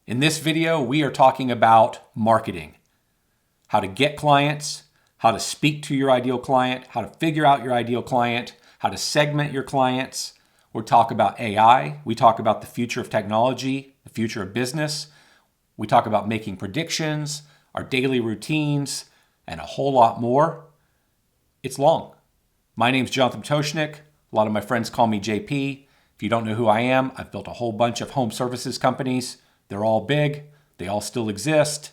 In this video, we are talking about marketing. How to get clients, how to speak to your ideal client, how to figure out your ideal client, how to segment your clients. We'll talk about AI. We talk about the future of technology, the future of business. We talk about making predictions, our daily routines, and a whole lot more. It's long. My name's Jonathan Toshnick. A lot of my friends call me JP. If you don't know who I am, I've built a whole bunch of home services companies. They're all big. They all still exist.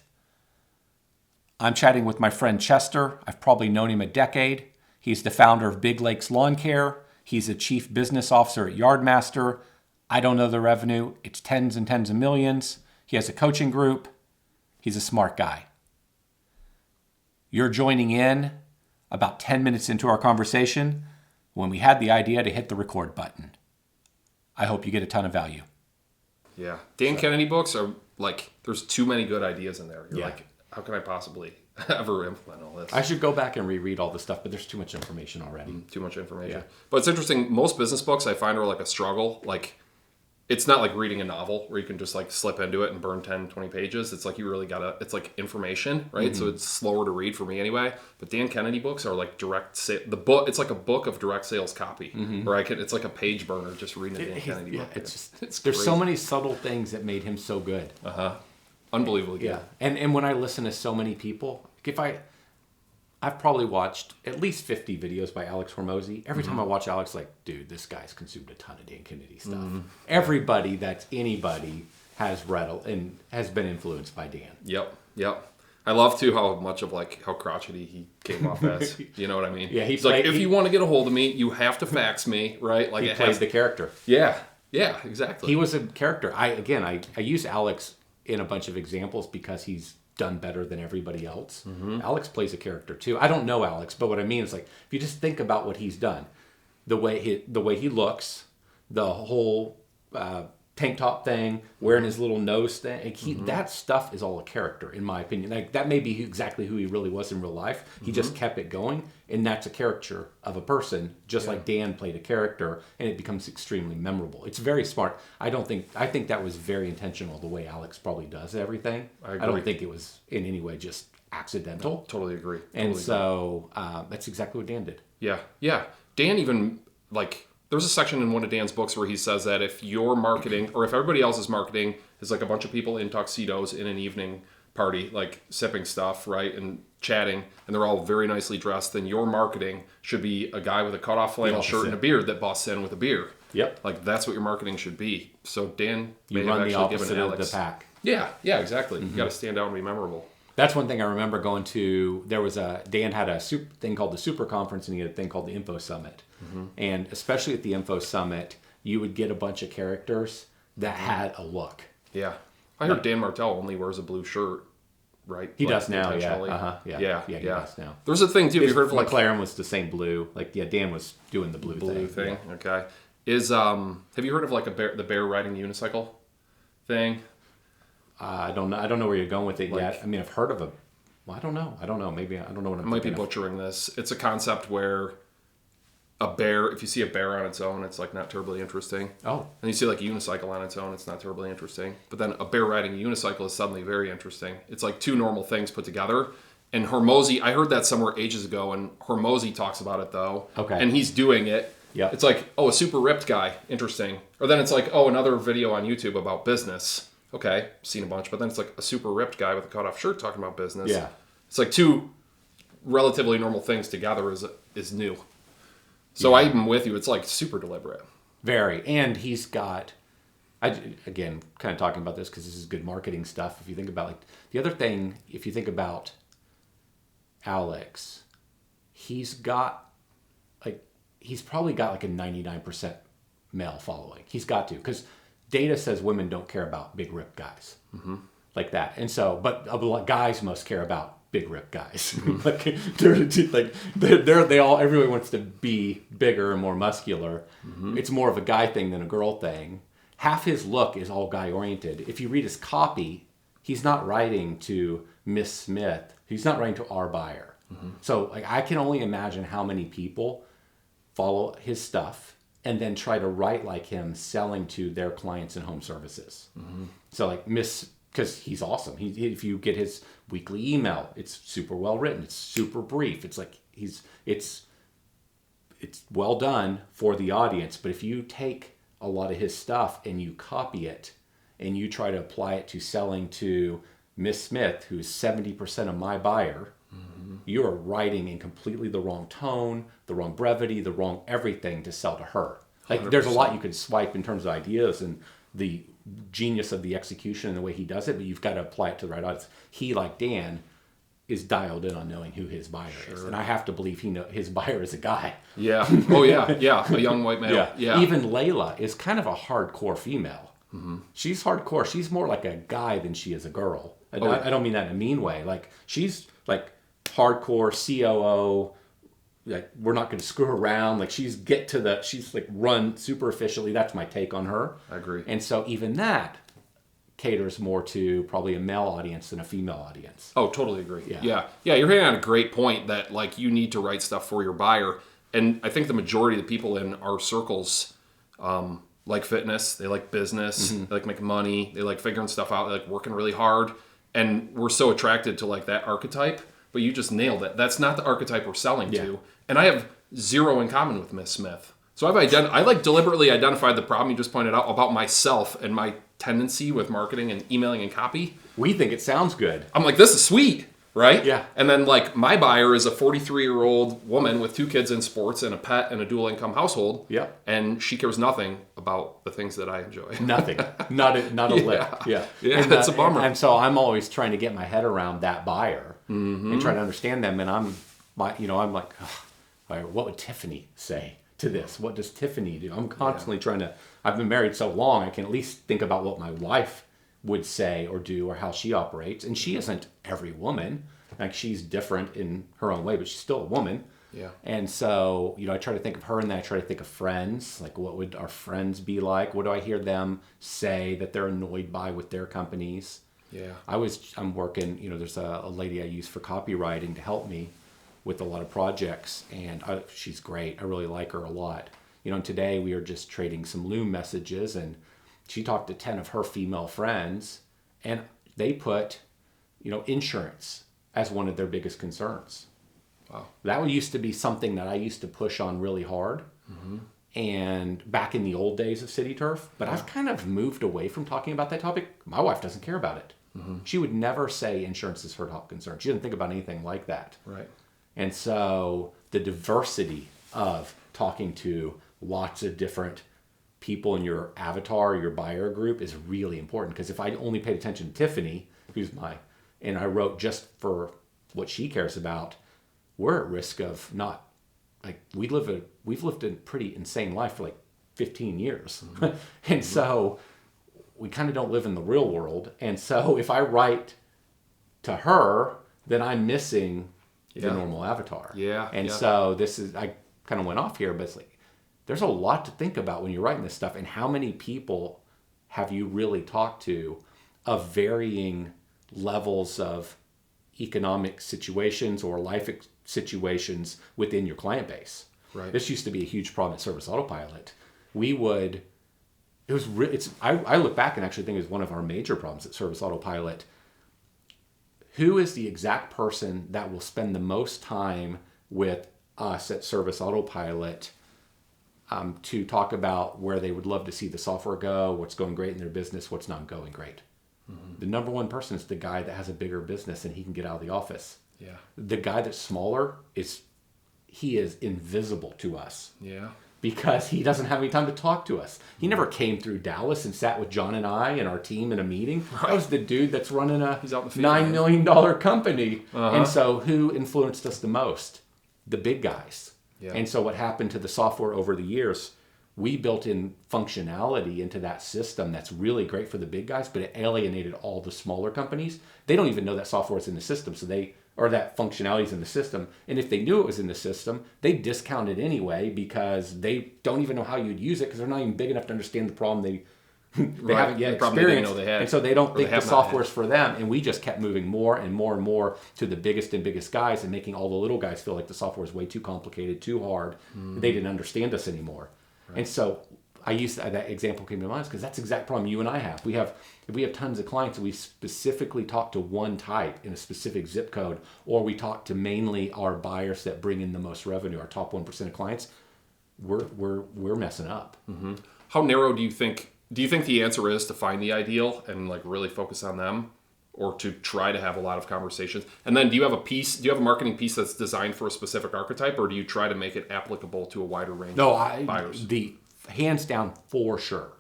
I'm chatting with my friend Chester. I've probably known him a decade. He's the founder of Big Lakes Lawn Care. He's a chief business officer at Yardmaster. I don't know the revenue. It's tens and tens of millions. He has a coaching group. He's a smart guy. You're joining in about 10 minutes into our conversation when we had the idea to hit the record button. I hope you get a ton of value. Yeah. Dan Kennedy books are like, there's too many good ideas in there. You're like, how can I possibly ever implement all this? I should go back and reread all this stuff, but there's too much information already. Too much information. Yeah. But it's interesting. Most business books I find are like a struggle. Like, it's not like reading a novel where you can just like slip into it and burn 10, 20 pages. It's like you really gotta, it's like information, right? Mm-hmm. So it's slower to read for me anyway. But Dan Kennedy books are like it's like a book of direct sales copy. Mm-hmm. Where it's like a page burner just reading a Dan Kennedy book. It's there's so many subtle things that made him so good. Unbelievably good. Yeah. And when I listen to so many people, I've probably watched at least 50 videos by Alex Hormozi. Every time I watch Alex, like, dude, this guy's consumed a ton of Dan Kennedy stuff. Mm-hmm. Everybody that's anybody has read and has been influenced by Dan. Yep. I love too how much of like how crotchety he came off as. You know what I mean? Yeah, he's like, if you want to get a hold of me, you have to fax me, right? Like he played the character. Yeah, exactly. He was a character. I use Alex in a bunch of examples because he's done better than everybody else. Mm-hmm. Alex plays a character too. I don't know Alex, but what I mean is like if you just think about what he's done, the way he looks, the whole tank top thing, wearing his little nose thing, that stuff is all a character in my opinion. Like that may be exactly who he really was in real life. He just kept it going, and that's a caricature of a person, just like Dan played a character, and it becomes extremely memorable. It's very smart. I think that was very intentional the way Alex probably does everything. I don't think it was in any way just accidental. No, totally agree. So that's exactly what Dan did. Yeah. Dan even like. There's a section in one of Dan's books where he says that if your marketing, or if everybody else's marketing is like a bunch of people in tuxedos in an evening party, like sipping stuff, right, and chatting, and they're all very nicely dressed, then your marketing should be a guy with a cut-off flannel shirt and a beard that busts in with a beer. Yep. Like, that's what your marketing should be. So Dan may have actually given Alex... of the pack. Yeah, exactly. Mm-hmm. You got to stand out and be memorable. That's one thing I remember going to. Dan had a thing called the Super Conference, and he had a thing called the Info Summit. Mm-hmm. And especially at the Info Summit, you would get a bunch of characters that had a look. Yeah. I heard Dan Martell only wears a blue shirt, right? He does now, yeah. Yeah, he does now. There's a thing, too. Have you heard of like... McLaren was the same blue. Dan was doing the blue thing. Yeah. Okay. Have you heard of like the bear riding the unicycle thing? I don't know where you're going with it yet. I mean, I've heard of a... Well, I don't know. Maybe I don't know what I'm I might be butchering this. It's a concept where if you see a bear on its own, it's like not terribly interesting. Oh. And you see like a unicycle on its own, it's not terribly interesting. But then a bear riding a unicycle is suddenly very interesting. It's like two normal things put together. And Hormozi, I heard that somewhere ages ago, and Hormozi talks about it though. Okay. And he's doing it. Yeah. It's like, a super ripped guy, interesting. Or then it's like, another video on YouTube about business. Okay, seen a bunch, but then it's like a super ripped guy with a cut-off shirt talking about business. Yeah. It's like two relatively normal things together is new. So I'm with you. It's like super deliberate. Very. And he's got, again, kind of talking about this because this is good marketing stuff. If you think about the other thing, if you think about Alex, he's probably got like a 99% male following. He's got to, because data says women don't care about big ripped guys like that. And so, but guys must care about big ripped guys. Everyone wants to be bigger and more muscular. Mm-hmm. It's more of a guy thing than a girl thing. Half his look is all guy oriented. If you read his copy, he's not writing to Miss Smith. He's not writing to our buyer. Mm-hmm. So I can only imagine how many people follow his stuff and then try to write like him selling to their clients in home services. Mm-hmm. So like Miss because he's awesome. If you get his weekly email, it's super well written. It's super brief. It's like it's well done for the audience. But if you take a lot of his stuff and you copy it and you try to apply it to selling to Miss Smith, who's 70% of my buyer, you are writing in completely the wrong tone, the wrong brevity, the wrong everything to sell to her. Like 100%. There's a lot you could swipe in terms of ideas and the genius of the execution and the way he does it, but you've got to apply it to the right audience. He, like Dan, is dialed in on knowing who his buyer is, and I have to believe his buyer is a guy. Yeah. Oh yeah. Yeah. A young white male. Yeah. Even Layla is kind of a hardcore female. She's hardcore. She's more like a guy than she is a girl. I don't mean that in a mean way. Like she's like hardcore COO. Like we're not going to screw around. Like she's like run super efficiently. That's my take on her. I agree. And so even that caters more to probably a male audience than a female audience. Oh, totally agree. Yeah. You're hitting on a great point that like you need to write stuff for your buyer. And I think the majority of the people in our circles like fitness, they like business, they like making money, they like figuring stuff out, they like working really hard. And we're so attracted to like that archetype, but you just nailed it. That's not the archetype we're selling to. And I have zero in common with Miss Smith. So I like deliberately identified the problem you just pointed out about myself and my tendency with marketing and emailing and copy. We think it sounds good. I'm like, this is sweet, right? Yeah. And then like my buyer is a 43-year-old woman with 2 kids in sports and a pet and a dual income household. Yeah. And she cares nothing about the things that I enjoy. Nothing. Not a lick. Yeah. Yeah, and, that's a bummer. And so I'm always trying to get my head around that buyer and try to understand them. And I'm like, what would Tiffany say to this? What does Tiffany do? I'm constantly trying to, I've been married so long, I can at least think about what my wife would say or do or how she operates. And she isn't every woman. Like she's different in her own way, but she's still a woman. Yeah. And so, I try to think of her and then I try to think of friends. Like what would our friends be like? What do I hear them say that they're annoyed by with their companies? Yeah. I'm working, there's a lady I use for copywriting to help me with a lot of projects, and she's great. I really like her a lot. And today we are just trading some Loom messages, and she talked to 10 of her female friends, and they put, insurance as one of their biggest concerns. Wow. That used to be something that I used to push on really hard, and back in the old days of City Turf, but I've kind of moved away from talking about that topic. My wife doesn't care about it. She would never say insurance is her top concern. She doesn't think about anything like that. Right. And so the diversity of talking to lots of different people in your avatar, your buyer group is really important. Because if I only paid attention to Tiffany, and I wrote just for what she cares about, we're at risk of not, like we've lived a pretty insane life for like 15 years. And so we kind of don't live in the real world. And so if I write to her, then I'm missing the normal avatar. Yeah. And so I kind of went off here, but it's like, there's a lot to think about when you're writing this stuff. And how many people have you really talked to of varying levels of economic situations or life situations within your client base? Right. This used to be a huge problem at Service Autopilot. I look back and actually think it was one of our major problems at Service Autopilot. Who is the exact person that will spend the most time with us at Service Autopilot to talk about where they would love to see the software go, what's going great in their business, what's not going great? The number one person is the guy that has a bigger business and he can get out of the office. Yeah. The guy that's smaller is invisible to us. Yeah. Because he doesn't have any time to talk to us. He never came through Dallas and sat with John and I and our team in a meeting. Right. That was the dude that's running a $9 million company. And so who influenced us the most? The big guys. Yeah. And so what happened to the software over the years, we built in functionality into that system that's really great for the big guys, but it alienated all the smaller companies. They don't even know that software is in the system, or that functionality is in the system. And if they knew it was in the system, they discount it anyway because they don't even know how you'd use it because they're not even big enough to understand the problem they haven't yet experienced. And so they don't think the software's for them. And we just kept moving more and more and more to the biggest and biggest guys and making all the little guys feel like the software is way too complicated, too hard. They didn't understand us anymore. Right. And so I use that example came to mind because that's the exact problem you and I have. If we have tons of clients and we specifically talk to one type in a specific zip code, or we talk to mainly our buyers that bring in the most revenue, our top 1% of clients, we're messing up. Mm-hmm. How narrow do you think the answer is to find the ideal and like really focus on them, or to try to have a lot of conversations? And then do you have a marketing piece that's designed for a specific archetype, or do you try to make it applicable to a wider range of buyers? The hands down for sure.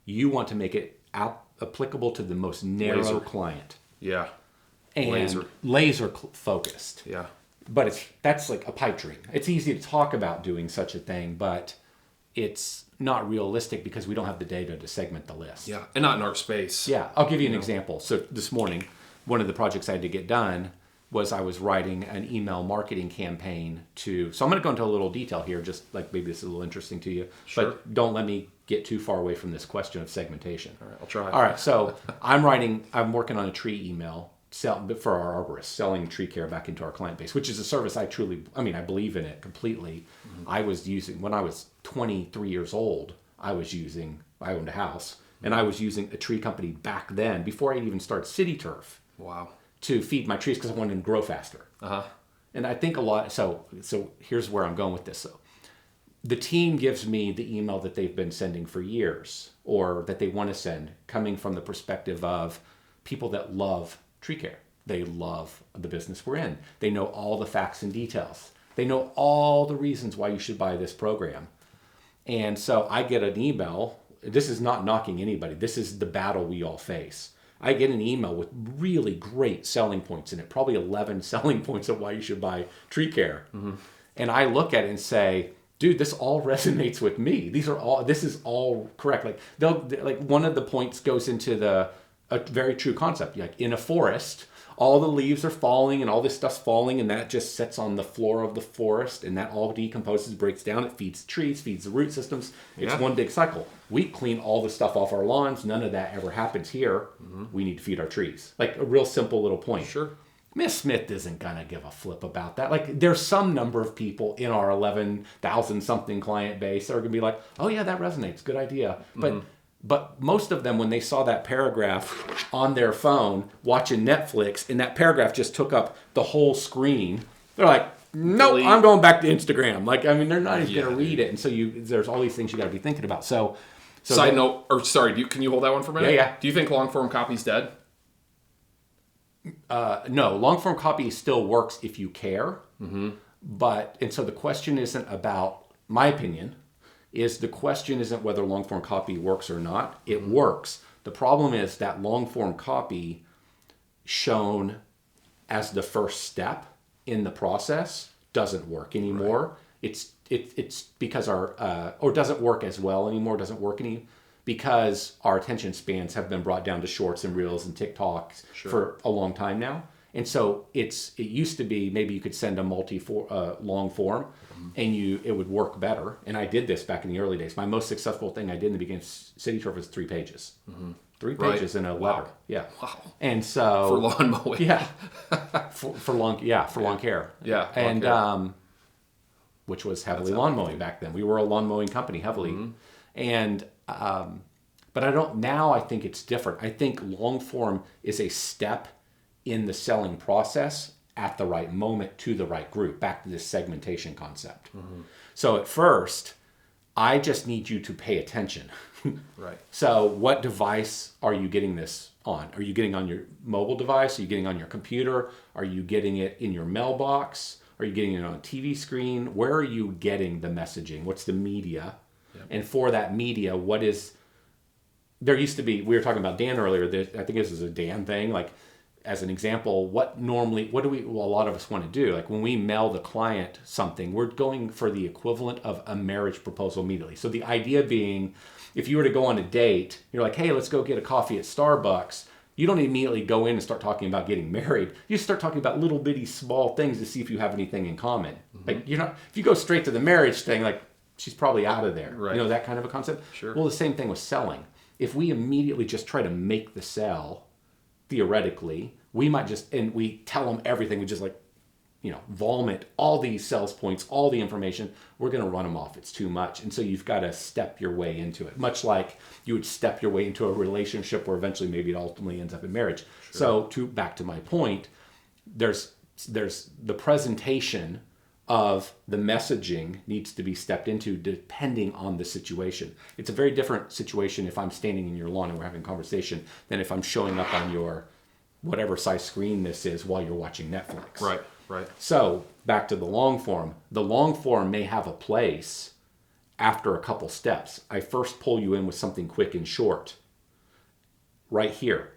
You want to make it applicable to the most narrow client. Yeah. And laser focused. Yeah. But that's like a pipe dream. It's easy to talk about doing such a thing, but it's not realistic because we don't have the data to segment the list. Yeah, and not in our space. Yeah, I'll give you an example. So this morning, one of the projects I had to get done was I was writing an email marketing campaign so I'm going to go into a little detail here, just like maybe this is a little interesting to you. Sure. But don't let me get too far away from this question of segmentation. All right, I'll try. All right, so I'm working on a tree email for our arborists, selling tree care back into our client base, which is a service I believe in it completely. Mm-hmm. I was using, when I was 23 years old, I owned a house, and I was using a tree company back then, before I even started City Turf. Wow. To feed my trees because I wanted them to grow faster. Uh-huh. And I think a lot, so here's where I'm going with this. So the team gives me the email that they've been sending for years, or that they want to send, coming from the perspective of people that love tree care. They love the business we're in. They know all the facts and details. They know all the reasons why you should buy this program. And so I get an email. This is not knocking anybody. This is the battle we all face. I get an email with really great selling points in it, probably 11 selling points of why you should buy tree care. Mm-hmm. And I look at it and say, dude, this all resonates with me. This is all correct. Like one of the points goes into a very true concept. Like in a forest, all the leaves are falling and all this stuff's falling, and that just sits on the floor of the forest, and that all decomposes, breaks down. It feeds trees, feeds the root systems. It's one big cycle. We clean all the stuff off our lawns. None of that ever happens here. Mm-hmm. We need to feed our trees. Like a real simple little point. Sure. Miss Smith isn't going to give a flip about that. Like there's some number of people in our 11,000 something client base that are going to be like, oh yeah, that resonates. Good idea. But most of them, when they saw that paragraph on their phone watching Netflix, and that paragraph just took up the whole screen, they're like, nope, I'm going back to Instagram. Like, I mean, they're not even going to read it. And so there's all these things you got to be thinking about. So side note, or sorry, can you hold that one for a minute? Yeah. Do you think long form copy's dead? No, long form copy still works if you care. Mm-hmm. And so the question isn't about, my opinion, the question isn't whether long form copy works or not. It works. The problem is that long form copy shown as the first step in the process doesn't work anymore. Right. It's because or doesn't work as well anymore. Because our attention spans have been brought down to shorts and reels and TikToks for a long time now. And so it used to be maybe you could send a long form, and it would work better. And I did this back in the early days. My most successful thing I did in the beginning of City Turf was 3 pages. Mm-hmm. 3 pages in a letter. Yeah. Wow. And so for lawn mowing. Yeah. for lawn care. Yeah. And which was heavily lawn mowing back then. We were a lawn mowing company heavily. Mm-hmm. And but I think it's different. I think long form is a step in the selling process at the right moment to the right group, back to this segmentation concept. Mm-hmm. So at first, I just need you to pay attention. Right. So what device are you getting this on? Are you getting on your mobile device? Are you getting on your computer? Are you getting it in your mailbox? Are you getting it on a TV screen? Where are you getting the messaging? What's the media? Yep. And for that media, there used to be, we were talking about Dan earlier, I think this is a Dan thing, like, as an example, what do a lot of us want to do? Like when we mail the client something, we're going for the equivalent of a marriage proposal immediately. So the idea being, if you were to go on a date, you're like, hey, let's go get a coffee at Starbucks. You don't immediately go in and start talking about getting married. You start talking about little bitty small things to see if you have anything in common. Mm-hmm. Like, if you go straight to the marriage thing, like she's probably out of there. Right. That kind of a concept. Sure. Well, the same thing with selling. If we immediately just try to make the sell, theoretically, we might and we tell them everything. We just like, vomit all these sales points, all the information. We're going to run them off. It's too much. And so you've got to step your way into it, much like you would step your way into a relationship where eventually maybe it ultimately ends up in marriage. Sure. So back to my point, there's the presentation of the messaging needs to be stepped into depending on the situation. It's a very different situation if I'm standing in your lawn and we're having a conversation than if I'm showing up on your whatever size screen this is while you're watching Netflix. Right. So back to the long form. The long form may have a place after a couple steps. I first pull you in with something quick and short. Right here.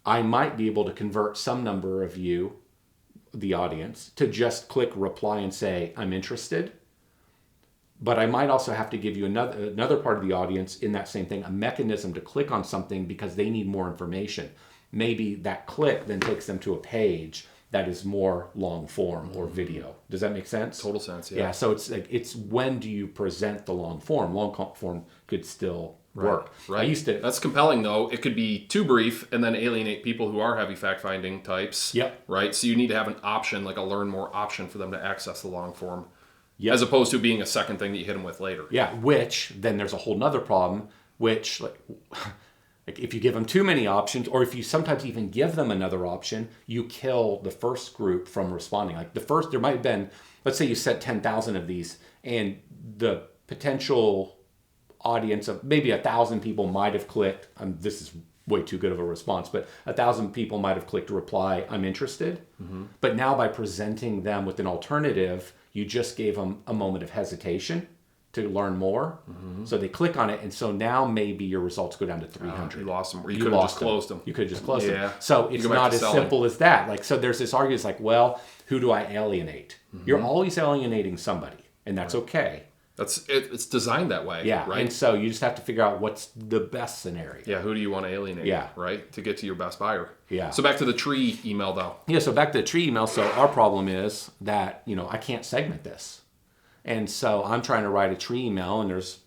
I might be able to convert some number of you, the audience, to just click reply and say, I'm interested. But I might also have to give you another part of the audience in that same thing, a mechanism to click on something because they need more information. Maybe that click then takes them to a page that is more long form or video. Does that make sense? Total sense, yeah. Yeah, so it's when do you present the long form? Long form could still work. Right. That's compelling though. It could be too brief and then alienate people who are heavy fact-finding types. Yep. Right? So you need to have an option, like a learn more option for them to access the long form. Yep. As opposed to being a second thing that you hit them with later. Yeah, which then there's a whole nother problem, which like if you give them too many options, or if you sometimes even give them another option, you kill the first group from responding. Like there might have been, let's say you sent 10,000 of these, and the potential audience of maybe 1,000 people might have clicked. This is way too good of a response, but 1,000 people might have clicked reply, I'm interested. Mm-hmm. But now by presenting them with an alternative, you just gave them a moment of hesitation to learn more. Mm-hmm. So they click on it, and so now maybe your results go down to 300. You lost them, or you could have just closed them. You could have just closed them. So it's not as simple as that. Like, so there's this argument, it's like, well, who do I alienate? Mm-hmm. You're always alienating somebody, and that's okay. It's designed that way. Yeah, right? And so you just have to figure out what's the best scenario. Yeah, who do you want to alienate? Yeah. Right? To get to your best buyer. Yeah. So back to the tree email, though. Yeah, so back to the tree email. So our problem is that, I can't segment this. And so I'm trying to write a tree email, and there's,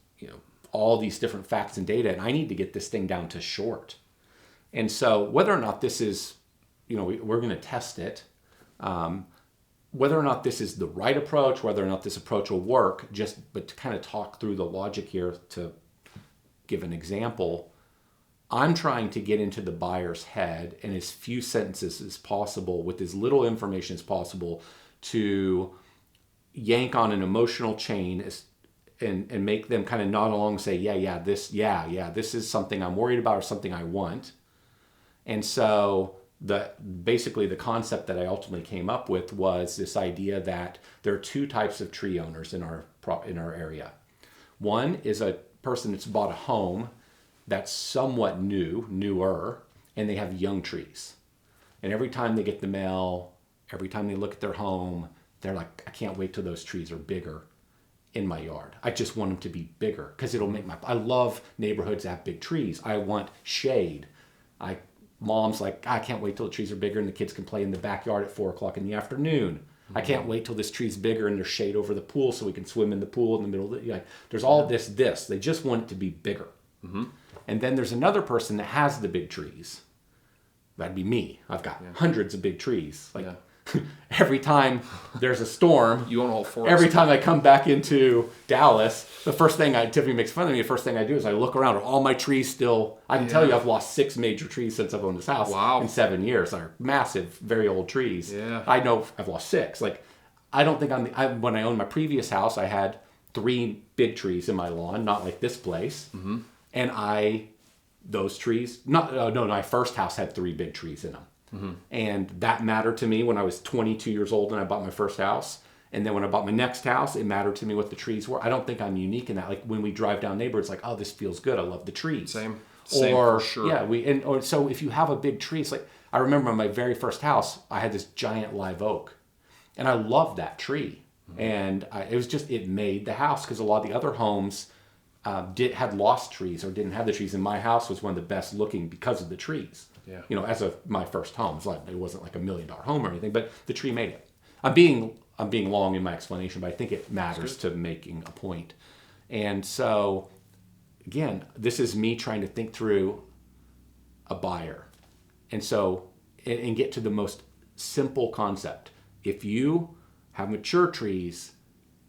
all these different facts and data, and I need to get this thing down to short. And so whether or not this is, we're going to test it, whether or not this is the right approach, whether or not this approach will work, but to kind of talk through the logic here to give an example, I'm trying to get into the buyer's head in as few sentences as possible with as little information as possible to yank on an emotional chain and make them kind of nod along and say, this is something I'm worried about or something I want. And so basically the concept that I ultimately came up with was this idea that there are two types of tree owners in our area. One is a person that's bought a home that's somewhat newer, and they have young trees. And every time they get the mail, every time they look at their home, they're like, I can't wait till those trees are bigger in my yard. I just want them to be bigger because it'll make I love neighborhoods that have big trees. I want shade. Mom's like, I can't wait till the trees are bigger and the kids can play in the backyard at 4:00 in the afternoon. Mm-hmm. I can't wait till this tree's bigger and there's shade over the pool so we can swim in the pool in the middle of the, there's all this. They just want it to be bigger. Mm-hmm. And then there's another person that has the big trees. That'd be me. I've got hundreds of big trees. Every time there's a storm, you own a whole forest. Every time I come back into Dallas, the first thing Tiffany makes fun of me. The first thing I do is I look around. Are all my trees still? I can tell you I've lost 6 major trees since I've owned this house. Wow. In 7 years. They're massive, very old trees. Yeah. I know I've lost 6. I don't think when I owned my previous house, I had 3 big trees in my lawn, not like this place. Mm-hmm. And those trees, my first house had 3 big trees in them. Mm-hmm. And that mattered to me when I was 22 years old and I bought my first house. And then when I bought my next house, it mattered to me what the trees were. I don't think I'm unique in that. Like when we drive down neighborhoods, like, oh, this feels good. I love the trees. Same or for sure. Yeah, so if you have a big tree, it's like I remember in my very first house, I had this giant live oak, and I loved that tree. Mm-hmm. And it made the house because a lot of the other homes had lost trees or didn't have the trees. And my house was one of the best looking because of the trees. Yeah. As of my first home, it wasn't like $1 million home or anything, but the tree made it. I'm being long in my explanation, but I think it matters to making a point. And so, again, this is me trying to think through a buyer, and so and get to the most simple concept. If you have mature trees,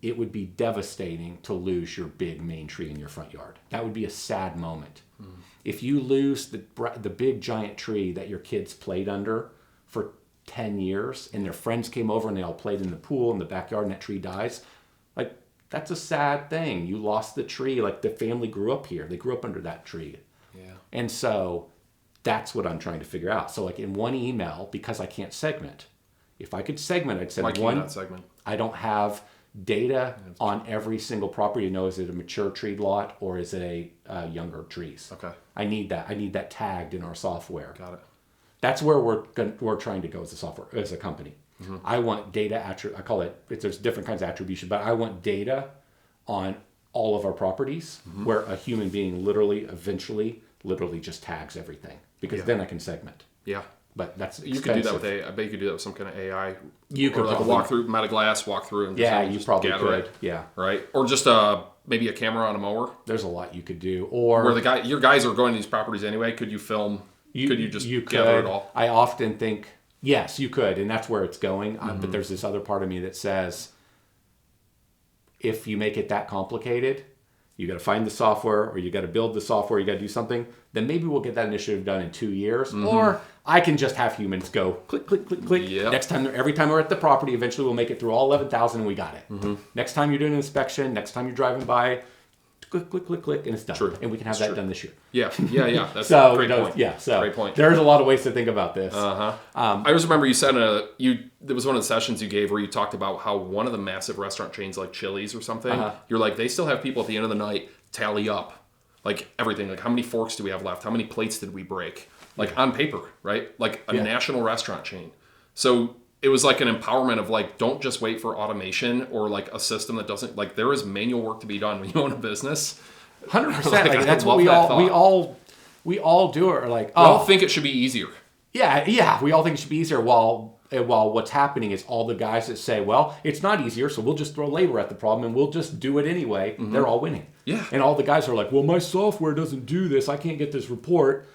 it would be devastating to lose your big main tree in your front yard. That would be a sad moment. If you lose the big giant tree that your kids played under for 10 years and their friends came over and they all played in the pool in the backyard and that tree dies, like, that's a sad thing. You lost the tree. Like, the family grew up here. They grew up under that tree. Yeah. And so that's what I'm trying to figure out. So like in one email, because I can't segment, if I could segment, I'd send Why can't you not segment? I don't have data on every single property to know, is it a mature tree lot or is it a younger trees? Okay. I need that tagged in our software. Got it. That's where we're trying to go as a software, as a company. Mm-hmm. I want data I call it, there's different kinds of attribution, but I want data on all of our properties where a human being literally just tags everything, because then I can segment. Yeah. But that's expensive. You could do that with I bet you could do that with some kind of AI. You could, or like a walk through, Meta Glass walk through, and you probably could. it. Yeah. Right. Or just maybe a camera on a mower. There's a lot you could do. Or where your guys are going to these properties anyway. Could you film? Could you just gather it all? I often think yes, you could, and that's where it's going. But there's this other part of me that says, if you make it that complicated, you got to find the software, or you got to build the software, you got to do something, then maybe we'll get that initiative done in 2 years. Or I can just have humans go click, click, click, click. Yep. Next time, every time we're at the property, eventually we'll make it through all 11,000 and we got it. Next time you're doing an inspection, next time you're driving by, click, click, click, click, and it's done. True. And we can have that done this year. Yeah. That's a great point. Yeah, so great point. There's a lot of ways to think about this. I always remember you said there was one of the sessions you gave where you talked about how one of the massive restaurant chains like Chili's or something, you're like, they still have people at the end of the night tally up like everything, like how many forks do we have left, how many plates did we break, like on paper, right? Like a national restaurant chain. So it was like an empowerment of like, don't just wait for automation or like a system that doesn't, like, there is manual work to be done when you own a business. 100%. Like, that's what we all do it. Or like, we all think it should be easier. Yeah. We all think it should be easier. While what's happening is all the guys that say, well, it's not easier, so we'll just throw labor at the problem and we'll just do it anyway. They're all winning. Yeah. And all the guys are like, well, my software doesn't do this. I can't get this report.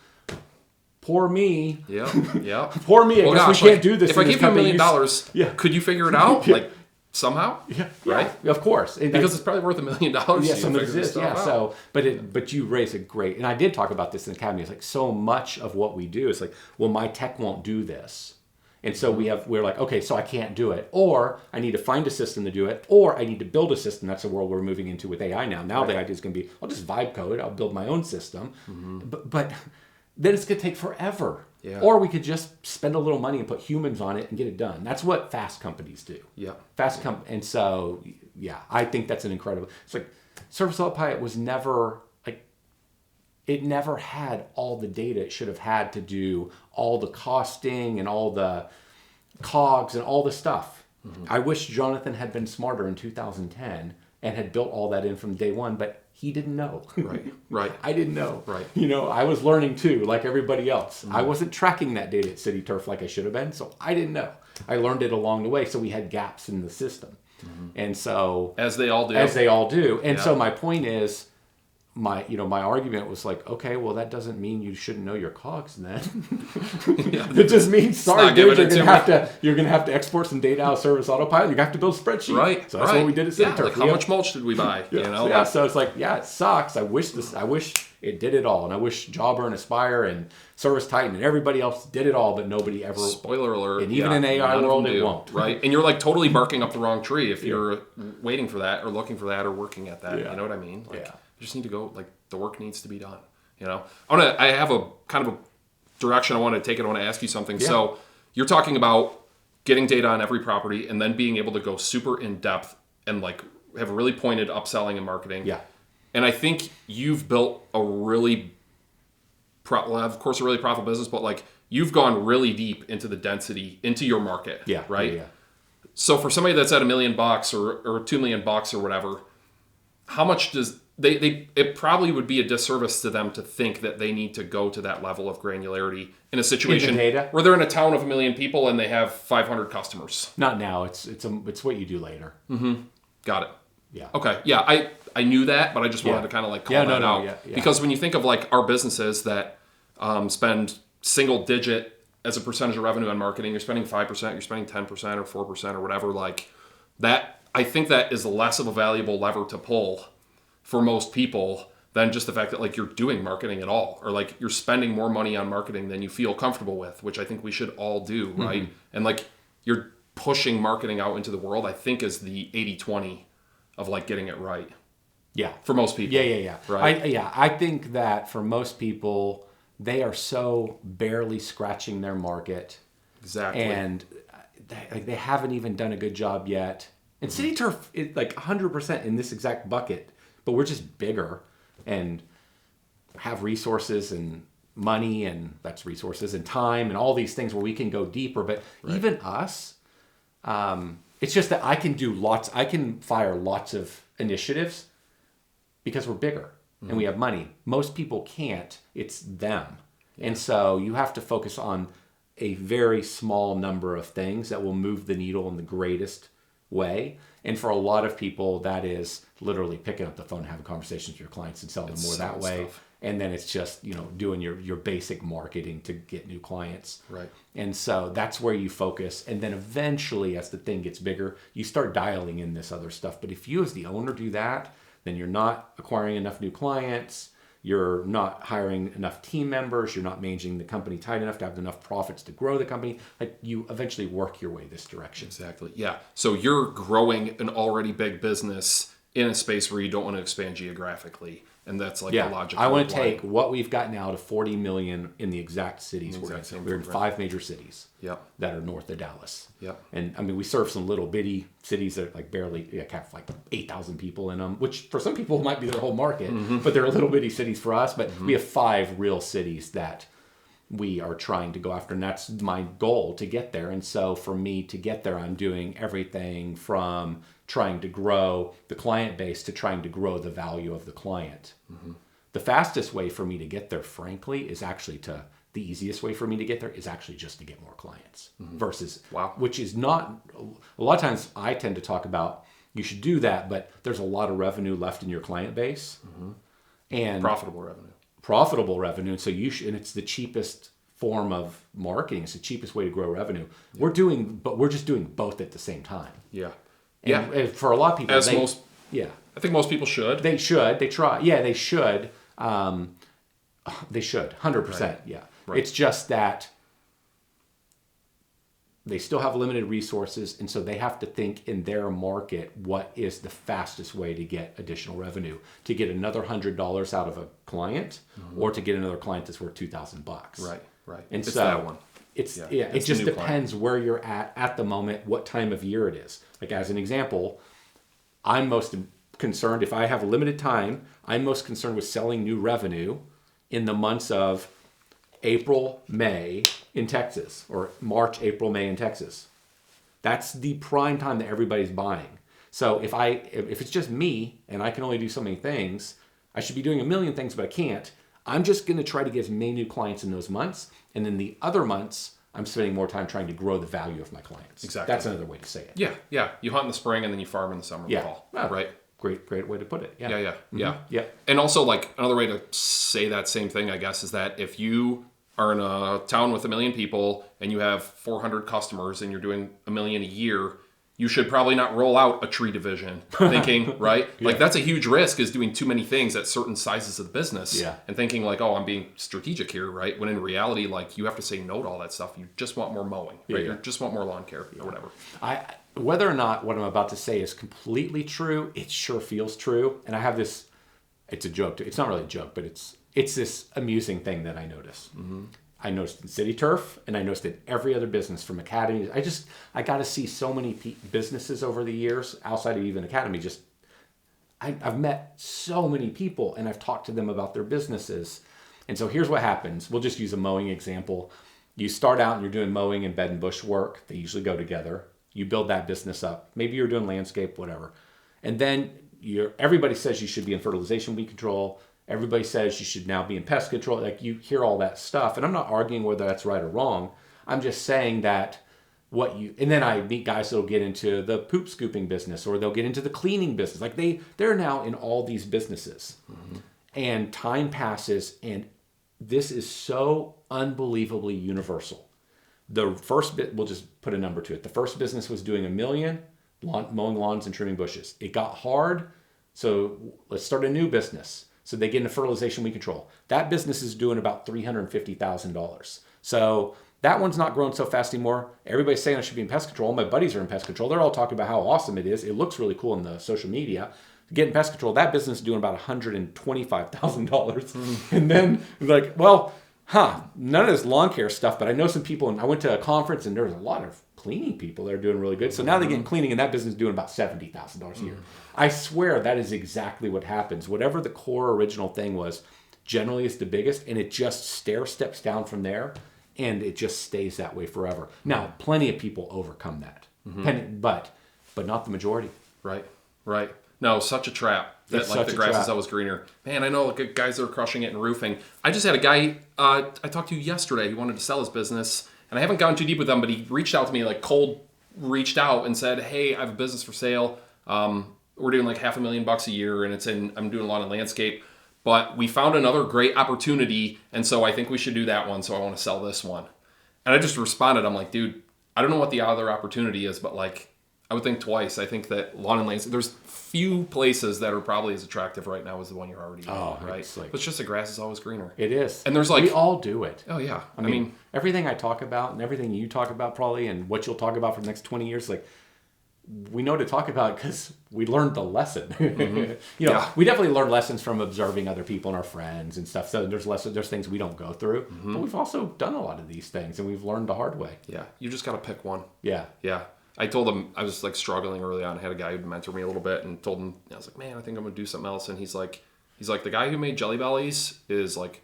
Poor me. Yeah. Poor me. I guess we can't do this. If I give you $1 million, could you figure it out? Like somehow? Yeah. Right? Of course. Because it's probably worth $1 million. Yeah, some exist. Yeah. So, but you raise a great, and I did talk about this in the academy. It's like so much of what we do is like, well, my tech won't do this. And so we're like, okay, so I can't do it, or I need to find a system to do it, or I need to build a system. That's the world we're moving into with AI now. Now the idea is going to be, I'll just vibe code, I'll build my own system, but then it's going to take forever. Yeah. Or we could just spend a little money and put humans on it and get it done. That's what fast companies do. Yeah. And so, I think that's an incredible. It's like Service Autopilot was never like, it never had all the data it should have had to do all the costing and all the cogs and all the stuff. I wish Jonathan had been smarter in 2010 and had built all that in from day one, but he didn't know. Right. I didn't know. Right. I was learning too, like everybody else. I wasn't tracking that data at City Turf like I should have been, so I didn't know. I learned it along the way, so we had gaps in the system. And so... As they all do. And so my point is, my argument was like, okay, well, that doesn't mean you shouldn't know your cogs then. It just means, sorry, dude, you're gonna have to export some data out of Service Autopilot. You're gonna have to build a spreadsheet. Right. So that's what we did at City Turf. Like how much mulch did we buy? So it's like, it sucks. I wish it did it all, and I wish Jobber and Aspire and Service Titan and everybody else did it all, but nobody ever. Spoiler alert. And even in AI world, it won't. Right. And you're like totally barking up the wrong tree if you're waiting for that or looking for that or working at that. You know what I mean? Like, you just need to go, like, the work needs to be done. I have a kind of a direction I want to take it. I want to ask you something. Yeah. So you're talking about getting data on every property and then being able to go super in depth and like have a really pointed upselling and marketing. Yeah. And I think you've built a really, of course, a really profitable business, but like you've gone really deep into the density, into your market. Yeah. Right. Yeah. So for somebody that's at $1 million or $2 million or whatever, how much does it probably would be a disservice to them to think that they need to go to that level of granularity in a situation where they're in a town of 1 million people and they have 500 customers. Not now. It's what you do later. Got it. Yeah. Okay. Yeah. I knew that, but I just wanted to kind of like call that out. Yeah. Because when you think of like our businesses that spend single digit as a percentage of revenue on marketing, you're spending 5%, you're spending 10% or 4% or whatever, like I think that is less of a valuable lever to pull for most people than just the fact that like you're doing marketing at all, or like you're spending more money on marketing than you feel comfortable with, which I think we should all do, right? And like you're pushing marketing out into the world, I think is the 80-20 of like getting it right. Yeah. For most people. Yeah. Right. I think that for most people, they are so barely scratching their market. Exactly. And they haven't even done a good job yet. And City Turf is like 100% in this exact bucket, but we're just bigger and have resources and money, and that's resources and time and all these things where we can go deeper. But even us, it's just that I can fire lots of initiatives because we're bigger and we have money. Most people can't. It's them. Yeah. And so you have to focus on a very small number of things that will move the needle in the greatest way. And for a lot of people, that is literally picking up the phone, having conversations with your clients and selling more that way. Stuff. And then it's just, doing your basic marketing to get new clients. Right. And so that's where you focus. And then eventually, as the thing gets bigger, you start dialing in this other stuff. But if you as the owner do that, then you're not acquiring enough new clients. You're not hiring enough team members. You're not managing the company tight enough to have enough profits to grow the company. Like, you eventually work your way this direction. Exactly. Yeah. So you're growing an already big business in a space where you don't want to expand geographically. And that's like the logic. I want to take what we've got now to 40 million in the exact cities we're in. We're in 5 major cities that are north of Dallas. Yep. And I mean, we serve some little bitty cities that like barely have like 8,000 people in them, which for some people might be their whole market, but they're little bitty cities for us. But we have 5 real cities that we are trying to go after, and that's my goal to get there. And so for me to get there, I'm doing everything from trying to grow the client base to trying to grow the value of the client. The fastest way for me to get there, frankly, is actually the easiest way for me to get there is actually just to get more clients versus, which is not, a lot of times I tend to talk about you should do that, but there's a lot of revenue left in your client base and profitable revenue. And so and it's the cheapest form of marketing. It's the cheapest way to grow revenue. But we're just doing both at the same time. Yeah. And for a lot of people, I think most people should. They should. They try. Yeah, they should. They should. 100%. Right. Yeah. Right. It's just that they still have limited resources, and so they have to think in their market what is the fastest way to get additional revenue, to get another $100 out of a client, or to get another client that's worth $2,000. Right. And it's so that one. It just depends where you're at the moment, what time of year it is. Like, as an example, I'm most concerned, if I have a limited time, I'm most concerned with selling new revenue in the months of April, May in Texas, or March, April, May in Texas. That's the prime time that everybody's buying. So if it's just me and I can only do so many things, I should be doing a million things, but I can't. I'm just going to try to get as many new clients in those months. And then the other months, I'm spending more time trying to grow the value of my clients. Exactly. That's another way to say it. Yeah. You hunt in the spring and then you farm in the summer and fall. Right. Great way to put it. Yeah. And also, like, another way to say that same thing, I guess, is that if you are in a town with 1 million people and you have 400 customers and you're doing $1 million a year, you should probably not roll out a tree division thinking, right? Like, that's a huge risk, is doing too many things at certain sizes of the business and thinking like, oh, I'm being strategic here, right? When in reality, like, you have to say no to all that stuff. You just want more mowing, right? You just want more lawn care or whatever. Whether or not what I'm about to say is completely true, it sure feels true. And I have this, it's a joke too. It's not really a joke, but it's this amusing thing that I notice. I noticed in City Turf, and I noticed in every other business, from Academy. I got to see so many businesses over the years outside of even Academy. I've met so many people, and I've talked to them about their businesses. And so here's what happens. We'll just use a mowing example. You start out and you're doing mowing and bed and bush work. They usually go together. You build that business up. Maybe you're doing landscape, whatever. And then everybody says you should be in fertilization, weed control. Everybody says you should now be in pest control. Like, you hear all that stuff. And I'm not arguing whether that's right or wrong. I'm just saying that and then I meet guys that'll get into the poop scooping business, or they'll get into the cleaning business. Like, they're now in all these businesses. And time passes, and this is so unbelievably universal. The first bit, we'll just put a number to it. The first business was doing $1 million. mowing lawns and trimming bushes. It got hard, so let's start a new business. So they get into fertilization weed control. That business is doing about $350,000. So that one's not growing so fast anymore. Everybody's saying I should be in pest control. My buddies are in pest control. They're all talking about how awesome it is. It looks really cool in the social media. Getting pest control, that business is doing about $125,000. And then like, well, none of this lawn care stuff, but I know some people, and I went to a conference and there was a lot of cleaning people that are doing really good. So now they're getting cleaning, and that business is doing about $70,000 a year. I swear that is exactly what happens. Whatever the core original thing was, generally is the biggest, and it just stair steps down from there, and it just stays that way forever. Now, plenty of people overcome that, but not the majority. Right. No, such a trap. That like the grass is always greener. Man, I know like guys that are crushing it in roofing. I just had a guy I talked to yesterday. He wanted to sell his business, and I haven't gone too deep with him, but he reached out to me, like cold reached out and said, "Hey, I have a business for sale. We're doing like $500,000 a year, and I'm doing a lot of landscape, but we found another great opportunity, and so I think we should do that one. So I want to sell this one." And I just responded, I'm like, dude, I don't know what the other opportunity is, but like, I would think twice. I think that lawn and landscape, there's few places that are probably as attractive right now as the one you're already in, right? It's just the grass is always greener. It is. And there's like... We all do it. Oh, yeah. I mean, everything I talk about and everything you talk about probably and what you'll talk about for the next 20 years, like, we know to talk about it because we learned the lesson. We definitely learn lessons from observing other people and our friends and stuff. So there's things we don't go through, but we've also done a lot of these things and we've learned the hard way. Yeah. You just got to pick one. Yeah. I told him I was like struggling early on. I had a guy who'd mentor me a little bit and told him, I was like, man, I think I'm going to do something else. And he's like, the guy who made Jelly Bellies is like,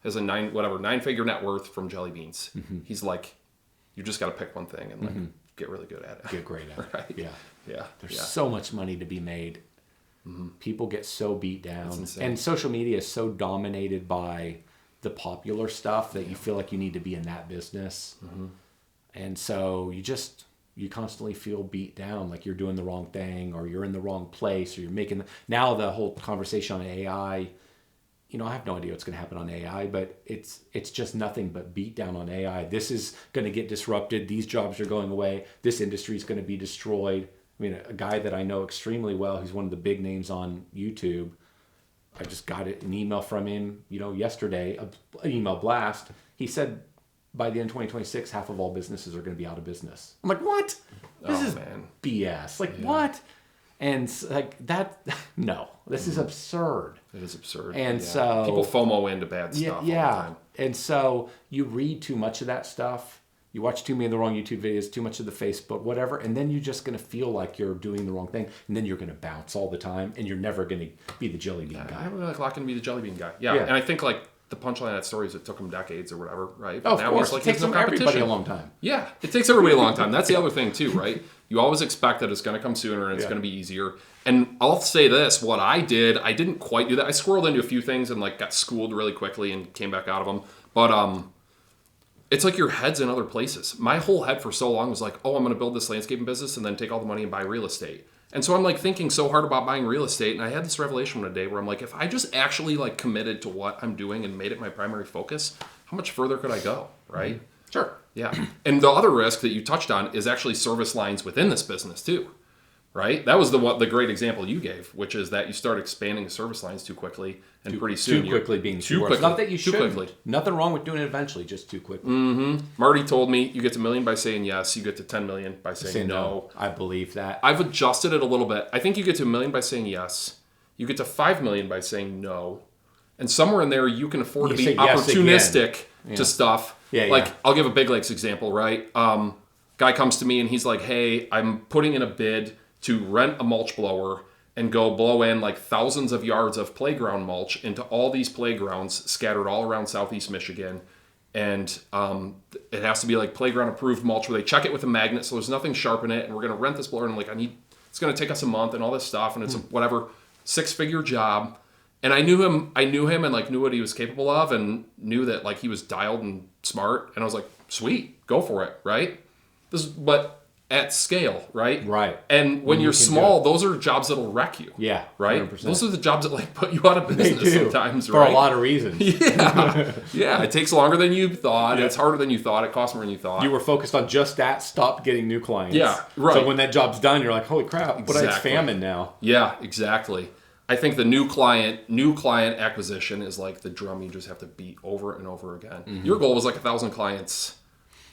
has a 9-figure net worth from jelly beans. He's like, you just got to pick one thing and like get really good at it. Get great at it. Right? Yeah. There's so much money to be made. People get so beat down. And social media is so dominated by the popular stuff that you feel like you need to be in that business. And so you constantly feel beat down, like you're doing the wrong thing or you're in the wrong place or you're making... Now the whole conversation on AI, I have no idea what's going to happen on AI, but it's just nothing but beat down on AI. This is going to get disrupted. These jobs are going away. This industry is going to be destroyed. I mean, a guy that I know extremely well, he's one of the big names on YouTube. I just got an email from him, yesterday, an email blast. He said, by the end of 2026, half of all businesses are going to be out of business. I'm like, what? This is BS. Like, what? And like that, no, this is absurd. It is absurd. And so... People FOMO into bad stuff all the time. And so you read too much of that stuff. You watch too many of the wrong YouTube videos, too much of the Facebook, whatever. And then you're just going to feel like you're doing the wrong thing. And then you're going to bounce all the time. And you're never going to be the jelly bean guy. I'm not going to be the jelly bean guy. Yeah. And I think like... The punchline of that story is it took him decades or whatever, right? But of course. It takes everybody a long time. Yeah, it takes everybody a long time. That's the other thing too, right? You always expect that it's going to come sooner and it's going to be easier. And I'll say this, what I did, I didn't quite do that. I squirreled into a few things and like got schooled really quickly and came back out of them. But it's like your head's in other places. My whole head for so long was like, oh, I'm going to build this landscaping business and then take all the money and buy real estate. And so I'm like thinking so hard about buying real estate, and I had this revelation one day where I'm like, if I just actually like committed to what I'm doing and made it my primary focus, how much further could I go, right? Sure. Yeah. And the other risk that you touched on is actually service lines within this business too, right? That was the great example you gave, which is that you start expanding the service lines too quickly, and pretty soon too quickly being too quickly. Not that you too shouldn't. Quickly. Nothing wrong with doing it eventually, just too quickly. Marty told me you get to $1 million by saying yes, you get to 10 million by saying no. I believe that. I've adjusted it a little bit. I think you get to $1 million by saying yes, you get to 5 million by saying no, and somewhere in there you can afford to be opportunistic to stuff. I'll give a Big Lakes example, right? Guy comes to me and he's like, hey, I'm putting in a bid to rent a mulch blower and go blow in like thousands of yards of playground mulch into all these playgrounds scattered all around Southeast Michigan. And it has to be like playground approved mulch where they check it with a magnet so there's nothing sharp in it. And we're going to rent this blower. And I'm like, it's going to take us a month and all this stuff. And it's a whatever 6-figure job. And I knew him and like knew what he was capable of and knew that like he was dialed and smart. And I was like, sweet, go for it. Right. But at scale, right? Right. And when you're small, those are jobs that'll wreck you. Yeah. Right? 100%. Those are the jobs that like put you out of business sometimes, for right? a lot of reasons. Yeah. Yeah. It takes longer than you thought. Yeah. It's harder than you thought. It costs more than you thought. You were focused on just that, stopped getting new clients. Yeah. Right. So when that job's done, you're like, holy crap, but it's famine now. Yeah, exactly. I think the new client acquisition is like the drum you just have to beat over and over again. Mm-hmm. Your goal was like 1,000 clients,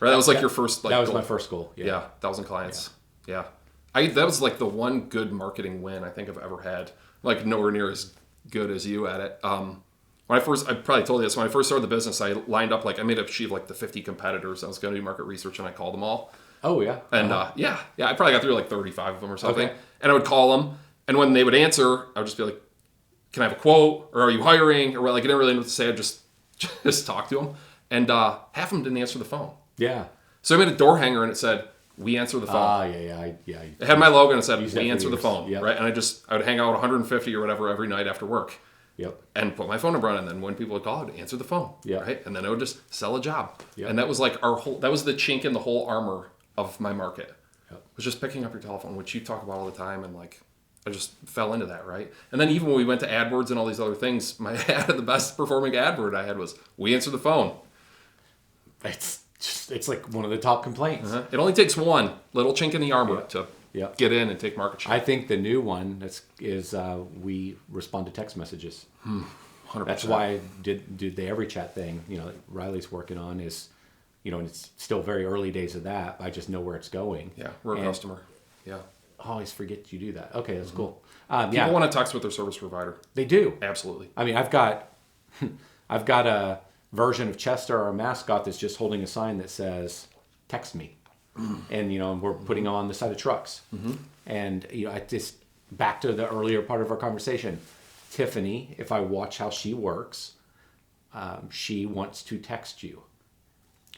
right? That was like your first that was goal. My first goal. Yeah, 1,000 clients. Yeah. That was like the one good marketing win I think I've ever had. Like nowhere near as good as you at it. When I probably told you this, when I first started the business, I lined up I made a sheet of like the 50 competitors. I was going to do market research and I called them all. Oh yeah. And I probably got through like 35 of them or something. Okay. And I would call them. And when they would answer, I would just be like, can I have a quote? Or are you hiring? Or like, I didn't really know what to say. I'd just talk to them. And half of them didn't answer the phone. Yeah. So I made a door hanger and it said, we answer the phone. Yeah. It had my logo and it said, we answer the years. phone. Yep. Right? And I would hang out 150 or whatever every night after work. Yep. And put my phone number on it. And then when people would call, I would answer the phone. Yep. Right? And then I would just sell a job. Yep. And that was like that was the chink in the whole armor of my market. Yep. Was just picking up your telephone, which you talk about all the time, and like I just fell into that, right? And then even when we went to AdWords and all these other things, the best performing AdWord I had was, we answer the phone. It's like one of the top complaints. Uh-huh. It only takes one little chink in the armor to get in and take market share. I think the new one is we respond to text messages. 100%. That's why I did the every chat thing. Riley's working on is, and it's still very early days of that. I just know where it's going. Yeah, we're a customer. Yeah. I always forget you do that. Okay, that's cool. People want to text with their service provider. They do. Absolutely. I mean, I've got a version of Chester, our mascot, that's just holding a sign that says, text me. And, we're putting them on the side of trucks. Mm-hmm. And, I just, back to the earlier part of our conversation, Tiffany, if I watch how she works, she wants to text you.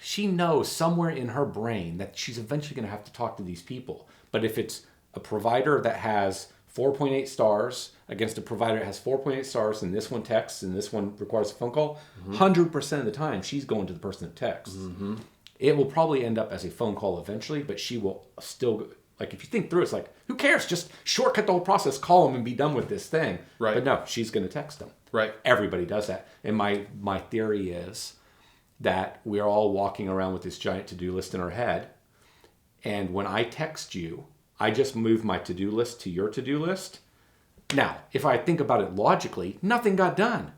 She knows somewhere in her brain that she's eventually going to have to talk to these people. But if it's a provider that has 4.8 stars against a provider that has 4.8 stars, and this one texts and this one requires a phone call, 100% of the time she's going to the person that texts. Mm-hmm. It will probably end up as a phone call eventually, but she will still, like, if you think through it, it's like, who cares? Just shortcut the whole process, call them and be done with this thing. Right. But no, she's going to text them. Right. Everybody does that. And my theory is that we're all walking around with this giant to-do list in our head. And when I text you, I just move my to-do list to your to-do list. Now, if I think about it logically, nothing got done.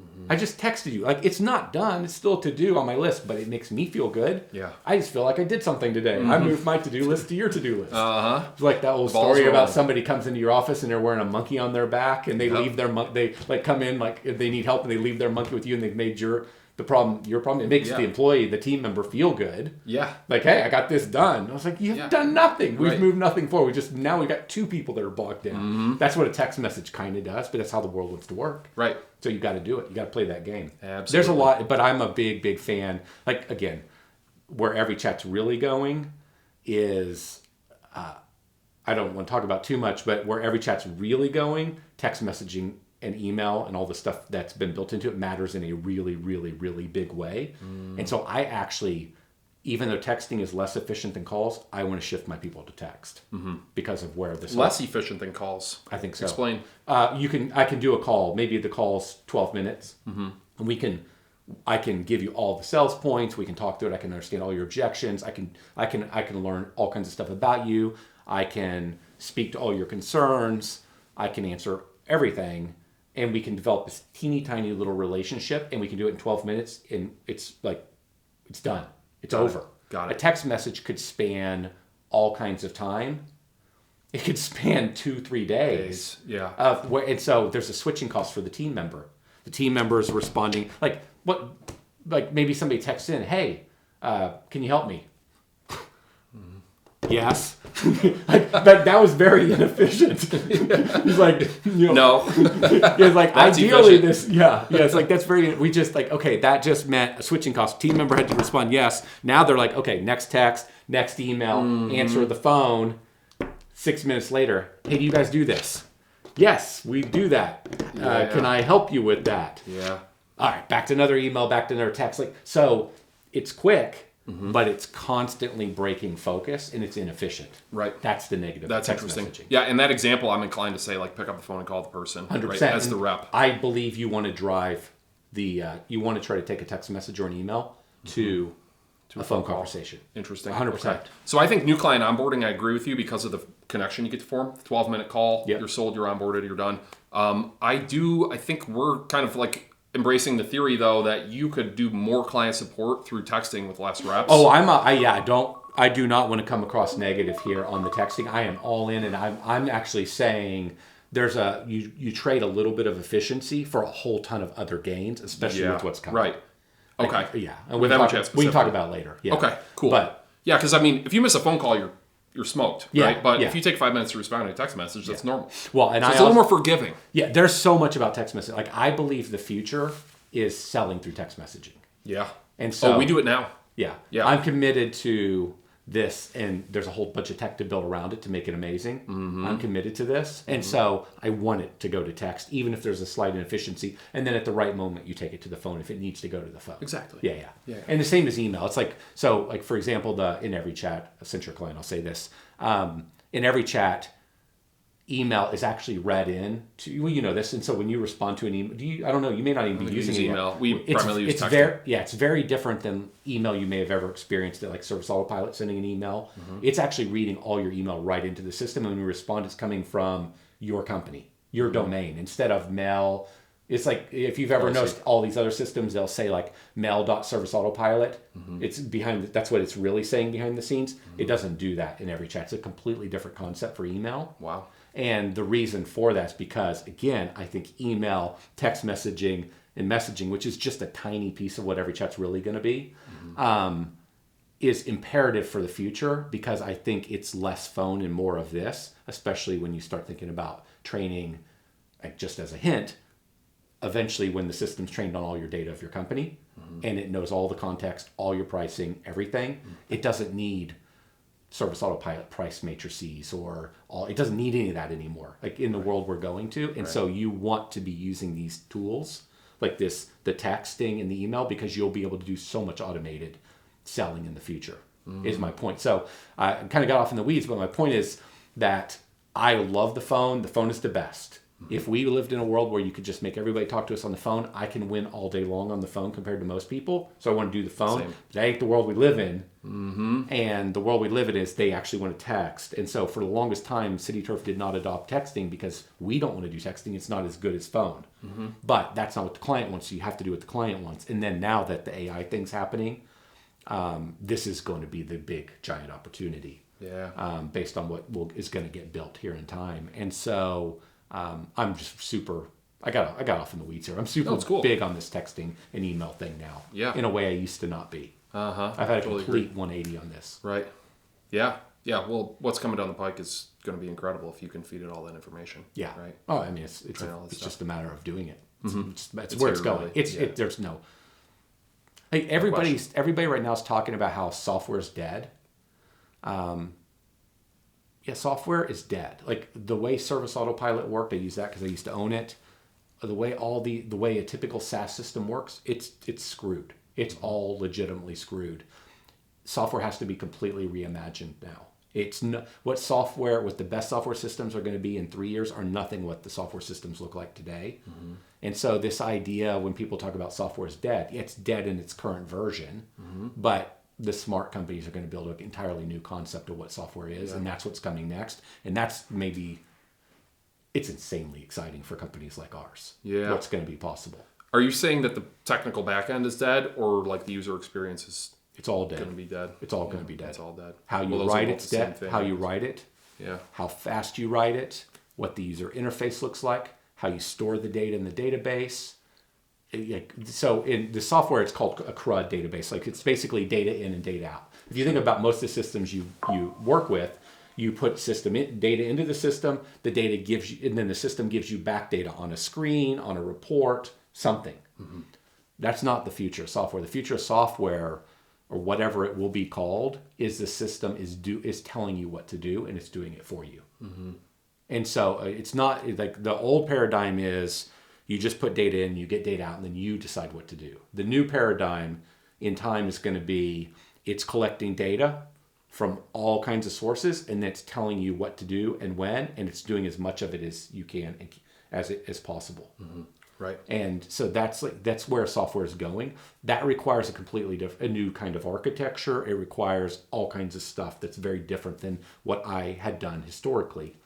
Mm-hmm. I just texted you. Like, it's not done. It's still to-do on my list, but it makes me feel good. Yeah. I just feel like I did something today. Mm-hmm. I moved my to-do list to your to-do list. Uh-huh. It's like that old story about somebody comes into your office and they're wearing a monkey on their back, and they leave their they like come in like if they need help and they leave their monkey with you, and they've made your problem. It makes the employee, the team member, feel good. Yeah. Like, hey, I got this done. I was like, you've done nothing. We've moved nothing forward. Now we've got two people that are bogged in. Mm-hmm. That's what a text message kind of does, but that's how the world wants to work. Right. So you got to do it. You got to play that game. Absolutely. There's a lot, but I'm a big, big fan. Like, again, where every chat's really going is, I don't want to talk about too much, but where every chat's really going, text messaging and email and all the stuff that's been built into it matters in a really, really, really big way. And so I actually, even though texting is less efficient than calls, I want to shift my people to text because of where this less efficient than calls. I think so. Explain. I can do a call. Maybe the call's 12 minutes, and I can give you all the sales points. We can talk through it. I can understand all your objections. I can learn all kinds of stuff about you. I can speak to all your concerns. I can answer everything. And we can develop this teeny tiny little relationship, and we can do it in 12 minutes, and it's done. It's over. Got it. A text message could span all kinds of time. It could span 2-3 days. Yeah. And so there's a switching cost for the team member. The team member is responding, like maybe somebody texts in, hey, can you help me? Yes. that was very inefficient. He's like, no. He's like, that's ideally efficient. it's like, that's very, we just like, okay, that just meant a switching cost. Team member had to respond yes. Now they're like, okay, next text, next email, answer the phone. 6 minutes later, hey, do you guys do this? Yes, we do that. Can I help you with that? Yeah. All right, back to another email, back to another text. Like, so it's quick. but it's constantly breaking focus and it's inefficient. Right. That's the negative. That's text interesting. Messaging. Yeah, in that example, I'm inclined to say like pick up the phone and call the person 100%. right, as the rep. I believe you want to drive you want to try to take a text message or an email to a phone conversation. Interesting. 100%. Okay. So I think new client onboarding, I agree with you because of the connection you get to form. 12-minute call, You're sold, you're onboarded, you're done. I think we're kind of like embracing the theory though that you could do more client support through texting with less reps. Oh, I do not want to come across negative here on the texting. I am all in, and I'm actually saying there's you trade a little bit of efficiency for a whole ton of other gains, especially with what's coming. Right. Okay. And we can talk about it later. Yeah. Okay, cool. But yeah, because I mean, if you miss a phone call, you're smoked, right? But yeah. if you take 5 minutes to respond to a text message, that's normal. Well, and so it's a little more forgiving. Yeah, there's so much about text messaging. Like I believe the future is selling through text messaging. Yeah. And so we do it now. Yeah. Yeah. I'm committed to this, and there's a whole bunch of tech to build around it to make it amazing. I'm committed to this, and so I want it to go to text, even if there's a slight inefficiency. And then at the right moment, you take it to the phone if it needs to go to the phone. Exactly. Yeah. And the same as email. It's like for example, in every chat, since your client, I'll say this: in every chat, email is actually read in to this, and so when you respond to an email, I don't know, you may not even be using email. We primarily use texting. It's very different than email you may have ever experienced it, like Service Autopilot sending an email. It's actually reading all your email right into the system, and when you respond, it's coming from your company, your domain, instead of mail. It's like if you've ever noticed all these other systems, they'll say like mail.serviceautopilot. It's that's what it's really saying behind the scenes. It doesn't do that in every chat. It's a completely different concept for email. Wow. And the reason for that is because, again, I think email, text messaging, and messaging, which is just a tiny piece of what every chat's really going to be, is imperative for the future, because I think it's less phone and more of this, especially when you start thinking about training, like just as a hint, eventually when the system's trained on all your data of your company and it knows all the context, all your pricing, everything, it doesn't need Service Autopilot price matrices it doesn't need any of that anymore, like in the world we're going to. And so you want to be using these tools like this, the texting and the email, because you'll be able to do so much automated selling in the future, is my point. So I kind of got off in the weeds, but my point is that I love the phone. The phone is the best. If we lived in a world where you could just make everybody talk to us on the phone, I can win all day long on the phone compared to most people. So I want to do the phone. Same. That ain't the world we live in. And the world we live in is they actually want to text. And so for the longest time, CityTurf did not adopt texting because we don't want to do texting. It's not as good as phone. But that's not what the client wants. So you have to do what the client wants. And then now that the AI thing's happening, this is going to be the big giant opportunity. Based on what is going to get built here in time. And so I'm just super. I got off in the weeds here. I'm super big on this texting and email thing now. In a way I used to not be. I've had a complete 180 on this. Right. Yeah. Well, what's coming down the pike is going to be incredible if you can feed it all that information. Right. Oh, I mean, it's just a matter of doing it. It's where it's going. Really. There's no. Like everybody right now is talking about how software is dead. Software is dead. Like the way Service Autopilot worked, I use that because I used to own it. The way a typical SaaS system works, it's screwed. It's all legitimately screwed. Software has to be completely reimagined now. It's what the best software systems are going to be in 3 years are nothing what the software systems look like today. And so this idea, when people talk about software is dead, it's dead in its current version, but the smart companies are going to build an entirely new concept of what software is, and that's what's coming next. And that's it's insanely exciting for companies like ours. What's going to be possible. Are you saying that the technical back end is dead, or like the user experience is it's all dead. Going to be dead? It's all going to be dead. It's all dead. How you write it's dead. How you write it. How fast you write it. What the user interface looks like. How you store the data in the database. So in the software, it's called a CRUD database. Like it's basically data in and data out. If you think about most of the systems you work with, you put data into the system, the data gives you, and then the system gives you back data on a screen, on a report, something. That's not the future of software. The future of software, or whatever it will be called, is the system is telling you what to do, and it's doing it for you. And so it's not like the old paradigm is you just put data in, you get data out, and then you decide what to do. The new paradigm in time is going to be It's collecting data from all kinds of sources, and it's telling you what to do and when, and it's doing as much of it as you can as possible. Mm-hmm. Right. And so that's where software is going. That requires a completely a new kind of architecture. It requires all kinds of stuff that's very different than what I had done historically.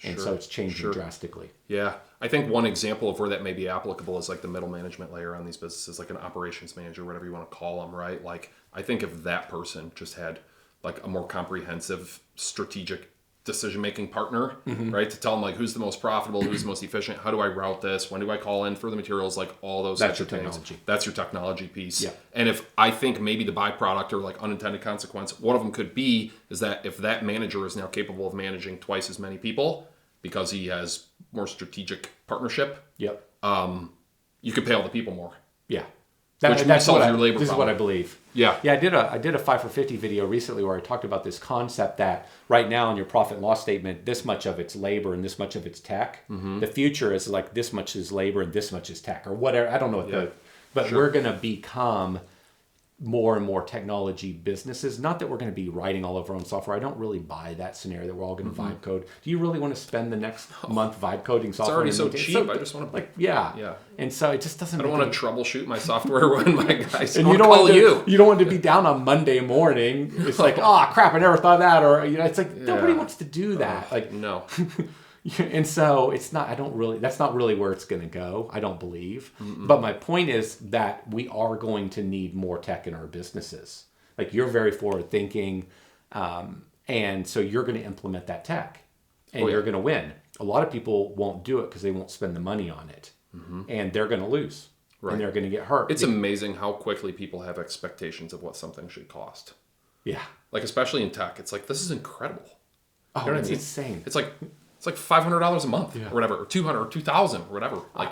And so it's changing drastically. Yeah. I think one example of where that may be applicable is like the middle management layer on these businesses, like an operations manager, whatever you want to call them, right? Like, I think if that person just had like a more comprehensive strategic decision-making partner, right? To tell them like who's the most profitable, who's the most efficient, how do I route this, when do I call in for the materials, like all those That's sorts your of things. technology. That's your technology piece. Yeah. And if I think maybe the byproduct or like unintended consequence, one of them could be is that if that manager is now capable of managing twice as many people because he has more strategic partnership, Yep. You could pay all the people more. Yeah. Which That's solves what your labor This problem. is what I believe. Yeah. Yeah, I did a 5 for 50 video recently where I talked about this concept that right now in your profit and loss statement, this much of it's labor and this much of it's tech. The future is like this much is labor and this much is tech or whatever. I don't know what but we're going to become more and more technology businesses. Not that we're going to be writing all of our own software. I don't really buy that scenario that we're all going to vibe code. Do you really want to spend the next month vibe coding software? It's already so cheap. I just want to yeah. And so it just doesn't. I don't want to troubleshoot my software when my guys. And you don't want to. You don't want to be down on Monday morning. It's like, oh crap, I never thought of that. Or it's like nobody wants to do that. Like no. And so it's not. That's not really where it's going to go. I don't believe. But my point is that we are going to need more tech in our businesses. Like you're very forward thinking, and so you're going to implement that tech, and you're going to win. A lot of people won't do it because they won't spend the money on it, and they're going to lose, and they're going to get hurt. It's amazing how quickly people have expectations of what something should cost. Yeah, like especially in tech, it's like this is incredible. Oh, you know it's insane. It's like $500 a month or whatever, or $200 or $2,000 or whatever. Like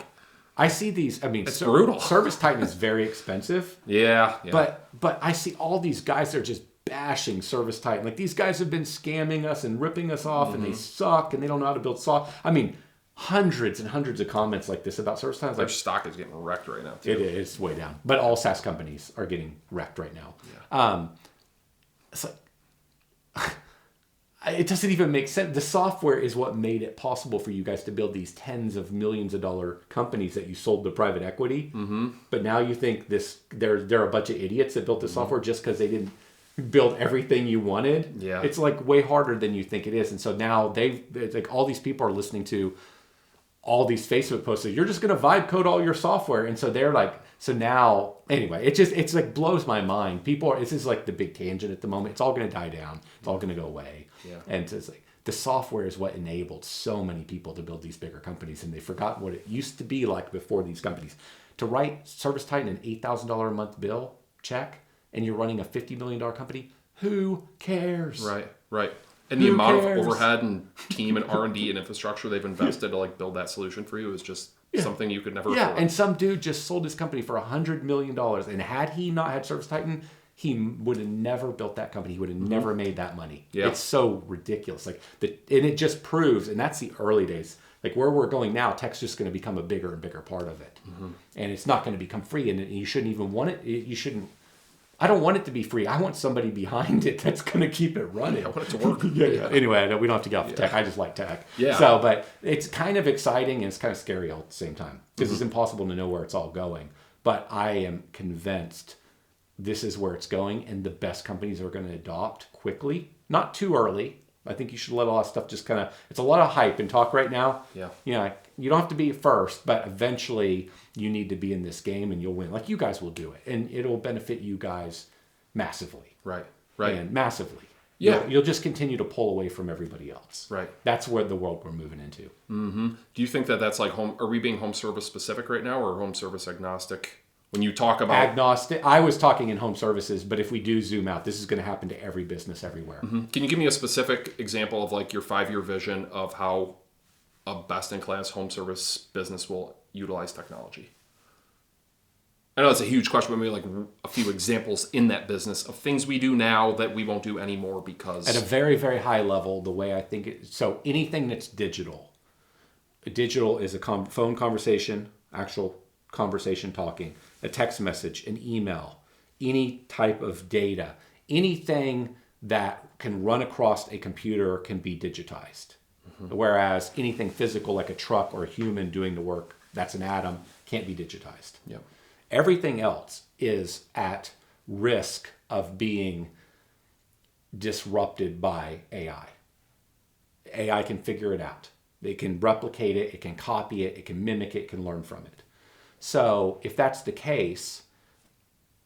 I see these. I mean, it's brutal. Service Titan is very expensive. Yeah. But I see all these guys that are just bashing Service Titan. Like these guys have been scamming us and ripping us off, and they suck, and they don't know how to build software. I mean, hundreds and hundreds of comments like this about Service Titan. Their stock is getting wrecked right now, too. It is. It's way down. But all SaaS companies are getting wrecked right now. Yeah. It's like it doesn't even make sense. The software is what made it possible for you guys to build these tens of millions of dollar companies that you sold to private equity. But now you think they're a bunch of idiots that built the software just because they didn't build everything you wanted. Yeah. It's like way harder than you think it is. And so now it's like all these people are listening to all these Facebook posts that you're just going to vibe code all your software. And so they're like, so now, anyway, it's like blows my mind. This is like the big tangent at the moment. It's all going to die down. It's all going to go away. Yeah. And it's like the software is what enabled so many people to build these bigger companies. And they forgot what it used to be like before these companies. To write Service Titan an $8,000 a month bill check, and you're running a $50 million company, who cares? Right. And the amount of overhead and team and R&D and infrastructure they've invested to like build that solution for you is just something you could never afford. And some dude just sold his company for $100 million. And had he not had Service Titan, he would have never built that company. He would have never made that money. Yeah. It's so ridiculous. And it just proves, and that's the early days. Like where we're going now, tech's just going to become a bigger and bigger part of it. And it's not going to become free. And you shouldn't even want it. You shouldn't. I don't want it to be free. I want somebody behind it that's going to keep it running. I want it to work. Anyway, we don't have to get off tech. I just like tech. Yeah. So, but it's kind of exciting and it's kind of scary all at the same time because it's impossible to know where it's all going. But I am convinced this is where it's going, and the best companies are going to adopt quickly, not too early. I think you should let all that stuff just kind of. It's a lot of hype and talk right now. Yeah. You don't have to be first, but eventually you need to be in this game and you'll win. Like you guys will do it, and it'll benefit you guys massively. Right. And massively. Yeah. You'll just continue to pull away from everybody else. Right. That's where the world we're moving into. Do you think that that's like home? Are we being home service specific right now, or home service agnostic? When you talk about agnostic, I was talking in home services, but if we do zoom out, this is going to happen to every business everywhere. Can you give me a specific example of like your 5-year vision of how a best-in-class home service business will utilize technology? I know it's a huge question, but maybe like a few examples in that business of things we do now that we won't do anymore because at a very, very high level, the way I think it. So anything that's digital is a phone conversation, actual conversation talking, a text message, an email, any type of data, anything that can run across a computer can be digitized. Whereas anything physical like a truck or a human doing the work, that's an atom, can't be digitized. Yep. Everything else is at risk of being disrupted by AI. AI can figure it out. They can replicate it, it can copy it, it can mimic it, it can learn from it. So if that's the case,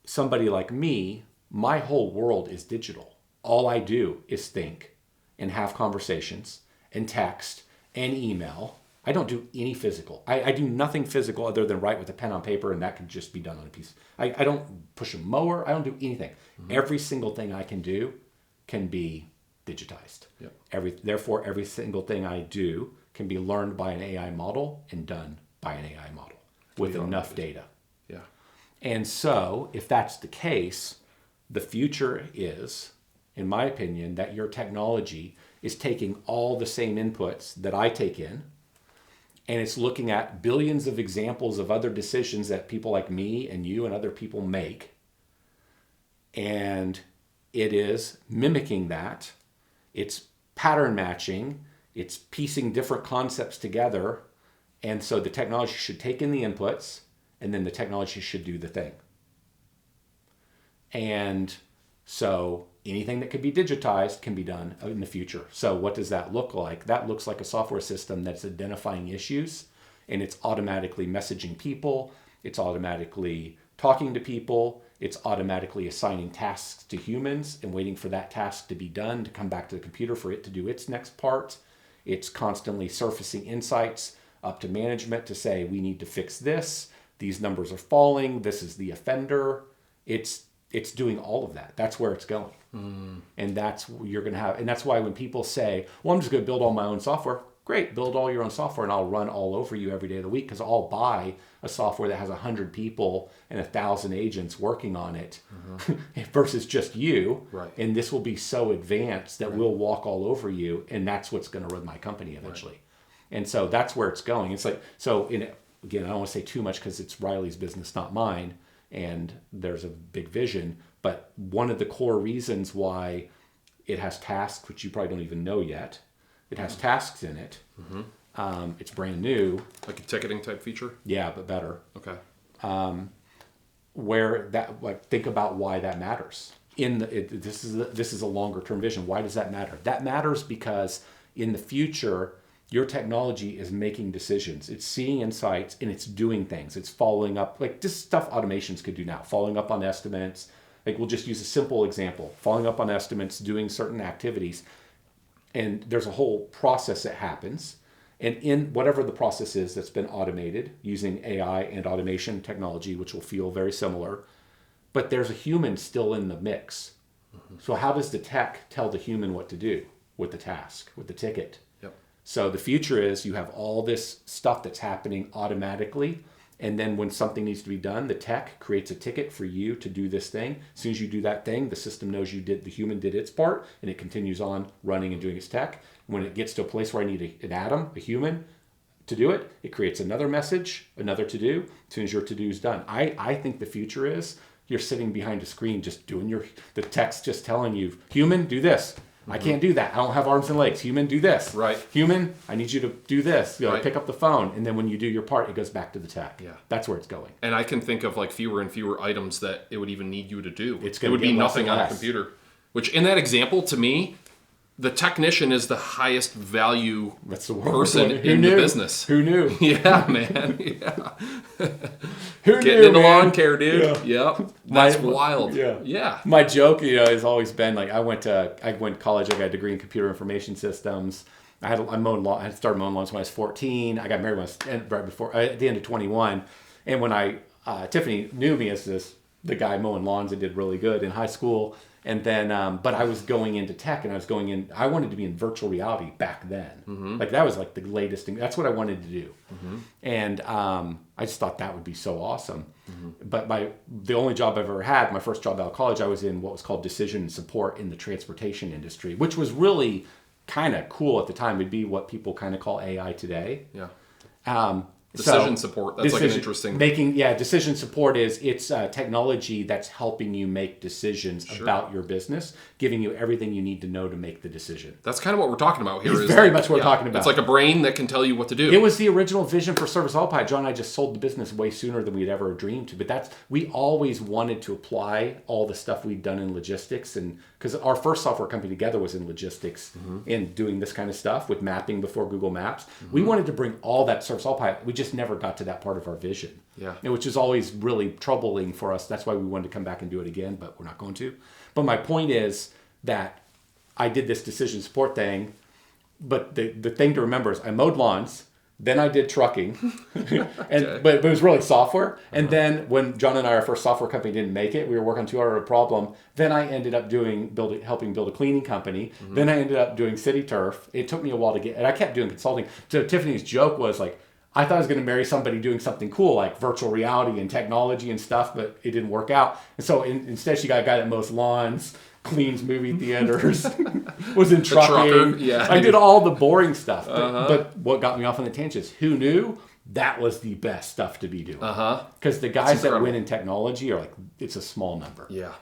somebody like me, my whole world is digital. All I do is think and have conversations and text and email. I don't do any physical. I do nothing physical other than write with a pen on paper, and that can just be done on a piece. I don't push a mower. I don't do anything. Every single thing I can do can be digitized. Yep. Therefore, every single thing I do can be learned by an AI model and done by an AI model with enough data. Yeah. And so, if that's the case, the future is, in my opinion, that your technology is taking all the same inputs that I take in, and it's looking at billions of examples of other decisions that people like me and you and other people make, and it is mimicking that. It's pattern matching. It's piecing different concepts together. And so the technology should take in the inputs, and then the technology should do the thing. And so anything that could be digitized can be done in the future. So what does that look like? That looks like a software system that's identifying issues, and it's automatically messaging people. It's automatically talking to people. It's automatically assigning tasks to humans and waiting for that task to be done, to come back to the computer for it to do its next part. It's constantly surfacing insights up to management to say, we need to fix this. These numbers are falling. This is the offender. It's doing all of that. That's where it's going. And that's you're going to have. And that's why when people say, well, I'm just going to build all my own software. Great, build all your own software and I'll run all over you every day of the week, because I'll buy a software that has 100 people and 1,000 agents working on it versus just you. Right. And this will be so advanced that we'll walk all over you, and that's what's going to run my company eventually. Right. And so that's where it's going. It's like, so again, I don't want to say too much because it's Riley's business, not mine. And there's a big vision, but one of the core reasons why it has tasks, which you probably don't even know yet, it has tasks in it. It's brand new. Like a ticketing type feature? Yeah, but better. Okay. Where that, like, think about why that matters. This is a longer term vision. Why does that matter? That matters because in the future, your technology is making decisions. It's seeing insights and it's doing things. It's following up, like this stuff automations could do now. Following up on estimates. Like we'll just use a simple example. Following up on estimates, doing certain activities. And there's a whole process that happens. And in whatever the process is that's been automated using AI and automation technology, which will feel very similar, but there's a human still in the mix. So how does the tech tell the human what to do with the task, with the ticket? So the future is you have all this stuff that's happening automatically, and then when something needs to be done, the tech creates a ticket for you to do this thing. As soon as you do that thing, the system knows the human did its part, and it continues on running and doing its tech. When it gets to a place where I need an atom, a human, to do it, it creates another message, another to-do. As soon as your to-do is done. I think the future is you're sitting behind a screen just doing the text just telling you, human, do this. I can't do that. I don't have arms and legs. Human, do this. Right. Human, I need you to do this. Right. Pick up the phone. And then when you do your part, it goes back to the tech. Yeah. That's where it's going. And I can think of like fewer and fewer items that it would even need you to do. It would be nothing on a computer. Which in that example, to me, the technician is the highest value person in the business. Who knew? Yeah, man. Yeah. Getting into lawn care, dude. Yeah. Yep. That's wild. Yeah. My joke, has always been like I went to college. I got a degree in computer information systems. I started mowing lawns when I was 14. I got married right before at the end of 21. And when Tiffany knew me as the guy mowing lawns and did really good in high school. And then, but I was going into tech, and I wanted to be in virtual reality back then. Like that was like the latest thing. That's what I wanted to do. And I just thought that would be so awesome. But the only job I've ever had, my first job out of college, I was in what was called decision support in the transportation industry, which was really kind of cool at the time. It'd be what people kind of call AI today. Yeah. Decision support. That's like an interesting... Decision support it's technology that's helping you make decisions about your business, giving you everything you need to know to make the decision. That's kind of what we're talking about here. It's very much what we're talking about. It's like a brain that can tell you what to do. It was the original vision for Service Autopilot. John and I just sold the business way sooner than we'd ever dreamed to. But we always wanted to apply all the stuff we'd done in logistics, and because our first software company together was in logistics and doing this kind of stuff with mapping before Google Maps. We wanted to bring all that Service Autopilot. We just never got to that part of our vision, which is always really troubling for us. That's why we wanted to come back and do it again, but we're not going to. But my point is that I did this decision support thing, but the thing to remember is I mowed lawns, then I did trucking, but it was really software. And then when John and I, our first software company, didn't make it, we were working too hard on a problem. Then I ended up helping build a cleaning company. Then I ended up doing City Turf. It took me a while to get, and I kept doing consulting. So Tiffany's joke was like, I thought I was going to marry somebody doing something cool like virtual reality and technology and stuff, but it didn't work out. And so instead she got a guy that mows lawns, cleans movie theaters, was in trucking. I did all the boring stuff. But what got me off on the tangent is who knew that was the best stuff to be doing. Because the guys that win in technology are like, it's a small number. Yeah,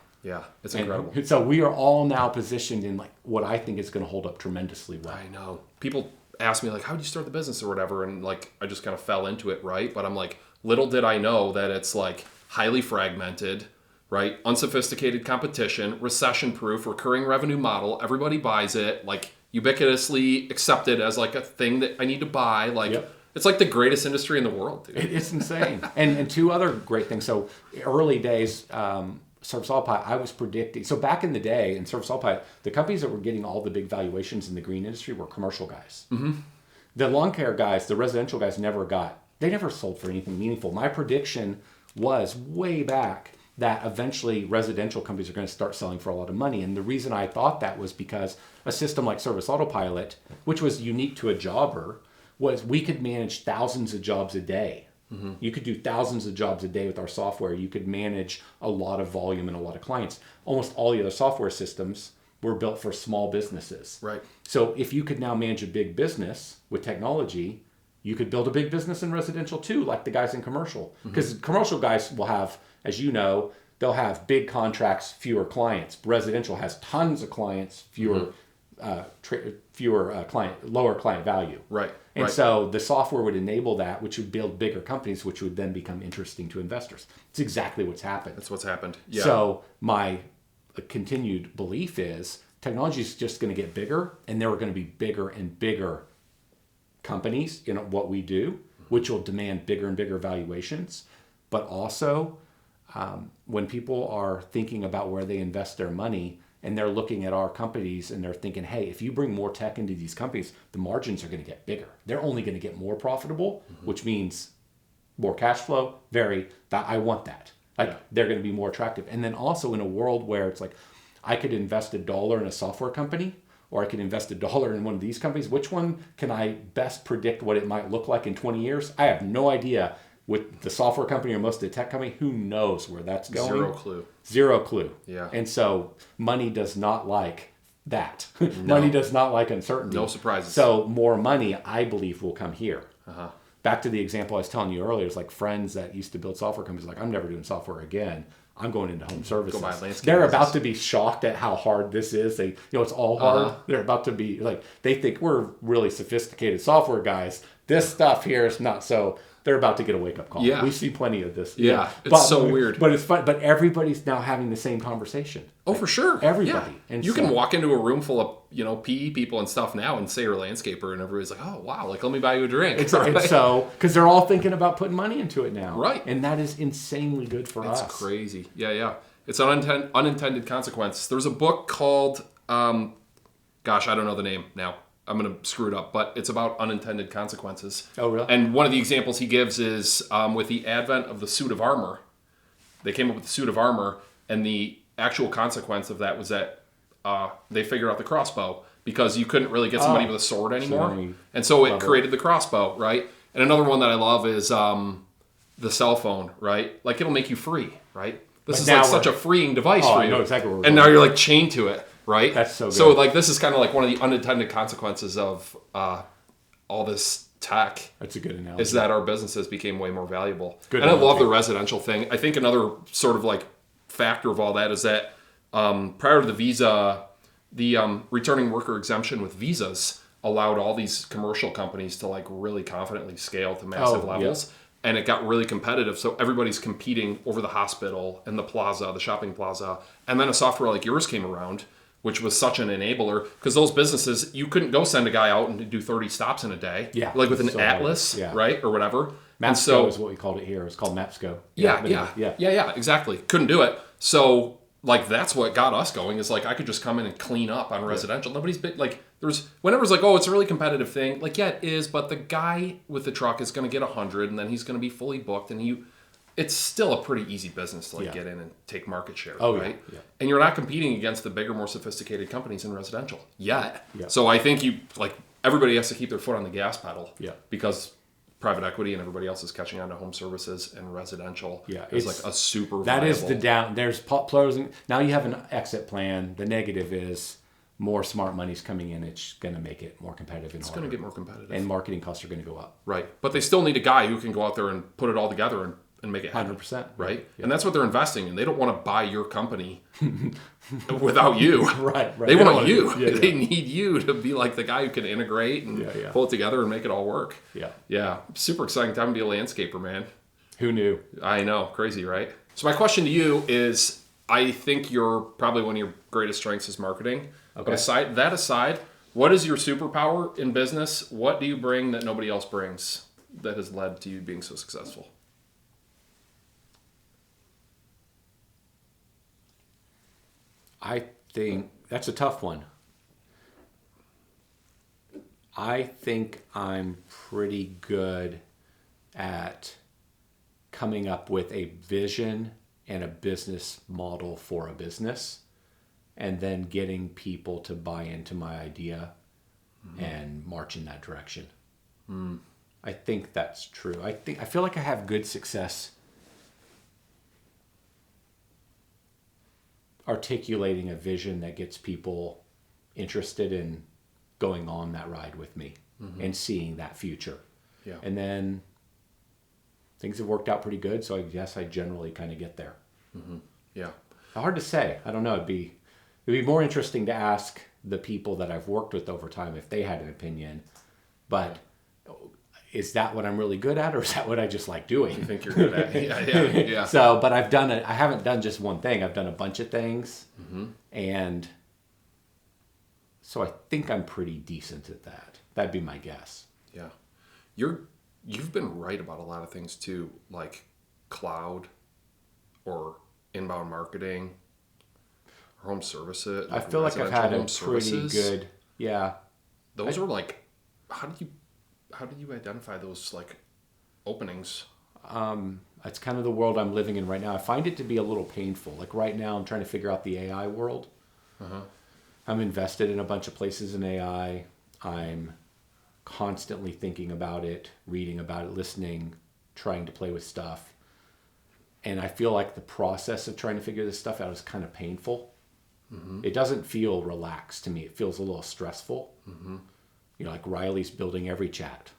it's incredible. And so we are all now positioned in like what I think is going to hold up tremendously well. I know. People ask me like, how did you start the business or whatever? And like, I just kind of fell into it, right? But I'm like, little did I know that it's like highly fragmented, right? Unsophisticated competition, recession-proof, recurring revenue model. Everybody buys it, like ubiquitously accepted as like a thing that I need to buy. Like it's like the greatest industry in the world, dude. It's insane. and two other great things. So early days, Service Autopilot, I was predicting. So back in the day in Service Autopilot, the companies that were getting all the big valuations in the green industry were commercial guys. The lawn care guys, the residential guys they never sold for anything meaningful. My prediction was way back that eventually residential companies are going to start selling for a lot of money. And the reason I thought that was because a system like Service Autopilot, which was unique to a jobber, was we could manage thousands of jobs a day. You could do thousands of jobs a day with our software. You could manage a lot of volume and a lot of clients. Almost all the other software systems were built for small businesses. Right. So if you could now manage a big business with technology, you could build a big business in residential too, like the guys in commercial. Because commercial guys will have, as you know, they'll have big contracts, fewer clients. Residential has tons of clients, fewer lower client value. Right. And so the software would enable that, which would build bigger companies, which would then become interesting to investors. It's exactly what's happened. That's what's happened. Yeah. So my continued belief is technology is just going to get bigger, and there are going to be bigger and bigger companies in what we do, which will demand bigger and bigger valuations. But also, when people are thinking about where they invest their money, and they're looking at our companies and they're thinking, hey, if you bring more tech into these companies, the margins are going to get bigger. They're only going to get more profitable, which means more cash flow. I want that. They're going to be more attractive. And then also in a world where it's like, I could invest $1 in a software company, or I could invest $1 in one of these companies. Which one can I best predict what it might look like in 20 years? I have no idea. With the software company or most of the tech company, who knows where that's going? Zero clue. Yeah. And so money does not like that. Money does not like uncertainty. No surprises. So more money, I believe, will come here. Back to the example I was telling you earlier, it's like friends that used to build software companies, like, I'm never doing software again. I'm going into home services. Go buy a landscape They're business. about to be shocked at how hard this is. It's all hard. They're about to be like, they think we're really sophisticated software guys. This stuff here is not so. They're about to get a wake-up call. Yeah. We see plenty of this. It's so weird. But it's fun. But everybody's now having the same conversation. Oh, for sure. Everybody. Yeah. And you can walk into a room full of, PE people and stuff now and say you're a landscaper, and everybody's like, oh, wow, like, let me buy you a drink. And so, because they're all thinking about putting money into it now. Right. And that is insanely good for us. It's crazy. Yeah. It's an unintended consequence. There's a book called, I don't know the name now. I'm going to screw it up, but it's about unintended consequences. Oh, really? And one of the examples he gives is with the advent of the suit of armor. They came up with the suit of armor, and the actual consequence of that was that they figured out the crossbow, because you couldn't really get somebody with a sword anymore. And so it created the crossbow, right? And another one that I love is the cell phone, right? Like, it'll make you free, right? This is like such a freeing device for you. I know exactly where we're and going. now you're like chained to it. Right? That's so good. So like this is kind of like one of the unintended consequences of all this tech. That's a good analogy. Is that our businesses became way more valuable. Good and analogy. I love the residential thing. I think another sort of like factor of all that is that prior to the visa, the returning worker exemption with visas allowed all these commercial companies to like really confidently scale to massive levels. Yeah. And it got really competitive. So everybody's competing over the hospital and the plaza, the shopping plaza. And then a software like yours came around, which was such an enabler, because those businesses, you couldn't go send a guy out and do 30 stops in a day. Yeah. Like with an Atlas, right? Or whatever. Mapsco is what we called it here. It's called Mapsco. Yeah, exactly. Couldn't do it. So like that's what got us going, is like I could just come in and clean up on residential. Nobody's been like, whenever it's like, oh, it's a really competitive thing. Like, yeah, it is, but the guy with the truck is going to get 100 and then he's going to be fully booked, and it's still a pretty easy business to like get in and take market share, right? Yeah. And you're not competing against the bigger, more sophisticated companies in residential yet. Yeah. So I think everybody has to keep their foot on the gas pedal. Yeah. Because private equity and everybody else is catching on to home services and residential. Yeah. It's like a super that viable. Is the down. There's closing. Now you have an exit plan. The negative is more smart money's coming in. It's going to make it more competitive. It's going to get more competitive. And marketing costs are going to go up. Right. But they still need a guy who can go out there and put it all together and make it happen. 100%. Right? Yeah. And that's what they're investing in. They don't want to buy your company without you. Right. They want you. They need you to be like the guy who can integrate and pull it together and make it all work. Yeah. Yeah. Super exciting time to be a landscaper, man. Who knew? I know. Crazy, right? So my question to you is, I think probably one of your greatest strengths is marketing. Okay. But aside, what is your superpower in business? What do you bring that nobody else brings that has led to you being so successful? I think that's a tough one. I think I'm pretty good at coming up with a vision and a business model for a business, and then getting people to buy into my idea and march in that direction. I think that's true. I feel like I have good success articulating a vision that gets people interested in going on that ride with me and seeing that future. Yeah. And then things have worked out pretty good, so I guess I generally kind of get there. Yeah. Hard to say. I don't know. It'd be more interesting to ask the people that I've worked with over time if they had an opinion. But is that what I'm really good at, or is that what I just like doing? You think you're good at it? Yeah. So, but I haven't done just one thing. I've done a bunch of things. And so I think I'm pretty decent at that. That'd be my guess. Yeah. You've been right about a lot of things too, like cloud or inbound marketing, or home services. I feel like I've had a pretty good, Those are like, how do you identify those like openings? It's kind of the world I'm living in right now. I find it to be a little painful. Like right now, I'm trying to figure out the AI world. I'm invested in a bunch of places in AI. I'm constantly thinking about it, reading about it, listening, trying to play with stuff. And I feel like the process of trying to figure this stuff out is kind of painful. It doesn't feel relaxed to me. It feels a little stressful. Like Riley's building every chat.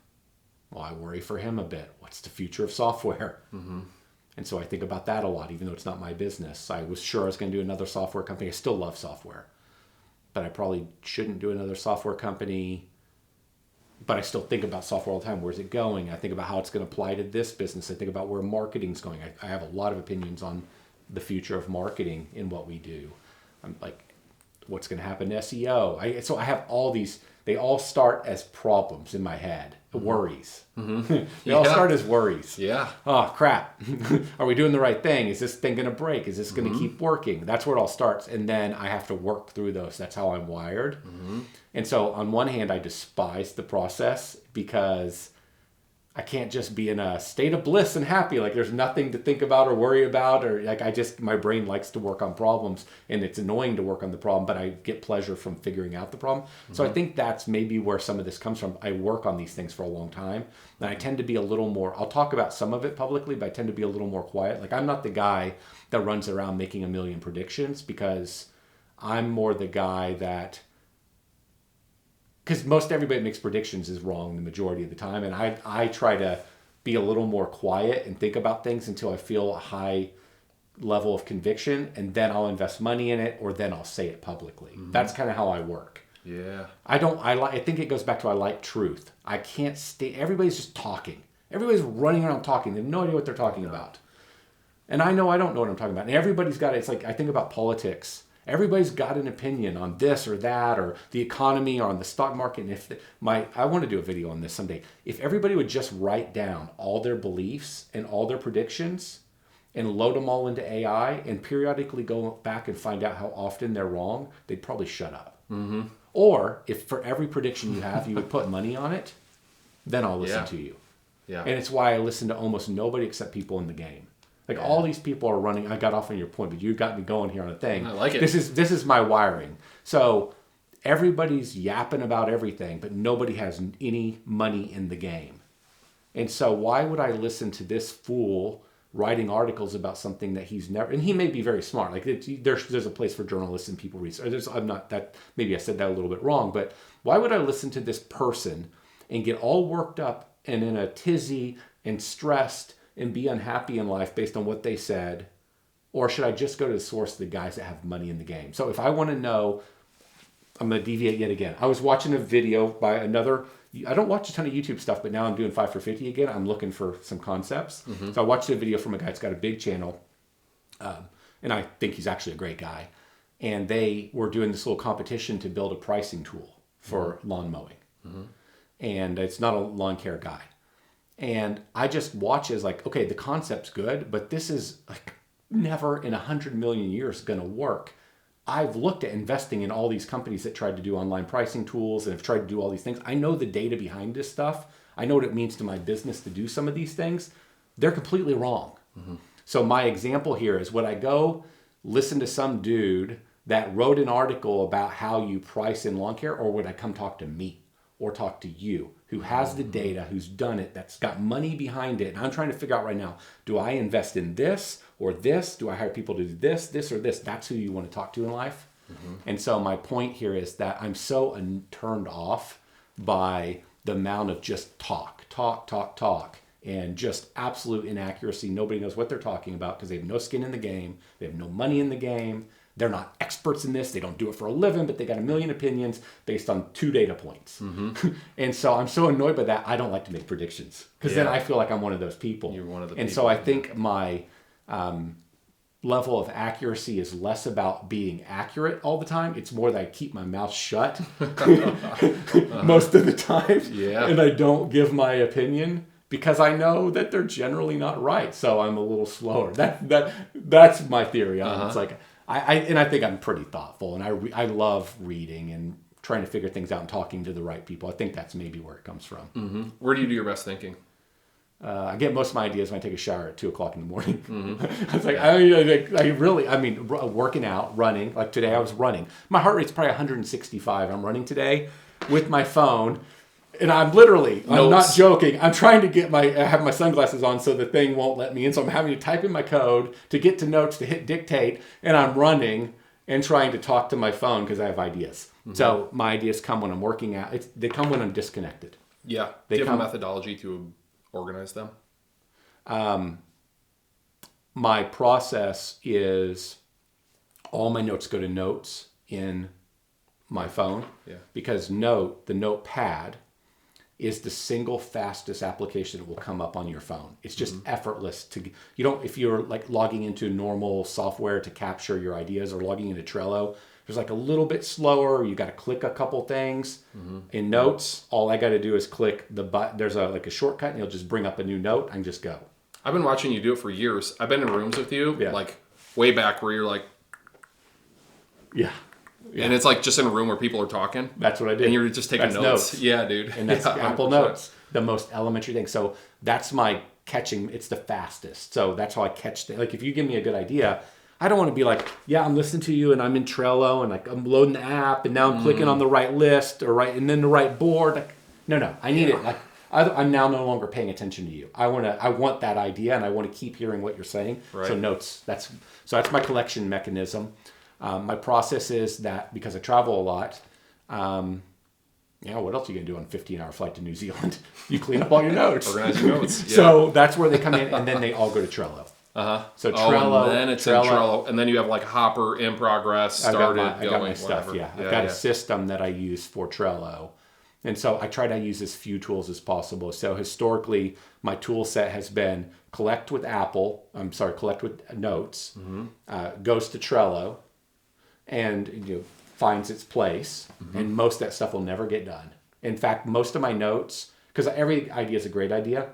Well, I worry for him a bit. What's the future of software? And so I think about that a lot, even though it's not my business. I was sure I was going to do another software company. I still love software. But I probably shouldn't do another software company. But I still think about software all the time. Where's it going? I think about how it's going to apply to this business. I think about where marketing's going. I have a lot of opinions on the future of marketing in what we do. I'm like, what's going to happen to SEO? So I have all these. They all start as problems in my head, worries. They all start as worries. Yeah. Oh, crap. Are we doing the right thing? Is this thing going to break? Is this going to keep working? That's where it all starts. And then I have to work through those. That's how I'm wired. And so on one hand, I despise the process because I can't just be in a state of bliss and happy. Like there's nothing to think about or worry about, or like my brain likes to work on problems, and it's annoying to work on the problem, but I get pleasure from figuring out the problem. So I think that's maybe where some of this comes from. I work on these things for a long time, and I tend to be a little more, I'll talk about some of it publicly, but I tend to be a little more quiet. Like I'm not the guy that runs around making a million predictions, because I'm more the guy that because most everybody that makes predictions is wrong the majority of the time. And I try to be a little more quiet and think about things until I feel a high level of conviction, and then I'll invest money in it, or then I'll say it publicly. That's kind of how I work. Yeah. I think it goes back to I like truth. I can't stay. Everybody's just talking. Everybody's running around talking. They have no idea what they're talking about. And I know I don't know what I'm talking about. And everybody's got it. It's like I think about politics. Everybody's got an opinion on this or that, or the economy, or on the stock market. And if I want to do a video on this someday. If everybody would just write down all their beliefs and all their predictions and load them all into AI and periodically go back and find out how often they're wrong, they'd probably shut up. Mm-hmm. Or if for every prediction you have, you would put money on it, then I'll listen to you. Yeah. And it's why I listen to almost nobody except people in the game. Like all these people are running. I got off on your point, but you got me going here on a thing. I like it. This is my wiring. So everybody's yapping about everything, but nobody has any money in the game. And so why would I listen to this fool writing articles about something that he's never? And he may be very smart. Like there's a place for journalists and people research. I'm not that. Maybe I said that a little bit wrong, but why would I listen to this person and get all worked up and in a tizzy and stressed and be unhappy in life based on what they said? Or should I just go to the source of the guys that have money in the game? So if I want to know, I'm going to deviate yet again. I was watching a video by another, I don't watch a ton of YouTube stuff, but now I'm doing 5 for 50 again. I'm looking for some concepts. Mm-hmm. So I watched a video from a guy that's got a big channel. And I think he's actually a great guy. And they were doing this little competition to build a pricing tool for lawn mowing. Mm-hmm. And it's not a lawn care guy. And I just watch as like, okay, the concept's good, but this is like never in 100 million years going to work. I've looked at investing in all these companies that tried to do online pricing tools and have tried to do all these things. I know the data behind this stuff. I know what it means to my business to do some of these things. They're completely wrong. Mm-hmm. So my example here is, would I go listen to some dude that wrote an article about how you price in lawn care, or would I come talk to me or talk to you who has the data, who's done it, that's got money behind it? And I'm trying to figure out right now, do I invest in this or this? Do I hire people to do this or this? That's who you want to talk to in life. Mm-hmm. And so my point here is that I'm so turned off by the amount of just talk, and just absolute inaccuracy. Nobody knows what they're talking about because they have no skin in the game. They have no money in the game. They're not experts in this. They don't do it for a living, but they got a million opinions based on 2 data points. Mm-hmm. And so I'm so annoyed by that. I don't like to make predictions because then I feel like I'm one of those people. You're one of the people. And so I think my level of accuracy is less about being accurate all the time. It's more that I keep my mouth shut most of the time. Yeah. And I don't give my opinion because I know that they're generally not right. So I'm a little slower. That's my theory. It's like, I think I'm pretty thoughtful, and I love reading and trying to figure things out and talking to the right people. I think that's maybe where it comes from. Mm-hmm. Where do you do your best thinking? I get most of my ideas when I take a shower at 2:00 in the morning. Mm-hmm. I was like, working out, running. Like today I was running. My heart rate's probably 165. I'm running today with my phone. And I'm not joking. I'm trying to I have my sunglasses on so the thing won't let me in. So I'm having to type in my code to get to notes, to hit dictate. And I'm running and trying to talk to my phone because I have ideas. Mm-hmm. So my ideas come when I'm working out. They come when I'm disconnected. Yeah. Do you have a methodology to organize them? My process is all my notes go to notes in my phone. Yeah. Because the notepad is the single fastest application that will come up on your phone. It's just effortless if you're like logging into normal software to capture your ideas or logging into Trello, there's like a little bit slower. You got to click a couple things. Mm-hmm. In notes, all I got to do is click the button. There's a shortcut and it'll just bring up a new note and just go. I've been watching you do it for years. I've been in rooms with you, like way back where you're like, yeah. And it's like just in a room where people are talking. That's what I do. And you're just taking notes. Yeah, dude. And that's Apple Notes, the most elementary thing. So that's my catching. It's the fastest. So that's how I catch things. Like if you give me a good idea, I don't want to be like, yeah, I'm listening to you and I'm in Trello and like I'm loading the app and now I'm clicking on the right list and then the right board. Like, no, I need it. Like I'm now no longer paying attention to you. I want that idea and I want to keep hearing what you're saying. Right. So notes. That's my collection mechanism. My process is that because I travel a lot, and Yeah, what else are you going to do on a 15-hour flight to New Zealand? You clean up all your notes. Organize your notes. Yeah. So that's where they come in, and then they all go to Trello. So Trello, and then it's in Trello, and then you have like Hopper, in progress, started, I got my stuff. whatever. Yeah, I've got a system that I use for Trello, and so I try to use as few tools as possible. So historically, my tool set has been collect with Notes, goes to Trello, and finds its place, and most of that stuff will never get done. In fact, most of my notes, because every idea is a great idea,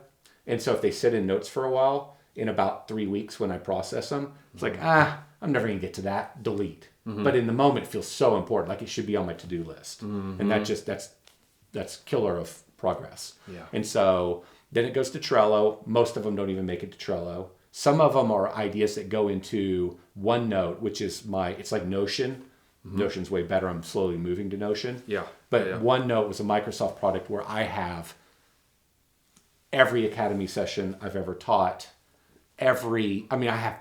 and so if they sit in notes for a while, in about 3 weeks when I process them, it's like, I'm never going to get to that, delete. But in the moment, it feels so important, like it should be on my to-do list. And that's killer of progress. Yeah. And so then it goes to Trello. Most of them don't even make it to Trello. Some of them are ideas that go into OneNote, which is it's like Notion. Notion's way better. I'm slowly moving to Notion. Yeah. But OneNote was a Microsoft product where I have every academy session I've ever taught. I have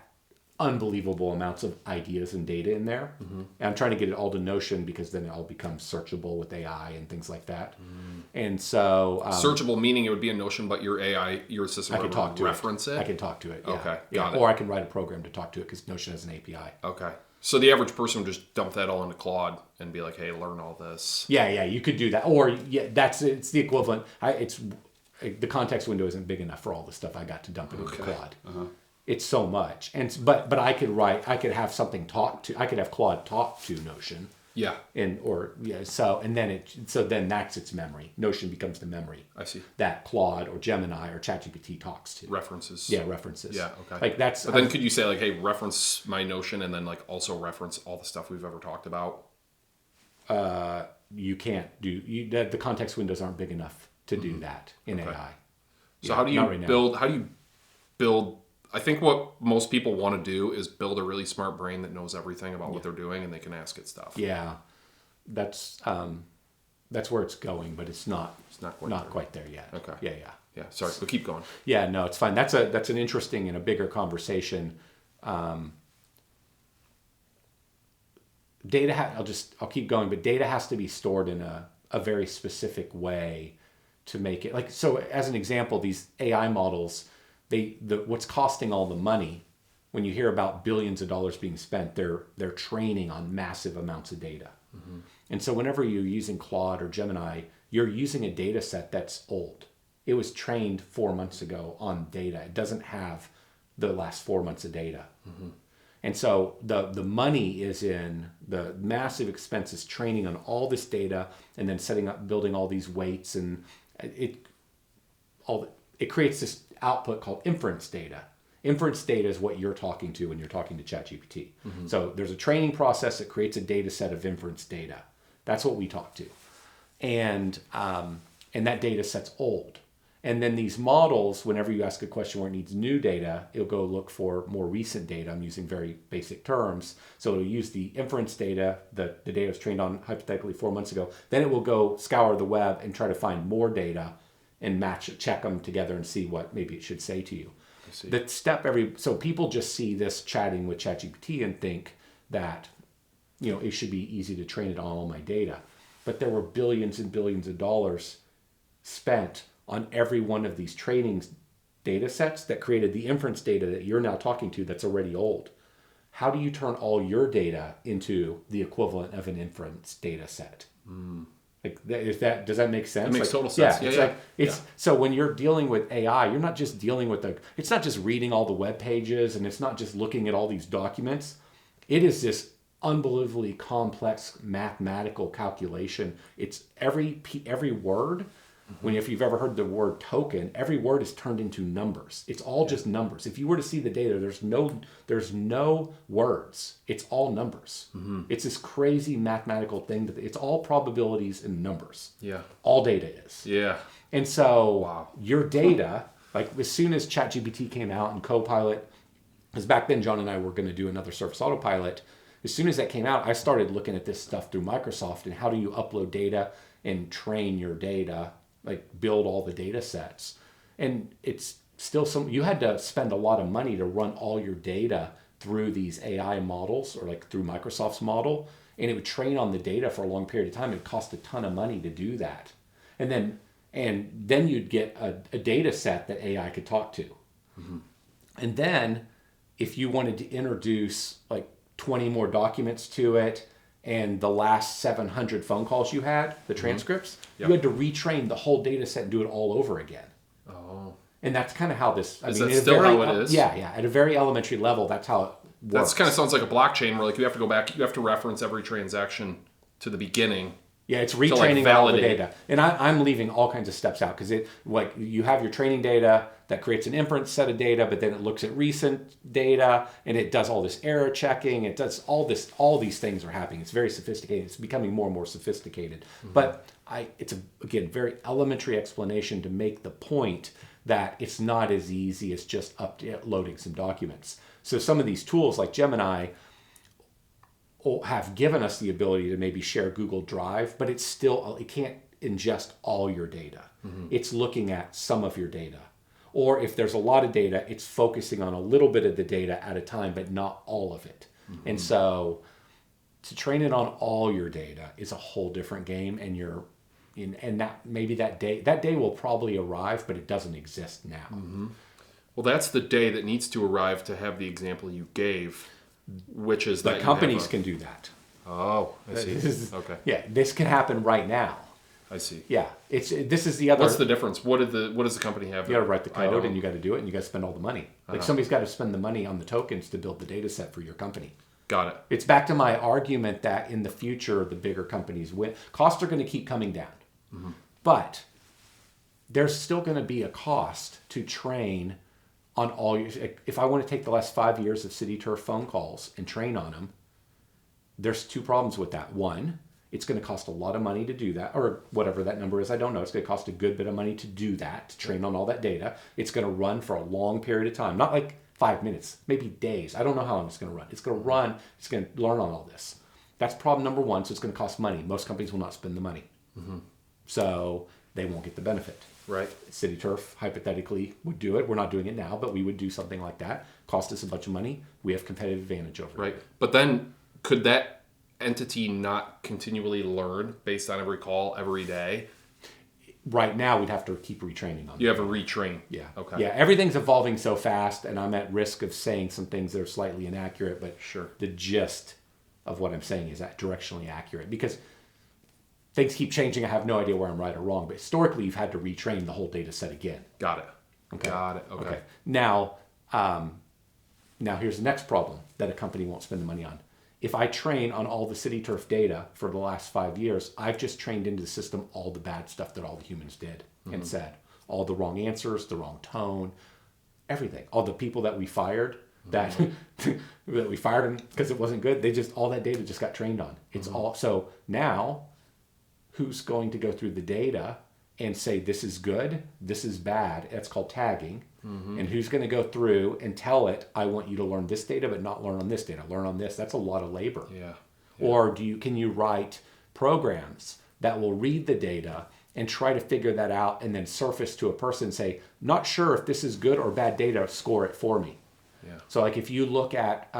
unbelievable amounts of ideas and data in there. And I'm trying to get it all to Notion because then it all becomes searchable with AI and things like that. And so... searchable meaning it would be a Notion, but your AI, your system I can talk to reference it? I can talk to it, yeah. Okay, got it. Or I can write a program to talk to it because Notion has an API. Okay. So the average person would just dump that all into Claude and be like, hey, learn all this. Yeah, you could do that. Or, it's the equivalent. The context window isn't big enough for all the stuff I got to dump into Claude. It's so much, but I could have something I could have Claude talk to Notion. Yeah. So then that's its memory. Notion becomes the memory. I see. That Claude or Gemini or ChatGPT talks to. References. Yeah, references. Yeah, okay. Like that's. But then could you say like, hey, reference my Notion and then like also reference all the stuff we've ever talked about? You can't do the context windows aren't big enough to do that in AI. So how do you build? I think what most people want to do is build a really smart brain that knows everything about what they're doing and they can ask it stuff. Yeah, that's where it's going, but it's not. It's not quite there yet. Okay. Yeah. Sorry, but keep going. Yeah, no, it's fine. That's an interesting and a bigger conversation. Data. I'll keep going, but data has to be stored in a very specific way to make it like. So, as an example, these AI models. What's costing all the money when you hear about billions of dollars being spent, they're training on massive amounts of data. And so whenever you're using Claude or Gemini, you're using a data set that's old. It was trained 4 months ago on data. It doesn't have the last 4 months of data. And so the money is in the massive expenses training on all this data and then building all these weights, and it creates this output called inference data. Inference data is what you're talking to when you're talking to ChatGPT. So there's a training process that creates a data set of inference data. That's what we talk to. And that data set's old. And then these models, whenever you ask a question where it needs new data, it'll go look for more recent data. I'm using very basic terms. So it'll use the inference data, the data was trained on hypothetically 4 months ago. Then it will go scour the web and try to find more data and check them together and see what maybe it should say to you. So people just see this chatting with ChatGPT and think that, it should be easy to train it on all my data. But there were billions and billions of dollars spent on every one of these training data sets that created the inference data that you're now talking to that's already old. How do you turn all your data into the equivalent of an inference data set? Does that make sense? It makes total sense. So when you're dealing with AI, you're not just dealing with it's not just reading all the web pages and it's not just looking at all these documents. It is this unbelievably complex mathematical calculation. It's every word. If you've ever heard the word token, every word is turned into numbers. It's all just numbers. If you were to see the data, there's no words. It's all numbers. It's this crazy mathematical thing that it's all probabilities and numbers. Yeah. All data is. Yeah. And so your data, like as soon as ChatGPT came out and Copilot, because back then John and I were going to do another Surface Autopilot. As soon as that came out, I started looking at this stuff through Microsoft and how do you upload data and train your data, like build all the data sets. And it's still you had to spend a lot of money to run all your data through these AI models or like through Microsoft's model. and it would train on the data for a long period of time. It cost a ton of money to do that. And then you'd get a data set that AI could talk to. Mm-hmm. And then if you wanted to introduce like 20 more documents to it and the last 700 phone calls you had, the transcripts, you had to retrain the whole data set and do it all over again. Oh. And that's kind of how this... Is that still how it is? Yeah. At a very elementary level, that's how it works. That kind of sounds like a blockchain where like you have to go back, you have to reference every transaction to the beginning. Yeah, it's retraining all the data. And I'm leaving all kinds of steps out because like you have your training data that creates an inference set of data, but then it looks at recent data and it does all this error checking. It does all these things are happening. It's very sophisticated. It's becoming more and more sophisticated. Mm-hmm. But it's again, very elementary explanation to make the point that it's not as easy as just uploading some documents. So some of these tools like Gemini have given us the ability to maybe share Google Drive, but it can't ingest all your data. Mm-hmm. It's looking at some of your data. Or if there's a lot of data, it's focusing on a little bit of the data at a time, but not all of it. Mm-hmm. And so to train it on all your data is a whole different game, and that day will probably arrive, but it doesn't exist now. Mm-hmm. Well, that's the day that needs to arrive to have the example you gave, which is that companies can do that. Oh, I see. Okay. Yeah, this can happen right now. I see. Yeah, this is the other. What's the difference? What does the company have? You got to write the code, and you got to do it, and you got to spend all the money. Like somebody's got to spend the money on the tokens to build the data set for your company. Got it. It's back to my argument that in the future, the bigger companies win. Costs are going to keep coming down, but there's still going to be a cost to train on all your. If I want to take the last 5 years of CityTurf phone calls and train on them, there's two problems with that. One, it's going to cost a lot of money to do that, or whatever that number is. I don't know. It's going to cost a good bit of money to do that, to train on all that data. It's going to run for a long period of time, not like 5 minutes, maybe days. I don't know how long it's going to run. It's going to run. It's going to learn on all this. That's problem number one. So it's going to cost money. Most companies will not spend the money, so they won't get the benefit. Right. CityTurf hypothetically would do it. We're not doing it now, but we would do something like that. Cost us a bunch of money. We have competitive advantage over it. Right. But then could that entity not continually learn based on every call every day? Right now, we'd have to keep retraining on it. You have to retrain. Yeah. Okay. Yeah, everything's evolving so fast, and I'm at risk of saying some things that are slightly inaccurate, but sure, the gist of what I'm saying is that directionally accurate, because things keep changing. I have no idea where I'm right or wrong, but historically, you've had to retrain the whole data set again. Got it. Okay. Got it. Okay. Now here's the next problem that a company won't spend the money on. If I train on all the CityTurf data for the last 5 years, I've just trained into the system all the bad stuff that all the humans did and said. All the wrong answers, the wrong tone, everything. All the people that we fired, that we fired them because it wasn't good, all that data just got trained on. It's all. So now, who's going to go through the data and say this is good, this is bad? That's called tagging. And who's going to go through and tell it, I want you to learn this data, but not learn on this data, learn on this? That's a lot of labor. Yeah. Or can you write programs that will read the data and try to figure that out and then surface to a person and say, not sure if this is good or bad data, score it for me. Yeah. So like if you look at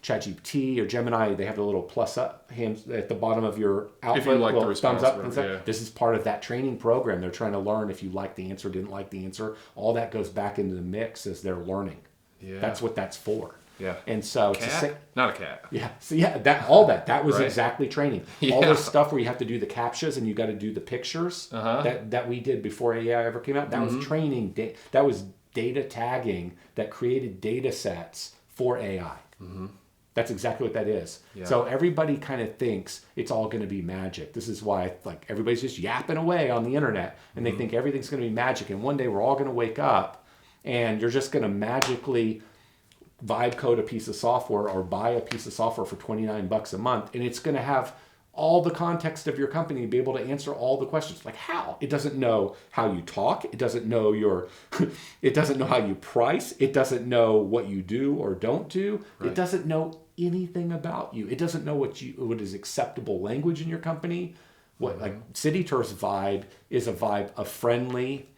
ChatGPT or Gemini, they have the little plus up hands at the bottom of your output. If you like the response, thumbs up. yeah. This is part of that training program. They're trying to learn if you like the answer, didn't like the answer. All that goes back into the mix as they're learning. Yeah. That's what that's for. Yeah. And so not a cat. Yeah. So yeah, that was right. exactly training. Yeah. All this stuff where you have to do the captchas and you got to do the pictures that we did before AI ever came out. That was training. That was data tagging that created data sets for AI. That's exactly what that is. Yeah. So everybody kind of thinks it's all going to be magic. This is why everybody's just yapping away on the internet and they think everything's going to be magic. And one day we're all going to wake up and you're just going to magically vibe code a piece of software or buy a piece of software for $29 a month. And it's going to have all the context of your company to be able to answer all the questions. Like how? It doesn't know how you talk. It doesn't know it doesn't know how you price. It doesn't know what you do or don't do. Right. It doesn't know anything about you. It doesn't know what is acceptable language in your company. What like CityTurf's vibe is a vibe of friendly,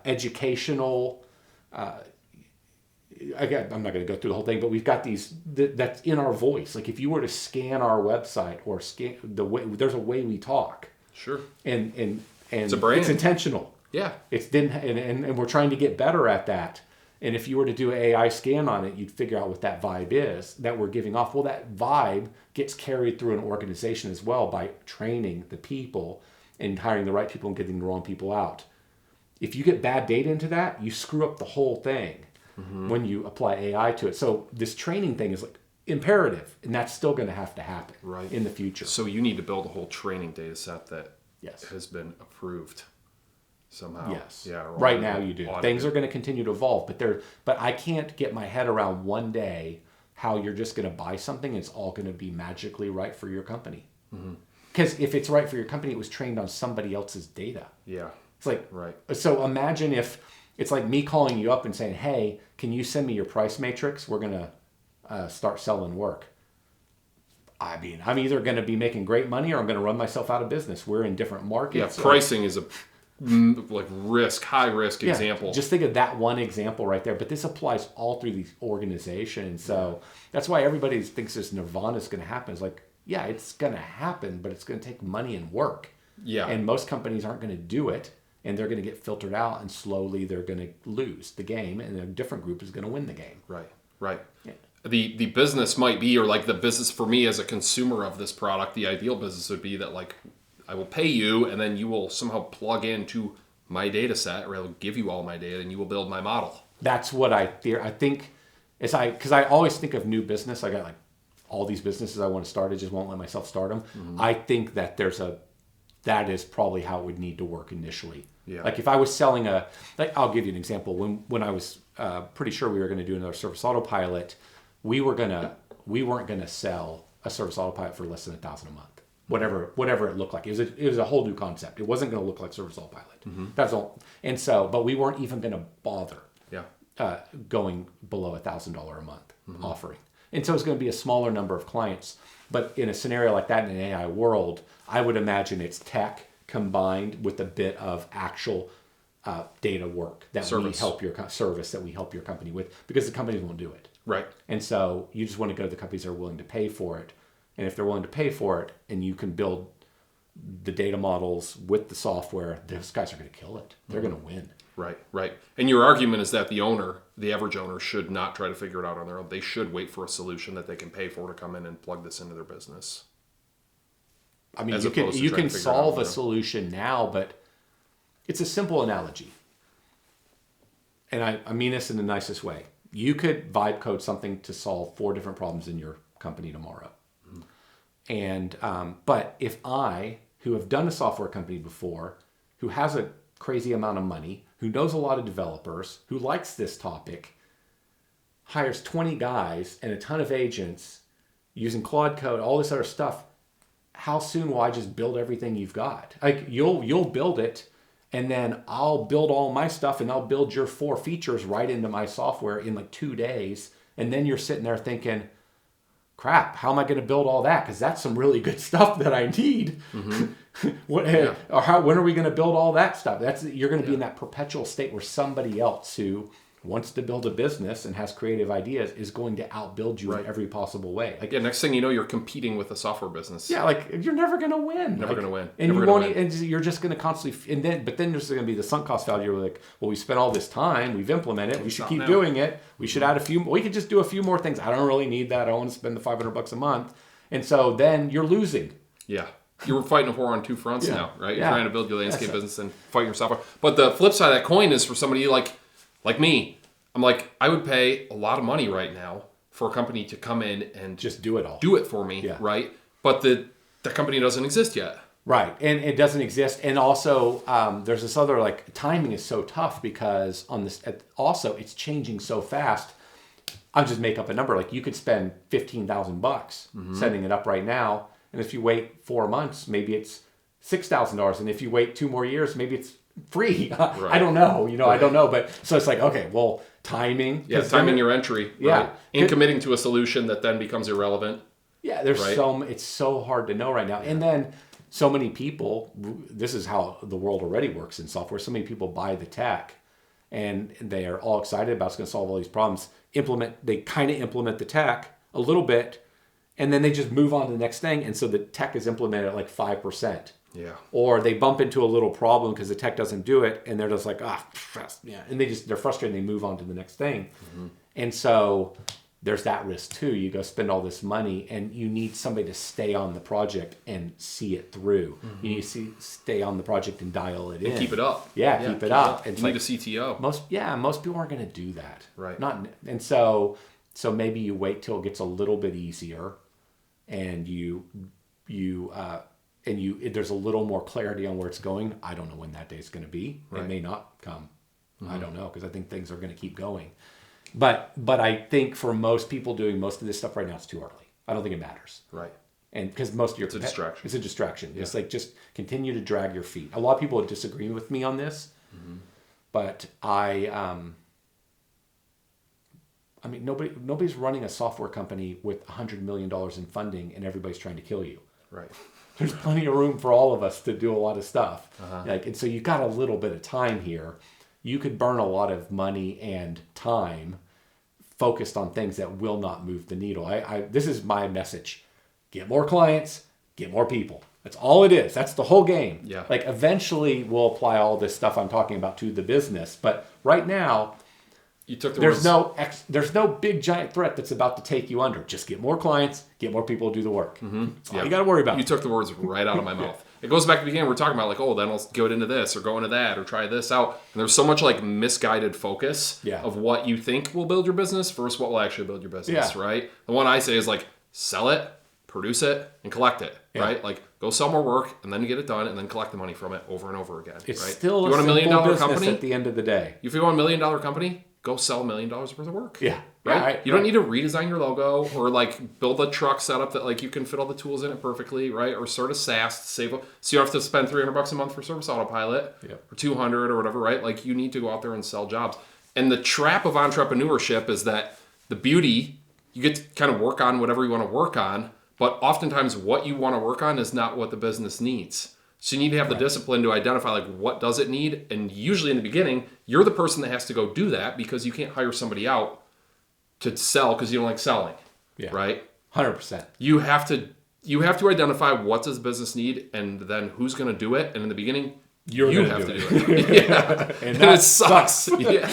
educational, again, I'm not going to go through the whole thing, but we've got these that's in our voice. Like if you were to scan our website or scan the way, there's a way we talk. Sure. And it's a brand. It's intentional. Yeah. And we're trying to get better at that. And if you were to do an AI scan on it, you'd figure out what that vibe is that we're giving off. Well, that vibe gets carried through an organization as well by training the people and hiring the right people and getting the wrong people out. If you get bad data into that, you screw up the whole thing when you apply AI to it. So this training thing is like imperative, and that's still going to happen in the future. So you need to build a whole training data set that Yes. has been approved somehow. Yes. Yeah. Right now you do. Audited. Things are going to continue to evolve, but I can't get my head around one day how you're just going to buy something and it's all going to be magically right for your company. Because if it's right for your company, it was trained on somebody else's data. Yeah. It's like, right. So imagine if it's like me calling you up and saying, hey, can you send me your price matrix? We're going to start selling work. I mean, I'm either going to be making great money or I'm going to run myself out of business. We're in different markets. Yeah, pricing is a high risk example. Just think of that one example right there. But this applies all through these organizations. So that's why everybody thinks this nirvana is going to happen. It's like, yeah, it's going to happen, but it's going to take money and work. Yeah. And most companies aren't going to do it. And they're going to get filtered out, and slowly they're going to lose the game, and a different group is going to win the game. Right. Yeah. The business might be, or like the business for me as a consumer of this product, the ideal business would be that like I will pay you, and then you will somehow plug into my data set, or I will give you all my data, and you will build my model. That's what I think, because I always think of new business. I got like all these businesses I want to start. I just won't let myself start them. I think that that is probably how it would need to work initially. Yeah. Like if I was selling I'll give you an example. When I was pretty sure we were going to do another service autopilot, we weren't going to sell a service autopilot for less than $1,000 a month. Whatever it looked like. It was a whole new concept. It wasn't going to look like service autopilot. That's all. And so, but we weren't even going to bother going below $1,000 a month offering. And so it's going to be a smaller number of clients. But in a scenario like that in an AI world, I would imagine it's tech combined with a bit of actual data work that we help your service that we help your company with, because the companies won't do it. Right. And so you just want to go to the companies that are willing to pay for it. And if they're willing to pay for it and you can build the data models with the software, those guys are going to kill it. They're going to win. Right. And your argument is that the average owner should not try to figure it out on their own. They should wait for a solution that they can pay for to come in and plug this into their business. I mean, you can solve a solution now, but it's a simple analogy. And I mean this in the nicest way. You could vibe code something to solve 4 different problems in your company tomorrow. And but if I, who have done a software company before, who has a crazy amount of money, who knows a lot of developers, who likes this topic, hires 20 guys and a ton of agents using Claude Code, all this other stuff, how soon will I just build everything you've got? Like you'll build it, and then I'll build all my stuff, and I'll build your 4 features right into my software in like 2 days. And then you're sitting there thinking, crap, how am I going to build all that? Because that's some really good stuff that I need. When are we going to build all that stuff? You're going to be in that perpetual state where somebody else who wants to build a business and has creative ideas is going to outbuild you in every possible way. Like, next thing you know, you're competing with a software business. Yeah, like you're never going to win. Never going to win. And you won't. And you're just going to constantly. But then there's going to be the sunk cost value. You're like, well, we spent all this time. We've implemented it. We should keep doing it. We should add a few. We could just do a few more things. I don't really need that. I want to spend the $500 a month. And so then you're losing. Yeah. You were fighting a war on 2 fronts now, right? You're trying to build your landscape business and fight your software. But the flip side of that coin is for somebody like me. I'm like, I would pay a lot of money right now for a company to come in and just do it all. Do it for me, right? But the company doesn't exist yet. Right, and it doesn't exist. And also, there's this other, like, timing is so tough because on this, also, it's changing so fast. I'll just make up a number. Like, you could spend $15,000 setting it up right now. And if you wait 4 months, maybe it's $6,000. And if you wait 2 more years, maybe it's free. I don't know. I don't know. But so it's like, okay, well, timing. Yeah, timing your entry. Right? And committing to a solution that then becomes irrelevant. Yeah, it's so hard to know right now. And then so many people, this is how the world already works in software. So many people buy the tech and they are all excited about it's going to solve all these problems. kind of implement the tech a little bit, and then they just move on to the next thing. And so the tech is implemented at like 5%. Yeah. Or they bump into a little problem because the tech doesn't do it, and they're just like, yeah. And they're frustrated and they move on to the next thing. Mm-hmm. And so there's that risk too. You go spend all this money, and you need somebody to stay on the project and see it through. Mm-hmm. You need to stay on the project and dial it in. Keep it up. Yeah, keep it up. You need a CTO. Most people aren't going to do that. Right. And so maybe you wait till it gets a little bit easier, and there's a little more clarity on where it's going. I don't know when that day is going to be. Right. It may not come. Mm-hmm. I don't know, because I think things are going to keep going. But I think for most people doing most of this stuff right now, it's too early. I don't think it matters. Right. And because most of it's a distraction. It's a distraction. Yeah. It's like, just continue to drag your feet. A lot of people disagree with me on this, mm-hmm. but I mean, nobody's running a software company with $100 million in funding and everybody's trying to kill you. Right. There's plenty of room for all of us to do a lot of stuff. Uh-huh. And so you've got a little bit of time here. You could burn a lot of money and time focused on things that will not move the needle. This is my message. Get more clients, get more people. That's all it is. That's the whole game. Yeah. Like, eventually we'll apply all this stuff I'm talking about to the business. But right now, there's no big giant threat that's about to take you under. Just get more clients, get more people to do the work. Mm-hmm. That's all you got to worry about. You took the words right out of my mouth. It goes back to the beginning. We're talking about like, then I'll go into this or go into that or try this out. And there's so much like misguided focus of what you think will build your business versus what will actually build your business, right? The one I say is like, sell it, produce it, and collect it, right? Like, go sell more work and then get it done and then collect the money from it over and over again. It's right? still you want a $1 million business company at the end of the day. If you want $1 million company, go sell $1 million worth of work. Yeah. Right? You don't need to redesign your logo or like build a truck setup that like you can fit all the tools in it perfectly, right? Or start a SaaS to save up, so you don't have to spend $300 a month for Service Autopilot or $200 or whatever, right? Like, you need to go out there and sell jobs. And the trap of entrepreneurship is that the beauty, you get to kind of work on whatever you want to work on, but oftentimes what you want to work on is not what the business needs. So you need to have the discipline to identify like, what does it need? And usually in the beginning, you're the person that has to go do that, because you can't hire somebody out to sell because you don't like selling, right? 100%. You have to identify what does business need, and then who's going to do it. And in the beginning, you have to do it. And that it sucks. Yeah,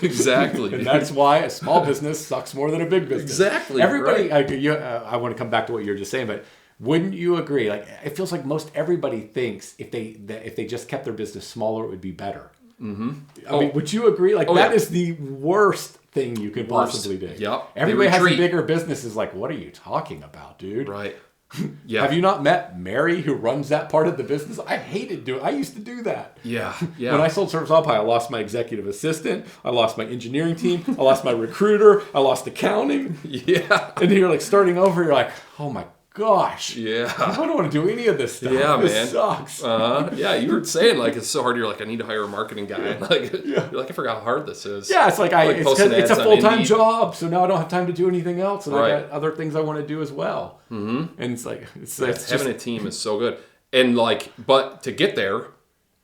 exactly. And that's why a small business sucks more than a big business. Exactly. Everybody, I want to come back to what you were just saying, but wouldn't you agree? Like, it feels like most everybody thinks if they just kept their business smaller, it would be better. Mm-hmm. I mean, would you agree? Like, that is the worst thing you could possibly do. Yep. Everybody has a bigger business is like, what are you talking about, dude? Right. Yeah. Have you not met Mary, who runs that part of the business? I hated doing. I used to do that. Yeah. Yeah. When I sold Service Autopilot, I lost my executive assistant. I lost my engineering team. I lost my recruiter. I lost accounting. Yeah. And you're like starting over. You're like, oh my gosh. Yeah. I don't want to do any of this stuff. Yeah, this man. Sucks. Yeah, you were saying like it's so hard. You're like, I need to hire a marketing guy. Like, you're like, I forgot how hard this is. Yeah, it's like it's a full-time job, so now I don't have time to do anything else, and I got other things I want to do as well. Mm-hmm. And it's like having a team is so good. And like, but to get there,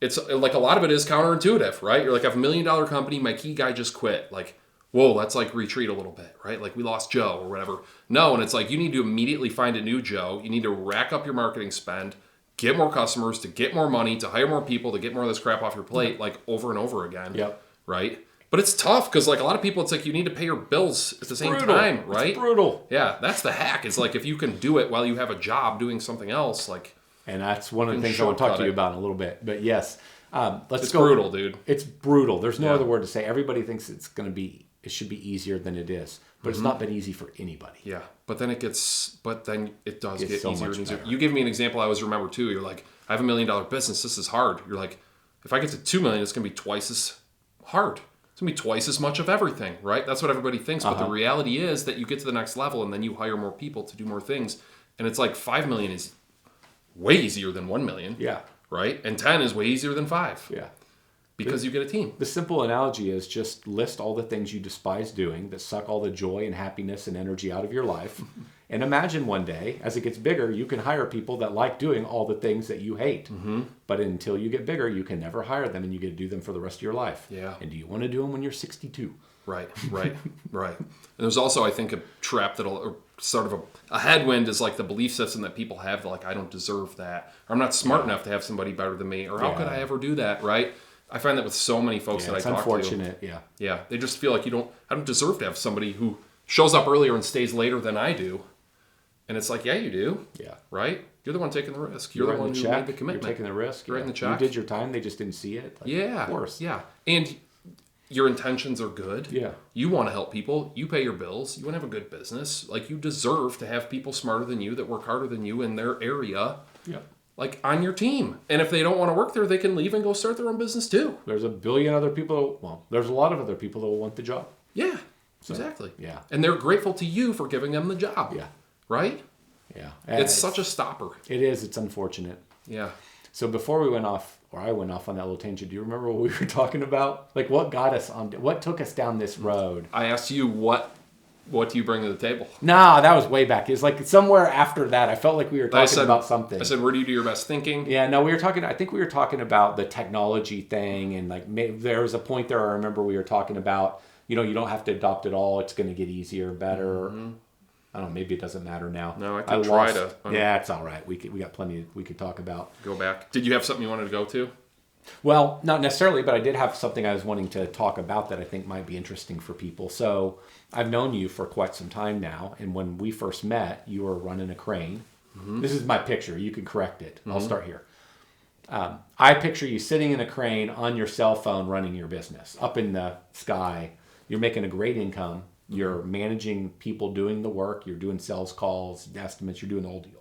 it's like a lot of it is counterintuitive, right? You're like, I have $1 million company, my key guy just quit. Like, whoa, let's like retreat a little bit, right? Like, we lost Joe or whatever. No, and it's like, you need to immediately find a new Joe. You need to rack up your marketing spend, get more customers, to get more money, to hire more people, to get more of this crap off your plate, like over and over again. Yep. Right? But it's tough because like a lot of people, it's like you need to pay your bills at the same time, right? It's brutal. Yeah, that's the hack. It's like if you can do it while you have a job doing something else, like. And that's one of the things I want to talk to you about in a little bit. But yes, it's brutal, dude. It's brutal. There's no other word to say. Everybody thinks it should be easier than it is, but it's not been easy for anybody. Yeah, but then it does get so easier and easier. Better. You give me an example I always remember too. You're like, I have $1 million business. This is hard. You're like, if I get to 2 million, it's gonna be twice as hard. It's gonna be twice as much of everything, right? That's what everybody thinks. But the reality is that you get to the next level and then you hire more people to do more things, and it's like 5 million is way easier than 1 million. Yeah. Right, and 10 is way easier than 5. Yeah. Because you get a team. The simple analogy is just list all the things you despise doing that suck all the joy and happiness and energy out of your life, And imagine one day, as it gets bigger, you can hire people that like doing all the things that you hate. But until you get bigger, you can never hire them, and you get to do them for the rest of your life. Yeah. And do you want to do them when you're 62? Right. And there's also, I think, a trap or sort of a headwind is like the belief system that people have, like, I don't deserve that, or I'm not smart enough to have somebody better than me, or how could I ever do that, right? I find that with so many folks that I talk to. It's unfortunate, Yeah, they just feel like I don't deserve to have somebody who shows up earlier and stays later than I do. And it's like, yeah, you do. Yeah. Right? You're the one taking the risk. You're the one who made the commitment. You're taking the risk. You're writing the check. You did your time. They just didn't see it. Of course. Yeah. And your intentions are good. Yeah. You want to help people. You pay your bills. You want to have a good business. Like, you deserve to have people smarter than you that work harder than you in their area. Yeah. Like, on your team. And if they don't want to work there, they can leave and go start their own business too. There's a billion other people. There's a lot of other people that will want the job. Yeah. Exactly. Yeah. And they're grateful to you for giving them the job. Yeah. Right? Yeah. It's such a stopper. It is. It's unfortunate. Yeah. So before we went off, or I went off on that little tangent, do you remember what we were talking about? Like, what took us down this road? I asked you, what do you bring to the table? Nah, that was way back. It's like somewhere after that, I felt like we were talking about something. I said, where do you do your best thinking? Yeah, no, I think we were talking about the technology thing, and like there was a point there I remember we were talking about, you don't have to adopt it all. It's going to get easier, better. I don't know, maybe it doesn't matter now. No, I could try to. Yeah, it's all right. We got plenty we could talk about. Go back. Did you have something you wanted to go to? Well, not necessarily, but I did have something I was wanting to talk about that I think might be interesting for people. So I've known you for quite some time now, and when we first met, you were running a crane. This is my picture. You can correct it. I'll start here. I picture you sitting in a crane on your cell phone running your business up in the sky. You're making a great income. You're managing people doing the work. You're doing sales calls, estimates. You're doing the whole deal.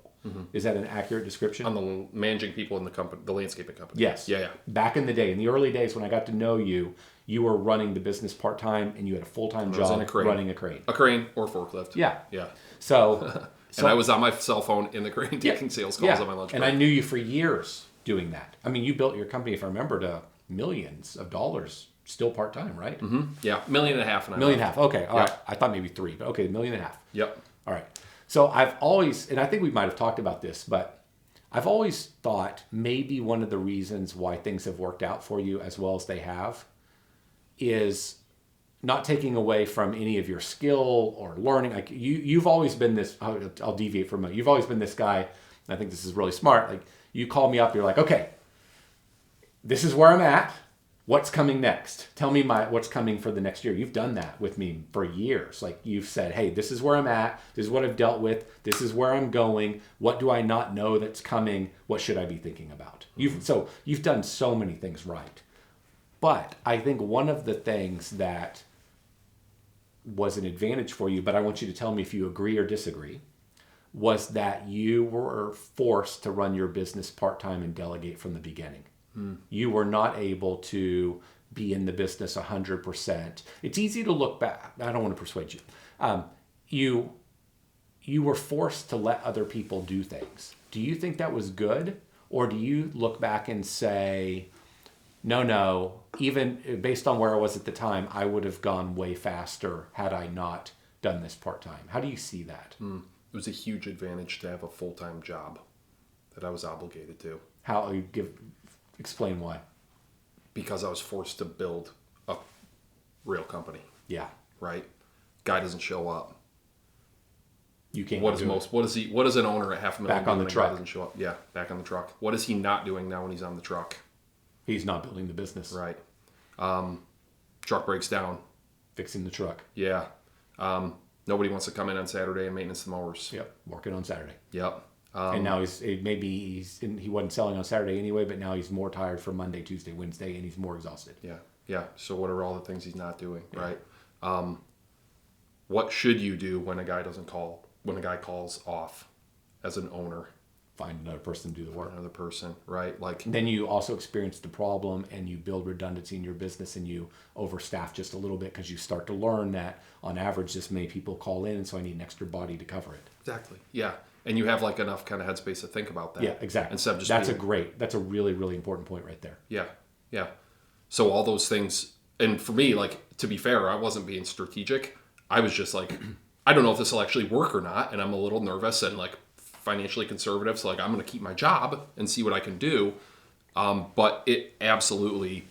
Is that an accurate description? On the managing people in the company, the landscaping company. Yes. Yeah. Back in the day, in the early days when I got to know you, you were running the business part-time and you had a full-time job running a crane. A crane or forklift. Yeah. Yeah. So and I was on my cell phone in the crane taking sales calls on my lunch break. And I knew you for years doing that. I mean, you built your company, if I remember, to millions of dollars. Still part-time, right? Yeah, $1.5 million. $1.5 million. Okay, all right. I thought maybe 3, but okay, $1.5 million. Yep. All right. So I've always, and I think we might have talked about this, but I've always thought maybe one of the reasons why things have worked out for you as well as they have is not taking away from any of your skill or learning. Like you've always been this, I'll deviate from it. You've always been this guy, and I think this is really smart. Like you call me up, you're like, okay, this is where I'm at. What's coming next? Tell me what's coming for the next year. You've done that with me for years. Like you've said, hey, this is where I'm at. This is what I've dealt with. This is where I'm going. What do I not know that's coming? What should I be thinking about? So you've done so many things right. But I think one of the things that was an advantage for you, but I want you to tell me if you agree or disagree, was that you were forced to run your business part-time and delegate from the beginning. You were not able to be in the business 100%. It's easy to look back. I don't want to persuade you. You were forced to let other people do things. Do you think that was good? Or do you look back and say, no, even based on where I was at the time, I would have gone way faster had I not done this part-time? How do you see that? It was a huge advantage to have a full-time job that I was obligated to. How you explain why? Because I was forced to build a real company. Yeah. Right? Guy doesn't show up. You can't. What is an owner at $500,000 back on the truck? Guy doesn't show up? Yeah, back on the truck. What is he not doing now when he's on the truck? He's not building the business. Right. Truck breaks down. Fixing the truck. Yeah. Nobody wants to come in on Saturday and maintenance the mowers. Yep. Working on Saturday. Yep. And now he wasn't selling on Saturday anyway, but now he's more tired for Monday, Tuesday, Wednesday, and he's more exhausted. Yeah. So what are all the things he's not doing, right? What should you do when a guy calls off as an owner? Find another person to do the work. Another person, right? Like then you also experience the problem, and you build redundancy in your business, and you overstaff just a little bit because you start to learn that on average this many people call in, and so I need an extra body to cover it. Exactly. Yeah. And you have like enough kind of headspace to think about that. Yeah, exactly. Instead of just that's a really, really important point right there. Yeah. So all those things, and for me, like, to be fair, I wasn't being strategic. I was just like, I don't know if this will actually work or not. And I'm a little nervous and like financially conservative. So like, I'm going to keep my job and see what I can do. But it absolutely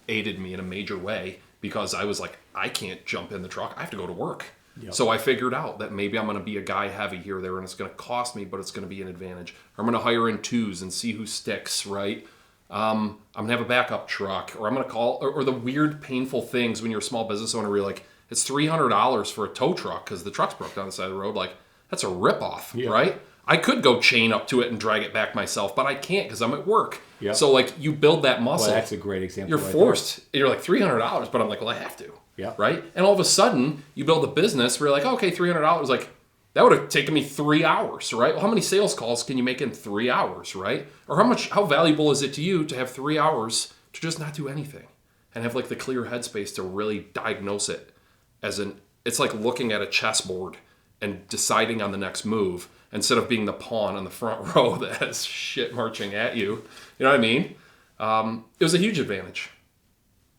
aided me in a major way because I was like, I can't jump in the truck. I have to go to work. Yep. So I figured out that maybe I'm going to be a guy heavy here or there, and it's going to cost me, but it's going to be an advantage. Or I'm going to hire in twos and see who sticks, right? I'm going to have a backup truck, or I'm going to call, or the weird, painful things when you're a small business owner where you're like, it's $300 for a tow truck because the truck's broke down the side of the road. Like, that's a ripoff, right? I could go chain up to it and drag it back myself, but I can't because I'm at work. Yep. So, like, you build that muscle. Well, that's a great example. You're forced. You're like, $300, but I'm like, well, I have to. Yeah. Right? And all of a sudden, you build a business where you're like, okay, $300. Like, that would have taken me 3 hours, right? Well, how many sales calls can you make in 3 hours, right? Or how valuable is it to you to have 3 hours to just not do anything and have like the clear headspace to really diagnose it it's like looking at a chessboard and deciding on the next move instead of being the pawn on the front row that has shit marching at you. You know what I mean? It was a huge advantage.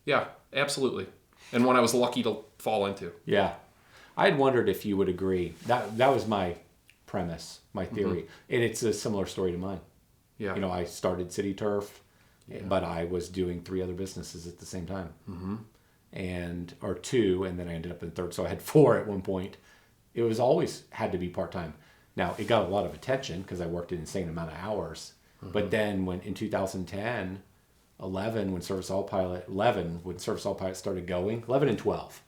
Yeah, absolutely. And one I was lucky to fall into. Yeah. I had wondered if you would agree. That was my premise, my theory. Mm-hmm. And it's a similar story to mine. Yeah. You know, I started City Turf, but I was doing 3 other businesses at the same time. Mm-hmm. Or 2, and then I ended up in 3rd. So I had 4 at one point. It was always had to be part-time. Now, it got a lot of attention because I worked an insane amount of hours. Mm-hmm. But then in 2010... 11 when Service Autopilot started going, 11 and 12,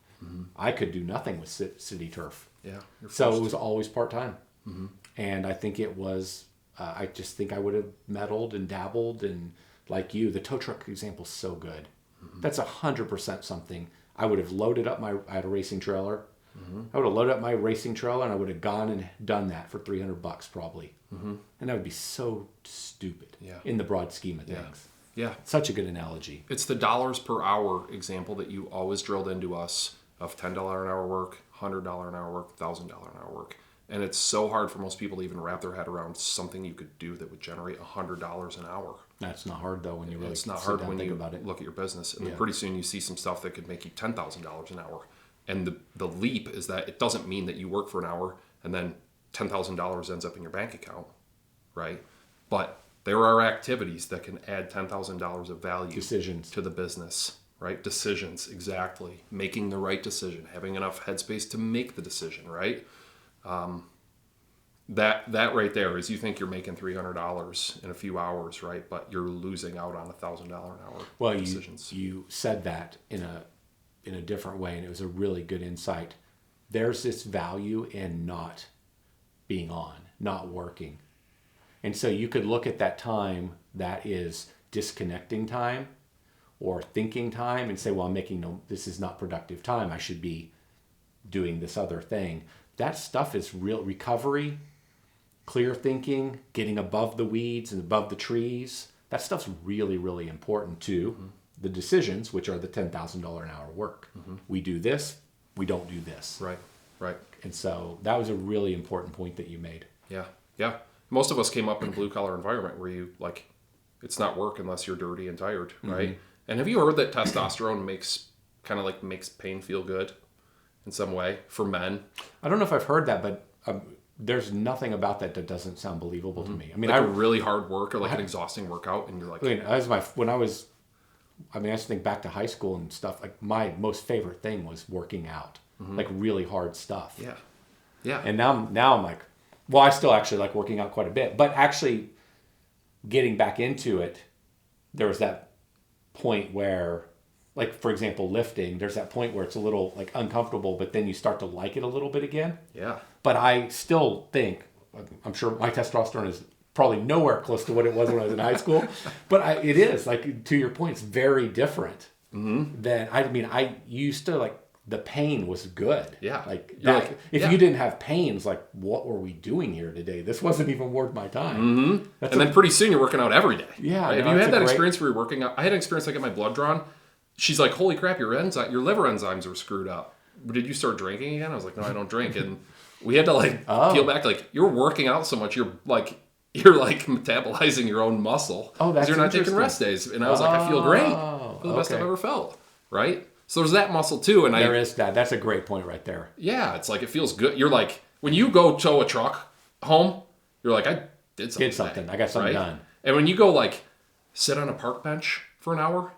I could do nothing with City Turf. Yeah. So it was always part-time. Mm-hmm. And I think it was, I just think I would have meddled and dabbled, and like you, the tow truck example is so good. Mm-hmm. That's 100% something. I would have loaded up I had a racing trailer. Mm-hmm. I would have loaded up my racing trailer and I would have gone and done that for $300 probably. Mm-hmm. And that would be so stupid in the broad scheme of things. Yeah. Such a good analogy. It's the dollars per hour example that you always drilled into us of $10 an hour work, $100 an hour work, $1,000 an hour work. And it's so hard for most people to even wrap their head around something you could do that would generate $100 an hour. That's not hard though when you really It's not hard when you about it. Look at your business. And then pretty soon you see some stuff that could make you $10,000 an hour. And the leap is that it doesn't mean that you work for an hour and then $10,000 ends up in your bank account, right? But there are activities that can add $10,000 of value to the business, right? Decisions, exactly. Making the right decision, having enough headspace to make the decision, right? That right there is you think you're making $300 in a few hours, right? But you're losing out on $1,000 an hour decisions. You said that in a different way, and it was a really good insight. There's this value in not being on, not working. And so you could look at that time that is disconnecting time or thinking time and say, well, this is not productive time. I should be doing this other thing. That stuff is real recovery, clear thinking, getting above the weeds and above the trees. That stuff's really, really important to the decisions, which are the $10,000 an hour work. Mm-hmm. We do this, we don't do this. Right. And so that was a really important point that you made. Yeah. Most of us came up in a blue-collar environment where you, like, it's not work unless you're dirty and tired, right? Mm-hmm. And have you heard that testosterone makes pain feel good in some way for men? I don't know if I've heard that, but there's nothing about that doesn't sound believable to me. I mean, like a really hard work or like an exhausting workout, and you're like... I just think back to high school and stuff, like my most favorite thing was working out, like really hard stuff. Yeah. And now I'm like, well, I still actually like working out quite a bit, but actually getting back into it, there was that point where, like, for example, lifting, there's that point where it's a little like uncomfortable, but then you start to like it a little bit again. Yeah. But I still think, I'm sure my testosterone is probably nowhere close to what it was when I was in high school, but it is, like, to your point, it's very different than, I used to, like, the pain was good. Yeah. If you didn't have pain, it's like, what were we doing here today? This wasn't even worth my time. Mm-hmm. And then pretty soon you're working out every day. Yeah. Right? Have you had that experience where you're working out? I had an experience, I get my blood drawn. She's like, holy crap, your liver enzymes are screwed up. Did you start drinking again? I was like, no, I don't drink. And we had to peel back, like, you're working out so much, you're metabolizing your own muscle. Oh, that's you're not taking rest days. And I was like, I feel great. I feel the best I've ever felt. Right? So there's that muscle too. And there is that. That's a great point right there. Yeah, it's like it feels good. You're like, when you go tow a truck home, you're like, I did something. Today, I got something done. And when you go like sit on a park bench for an hour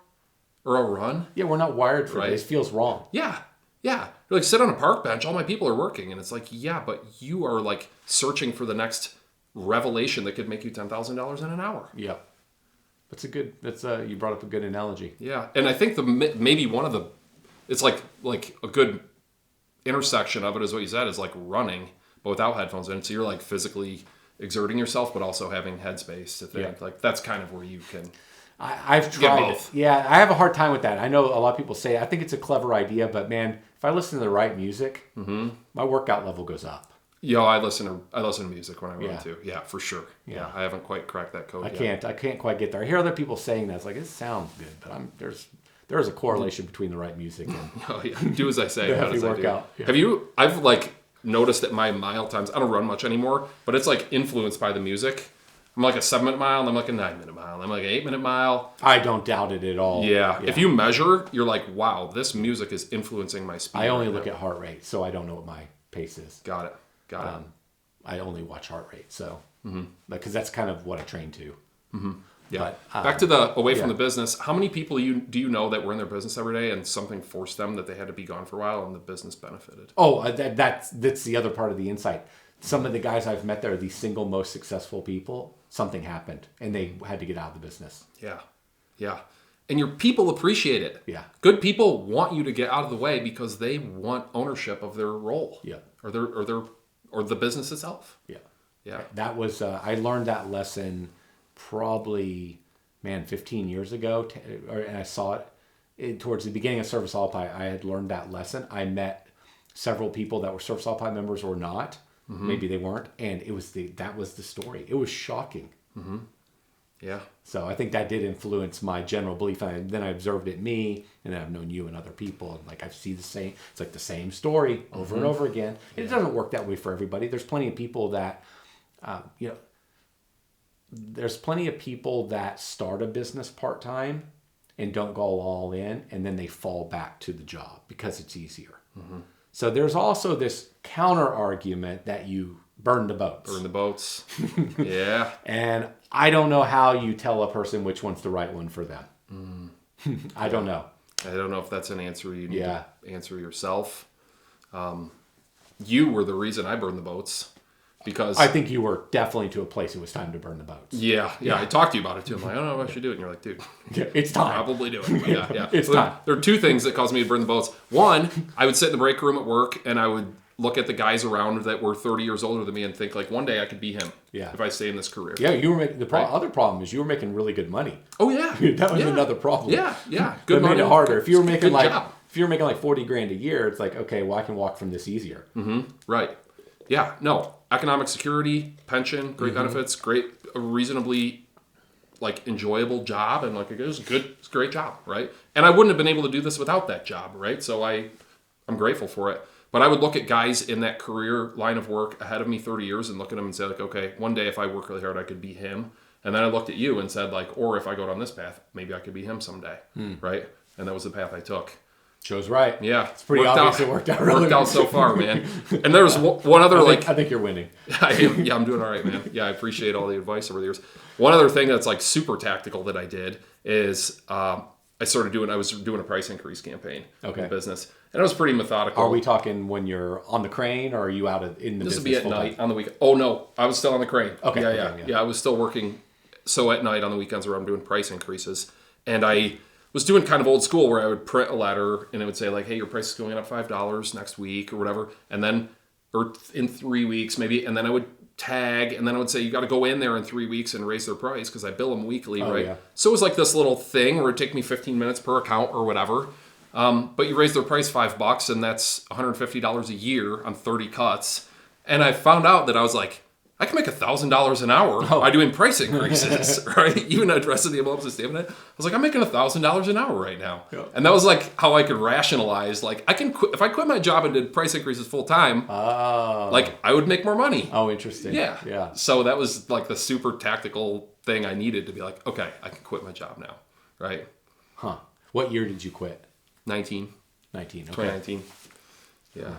or a run. Yeah, we're not wired for this. It feels wrong. Yeah. Yeah. You're like, sit on a park bench. All my people are working. And it's like, yeah, but you are like searching for the next revelation that could make you $10,000 in an hour. Yeah. You brought up a good analogy. Yeah. And I think maybe one of the, it's like a good intersection of it is what you said, is like running, but without headphones in. So you're like physically exerting yourself, but also having headspace to think. Like that's kind of where you can. I've tried it. Yeah, I have a hard time with that. I know a lot of people say I think it's a clever idea, but man, if I listen to the right music, my workout level goes up. Yo, I listen to music when I run too. Yeah, for sure. Yeah, I haven't quite cracked that code yet. I can't quite get there. I hear other people saying that. It's like, it sounds good, but there is a correlation between the right music and do as I say. How does I do? Yeah. Have you? I've like noticed that my mile times. I don't run much anymore, but it's like influenced by the music. I'm like a 7-minute mile, and I'm like a 9-minute mile, and I'm like an 8-minute mile. I don't doubt it at all. Yeah. If you measure, you're like, wow, this music is influencing my speed. I only look at heart rate, so I don't know what my pace is. Got it. I only watch heart rate, so because that's kind of what I train to. Yeah. But, back to the away from the business. How many people do you know that were in their business every day and something forced them that they had to be gone for a while and the business benefited? Oh, that's the other part of the insight. Some of the guys I've met that are the single most successful people, something happened and they had to get out of the business. Yeah. Yeah. And your people appreciate it. Yeah. Good people want you to get out of the way because they want ownership of their role. Yeah. Or the business itself. Yeah. Yeah. That was I learned that lesson probably 15 years ago, and I saw it towards the beginning of Service Alpi. I had learned that lesson. I met several people that were Service Alpi members or not. Maybe they weren't, and that was the story. It was shocking. Yeah. So I think that did influence my general belief. Then I observed it in me, and then I've known you and other people, and like I see the same. It's like the same story over and over again. And it doesn't work that way for everybody. There's plenty of people that, there's plenty of people that start a business part time and don't go all in, and then they fall back to the job because it's easier. So there's also this counter argument that you burn the boats. Burn the boats. Yeah. And I don't know how you tell a person which one's the right one for them. I don't know. I don't know if that's an answer you need to answer yourself. You were the reason I burned the boats. Because I think you were definitely to a place it was time to burn the boats. Yeah. I talked to you about it too. I'm like, I don't know if I should do it. And you're like, dude, it's time. Probably do it. Yeah. It's time. There are two things that caused me to burn the boats. One, I would sit in the break room at work and I would look at the guys around that were 30 years older than me and think like, one day I could be him. Yeah. If I stay in this career. Yeah, you were making other problem is you were making really good money. Oh yeah. That was another problem. Yeah. Good money. Made it harder. If you were making like $40,000 a year, it's like, okay, well I can walk from this easier. Right. Yeah. No. Economic security, pension, great benefits, a reasonably like enjoyable job, and like it was it's a great job, right? And I wouldn't have been able to do this without that job, right? So I'm grateful for it. But I would look at guys in that career line of work ahead of me 30 years and look at them and say like, okay, one day if I work really hard, I could be him. And then I looked at you and said like, or if I go down this path, maybe I could be him someday, right? And that was the path I took. Chose right. Yeah. It's pretty obvious it worked out really Worked out so far, man. And there was one other I think you're winning. I'm doing all right, man. Yeah, I appreciate all the advice over the years. One other thing that's like super tactical that I did is I was doing a price increase campaign in the business. And it was pretty methodical. Are we talking when you're on the crane or are you out in the business? This would be at night on the weekend. Oh no, I was still on the crane. Okay. Yeah, I was still working. So at night on the weekends where I'm doing price increases. And I was doing kind of old school where I would print a letter and it would say like, hey, your price is going up $5 next week or whatever. And then, or in 3 weeks maybe. And then I would tag and then I would say, you got to go in there in 3 weeks and raise their price because I bill them weekly, right? Yeah. So it was like this little thing where it'd take me 15 minutes per account or whatever. But you raise their price $5 and that's $150 a year on 30 cuts. And I found out that I was like, I can make $1,000 an hour by doing price increases, right? Even addressing the envelopes and stamping it. I was like, I'm making $1,000 an hour right now. Yep. And that was like how I could rationalize, like I can quit, if I quit my job and did price increases full time, like I would make more money. Oh, interesting. Yeah. So that was like the super tactical thing I needed to be like, okay, I can quit my job now, right? Huh. What year did you quit? 19. 19. Okay. 2019. Yeah.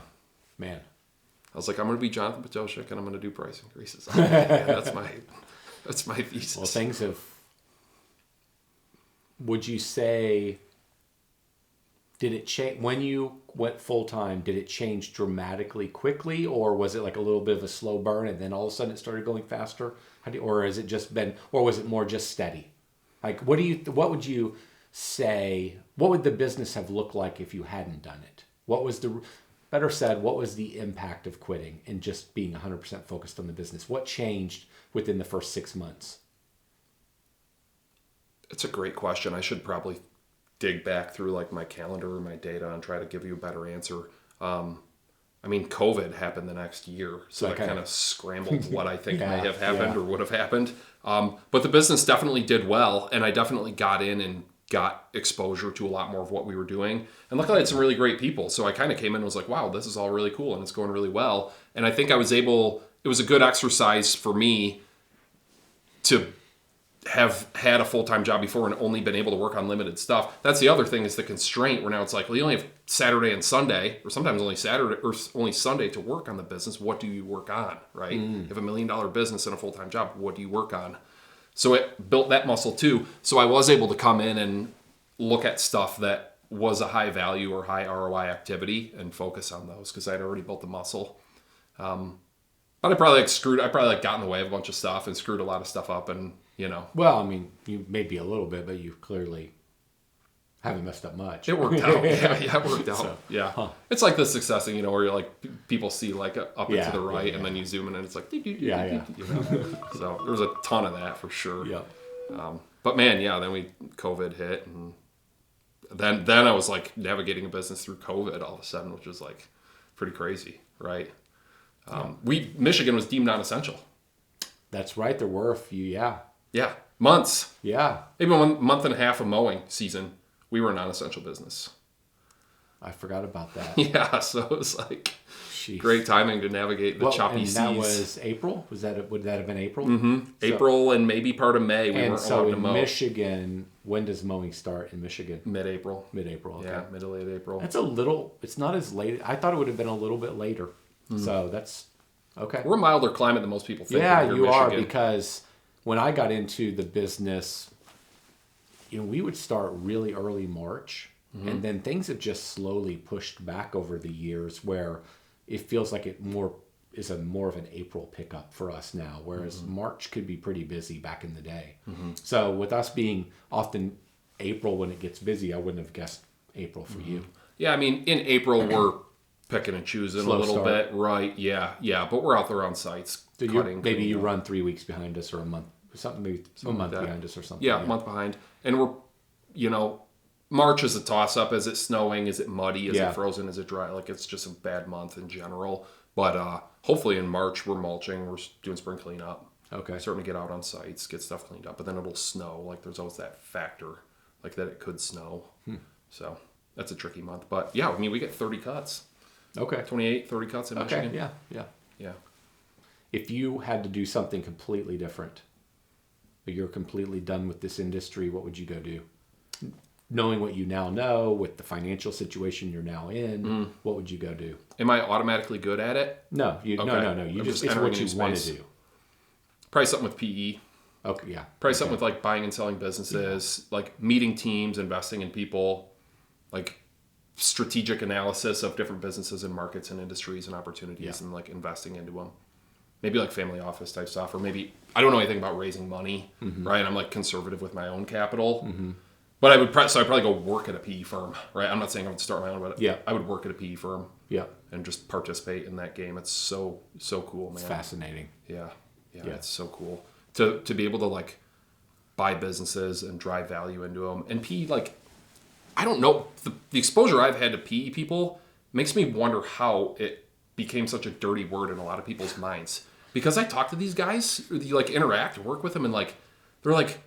Man. I was like, I'm going to be Jonathan Patoshik and I'm going to do price increases. Yeah, that's my thesis. Well, things have. Would you say? Did it change when you went full time? Did it change dramatically quickly, or was it like a little bit of a slow burn and then all of a sudden it started going faster? Or has it just been, or was it more just steady? Like, what would you say? What would the business have looked like if you hadn't done it? What was better said, what was the impact of quitting and just being 100% focused on the business? What changed within the first 6 months? It's a great question. I should probably dig back through like my calendar or my data and try to give you a better answer. I mean, COVID happened the next year, so that kind of scrambled what I think may have happened or would have happened. But the business definitely did well, and I definitely got in and got exposure to a lot more of what we were doing. And luckily I had some really great people. So I kind of came in and was like, wow, this is all really cool and it's going really well. And I think it was a good exercise for me to have had a full-time job before and only been able to work on limited stuff. That's the other thing, is the constraint where now it's like, well, you only have Saturday and Sunday, or sometimes only Saturday or only Sunday to work on the business. What do you work on, right? You have $1 million business and a full-time job. What do you work on? So it built that muscle too. So I was able to come in and look at stuff that was a high value or high ROI activity and focus on those because I'd already built the muscle. But I probably got in the way of a bunch of stuff and screwed a lot of stuff up and, Well, I mean, you maybe a little bit, but you clearly haven't messed up much. It worked out. Yeah, it worked out. So, yeah. It's like the successing, where you're like, people see like up and to the right and then you zoom in and it's like, So there was a ton of that for sure. Yeah. But man, then COVID hit and then I was like navigating a business through COVID all of a sudden, which was like pretty crazy, right? Michigan was deemed non-essential. That's right. There were a few, Yeah, months. Yeah. Maybe 1 month and a half of mowing season, we were a non-essential business. I forgot about that. Yeah, so it was like great timing to navigate the choppy seas. And that was April? Would that have been April? Mm-hmm. So, April and maybe part of May, we weren't allowed to mow. Michigan, when does mowing start in Michigan? Mid-April. Okay. Yeah, mid to late April. That's it's not as late. I thought it would have been a little bit later. So that's okay. We're a milder climate than most people think. Yeah, you are, because when I got into the business, we would start really early March, and then things have just slowly pushed back over the years, where it feels like it is more of an April pickup for us now, whereas March could be pretty busy back in the day. So with us being often April when it gets busy, I wouldn't have guessed April for you. Yeah, I mean, in April we're picking and choosing a little bit, right? Yeah, but we're out there on sites. So maybe you run 3 weeks behind us or a month, something, maybe a month behind us or something. Yeah, a month behind. And we're, March is a toss-up. Is it snowing? Is it muddy? Is it frozen? Is it dry? Like, it's just a bad month in general. But hopefully in March we're mulching. We're doing spring cleanup. Okay. Starting to get out on sites, get stuff cleaned up. But then it'll snow. Like, there's always that factor, like that it could snow. So that's a tricky month. But yeah, I mean, we get 30 cuts. Okay. 28, 30 cuts in Michigan. Yeah. If you had to do something completely different, but you're completely done with this industry, what would you go do? Knowing what you now know, with the financial situation you're now in, what would you go do? Am I automatically good at it? No. No. You just it's what you want to do. Probably something with PE. Okay, yeah. Probably something with like buying and selling businesses, like meeting teams, investing in people, like strategic analysis of different businesses and markets and industries and opportunities, and like investing into them. Maybe like family office type stuff, or maybe I don't know anything about raising money, right? I'm like conservative with my own capital, but I'd probably go work at a PE firm, right? I'm not saying I would start my own, but I would work at a PE firm, and just participate in that game. It's so cool, man. It's fascinating. Yeah, it's so cool to be able to like buy businesses and drive value into them. And PE, like, I don't know, the exposure I've had to PE people makes me wonder how it became such a dirty word in a lot of people's minds. Because I talk to these guys, or you like interact, work with them, and like they're like,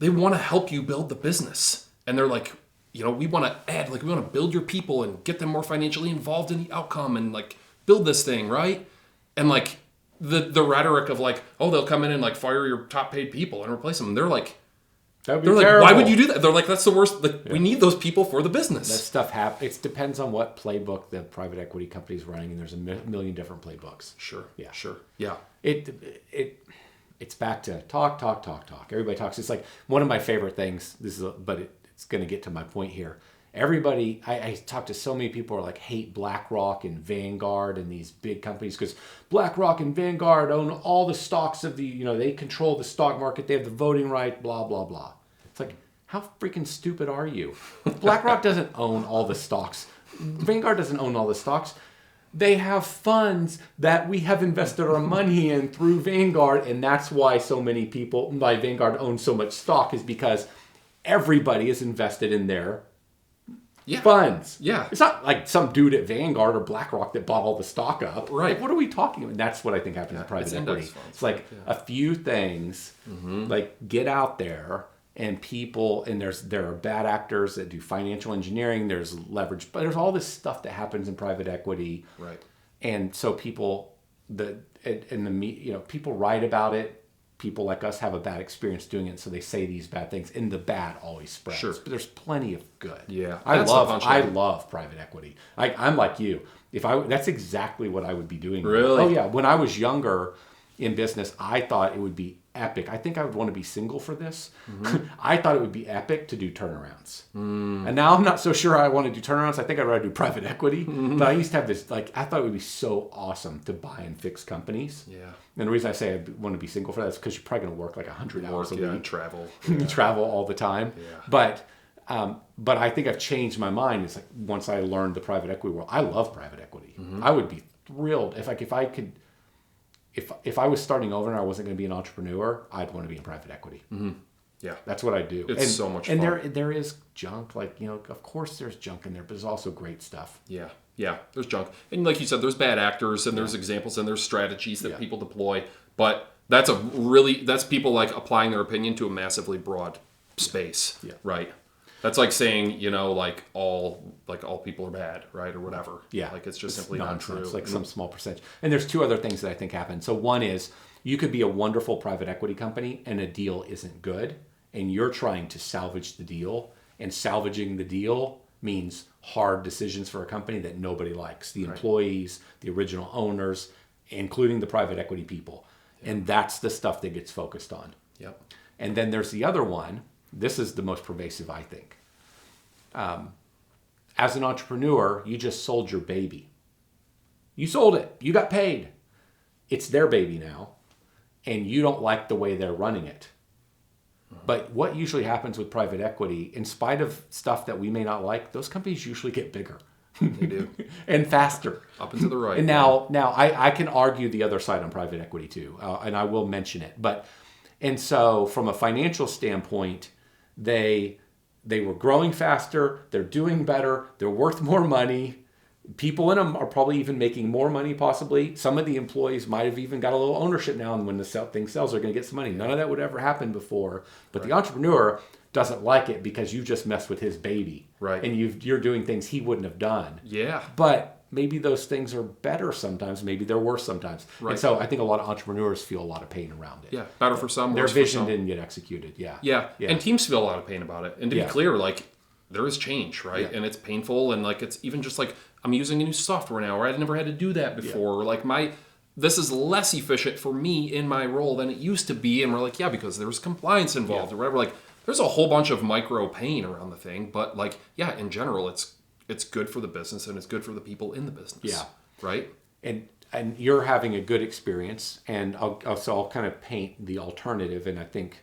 they want to help you build the business, and they're like, we want to we want to build your people and get them more financially involved in the outcome, and like build this thing, right? And like the rhetoric of like, oh, they'll come in and like fire your top paid people and replace them. And they're like, That'd be They're terrible. like, why would you do that? They're like, that's the worst. We need those people for the business. That stuff happens. It depends on what playbook the private equity company is running, and there's a million different playbooks. Sure. Yeah. Sure. Yeah. It's back to talk. Everybody talks. It's like one of my favorite things. But it's going to get to my point here. Everybody, I talk to so many people who are like hate BlackRock and Vanguard and these big companies because BlackRock and Vanguard own all the stocks of the, they control the stock market. They have the voting right, blah, blah, blah. It's like, how freaking stupid are you? BlackRock doesn't own all the stocks. Vanguard doesn't own all the stocks. They have funds that we have invested our money in through Vanguard, and that's why so many people, why Vanguard owns so much stock, is because everybody is invested in their funds. Yeah. It's not like some dude at Vanguard or BlackRock that bought all the stock up. Right. Like, what are we talking about? That's what I think happens in private equity. Funds, it's like a few things, like get out there and people, and there are bad actors that do financial engineering, there's leverage, but there's all this stuff that happens in private equity. Right. And so people, people write about it. People like us have a bad experience doing it, so they say these bad things, and the bad always spreads. Sure. But there's plenty of good. Yeah, I love private equity. I'm like you. That's exactly what I would be doing. Really? Oh yeah. When I was younger in business, I thought it would be epic. I think I would want to be single for this. I thought it would be epic to do turnarounds. And now I'm not so sure I want to do turnarounds. I think I'd rather do private equity. But I used to have this, I thought it would be so awesome to buy and fix companies. Yeah. And the reason I say I want to be single for that is because you're probably going to work like 100 hours a week. And travel. You travel all the time. Yeah. But I think I've changed my mind. It's like once I learned the private equity world, I love private equity. I would be thrilled if I was starting over and I wasn't going to be an entrepreneur, I'd want to be in private equity. Yeah. That's what I do. It's so much fun. And there is junk, of course there's junk in there, but there's also great stuff. Yeah. Yeah. There's junk. And like you said, there's bad actors and there's examples and there's strategies that people deploy. But that's people like applying their opinion to a massively broad space. Yeah. Right. That's like saying, all people are bad, right? Or whatever. Yeah. Like it's just simply not true. It's like some small percentage. And there's two other things that I think happen. So one is you could be a wonderful private equity company and a deal isn't good and you're trying to salvage the deal, and salvaging the deal means hard decisions for a company that nobody likes. The employees, the original owners, including the private equity people. Yep. And that's the stuff that gets focused on. Yep. And then there's the other one. This is the most pervasive, I think. As an entrepreneur, you just sold your baby. You sold it. You got paid. It's their baby now, and you don't like the way they're running it. But what usually happens with private equity, in spite of stuff that we may not like, those companies usually get bigger. They do. And faster. Up and to the right. And now I can argue the other side on private equity too, and I will mention it. And so from a financial standpoint, they were growing faster, they're doing better, they're worth more money. People in them are probably even making more money possibly. Some of the employees might have even got a little ownership now, and when the thing sells, they're going to get some money. None of that would ever happen before. But the entrepreneur doesn't like it because you just messed with his baby. Right. And you're doing things he wouldn't have done. Yeah. But maybe those things are better sometimes. Maybe they're worse sometimes. Right. And so I think a lot of entrepreneurs feel a lot of pain around it. Yeah. Better for some, Their worse vision for some. didn't get executed. Yeah. Yeah. And teams feel a lot of pain about it. And to be clear, there is change, right? Yeah. And it's painful. And it's even just I'm using a new software now, or I'd never had to do that before. Or this is less efficient for me in my role than it used to be. And we're because there's compliance involved or whatever. There's a whole bunch of micro pain around the thing. But in general, it's good for the business and it's good for the people in the business. Yeah. Right? And you're having a good experience. And I'll kind of paint the alternative. And I think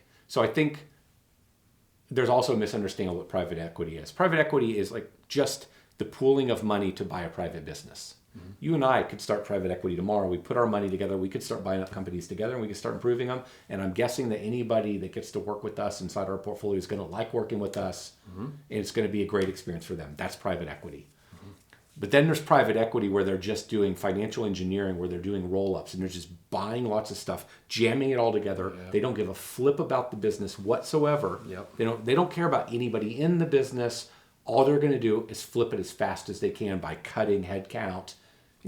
there's also a misunderstanding of what private equity is. Private equity is just the pooling of money to buy a private business. Mm-hmm. You and I could start private equity tomorrow. We put our money together. We could start buying up companies together, and we could start improving them. And I'm guessing that anybody that gets to work with us inside our portfolio is going to like working with us, and it's going to be a great experience for them. That's private equity. Mm-hmm. But then there's private equity where they're just doing financial engineering, where they're doing roll-ups, and they're just buying lots of stuff, jamming it all together. Yeah. They don't give a flip about the business whatsoever. Yep. They don't care about anybody in the business. All they're going to do is flip it as fast as they can by cutting head count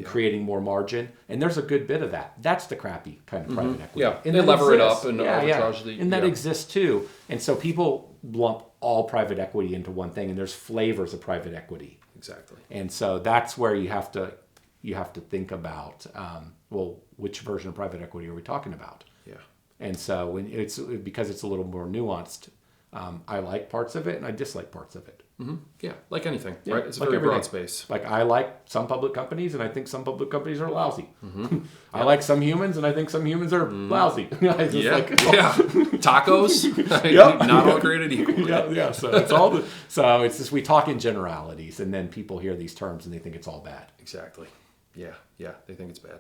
creating more margin. And there's a good bit of that. That's the crappy kind of private equity. Yeah, and they lever it up exists. and arbitrage the... And that exists too. And so people lump all private equity into one thing, and there's flavors of private equity. Exactly. And so that's where you have to think about, which version of private equity are we talking about? Yeah. And so because it's a little more nuanced, I like parts of it and I dislike parts of it. Mm-hmm. Yeah, like anything, Yeah, right? It's a like very everything. broad space. Like I like some public companies and I think some public companies are lousy. I like some humans and I think some humans are lousy. Tacos, not all created equal. Yeah. So it's all. So it's just we talk in generalities, and then people hear these terms and they think it's all bad. Exactly. Yeah. They think it's bad.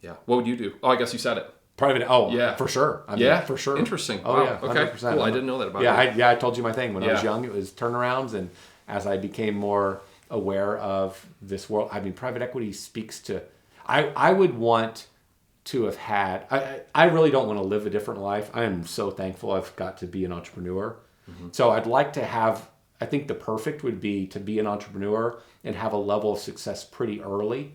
Yeah. What would you do? Oh, I guess you said it. Private. Oh, yeah, for sure. For sure. Interesting. Oh, wow. yeah. 100%. Okay. Cool. I didn't know that about you. I told you my thing when I was young. It was turnarounds, and as I became more aware of this world, I mean, private equity speaks to. I would want to have had. I really don't want to live a different life. I am so thankful I've got to be an entrepreneur. So I'd like to have. I think the perfect would be to be an entrepreneur and have a level of success pretty early,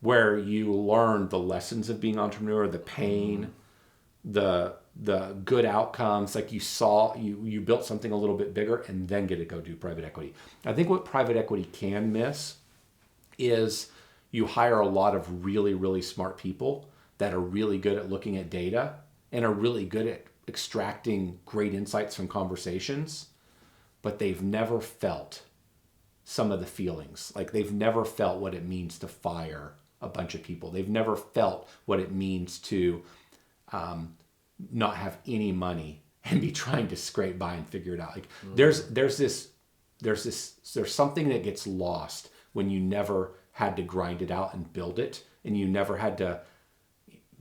where you learn the lessons of being an entrepreneur, the pain, the good outcomes. Like you built something a little bit bigger and then get to go do private equity. I think what private equity can miss is you hire a lot of really, really smart people that are really good at looking at data and are really good at extracting great insights from conversations, but they've never felt some of the feelings. Like they've never felt what it means to fire a bunch of people. They've never felt what it means to not have any money and be trying to scrape by and figure it out. Like there's something that gets lost when you never had to grind it out and build it, and you never had to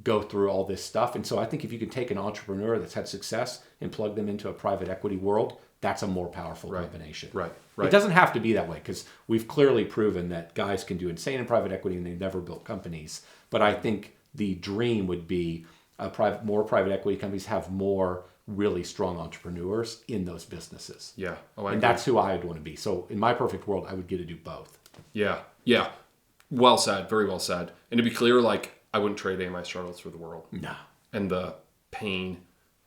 go through all this stuff. And so I think if you can take an entrepreneur that's had success and plug them into a private equity world, that's a more powerful combination. Right. It doesn't have to be that way, because we've clearly proven that guys can do insane in private equity and they've never built companies. But I think the dream would be more private equity companies have more really strong entrepreneurs in those businesses. Yeah. And that's who I'd want to be. So in my perfect world, I would get to do both. Yeah. Well said. Very well said. And to be clear, like, I wouldn't trade any of my struggles for the world. No. And the pain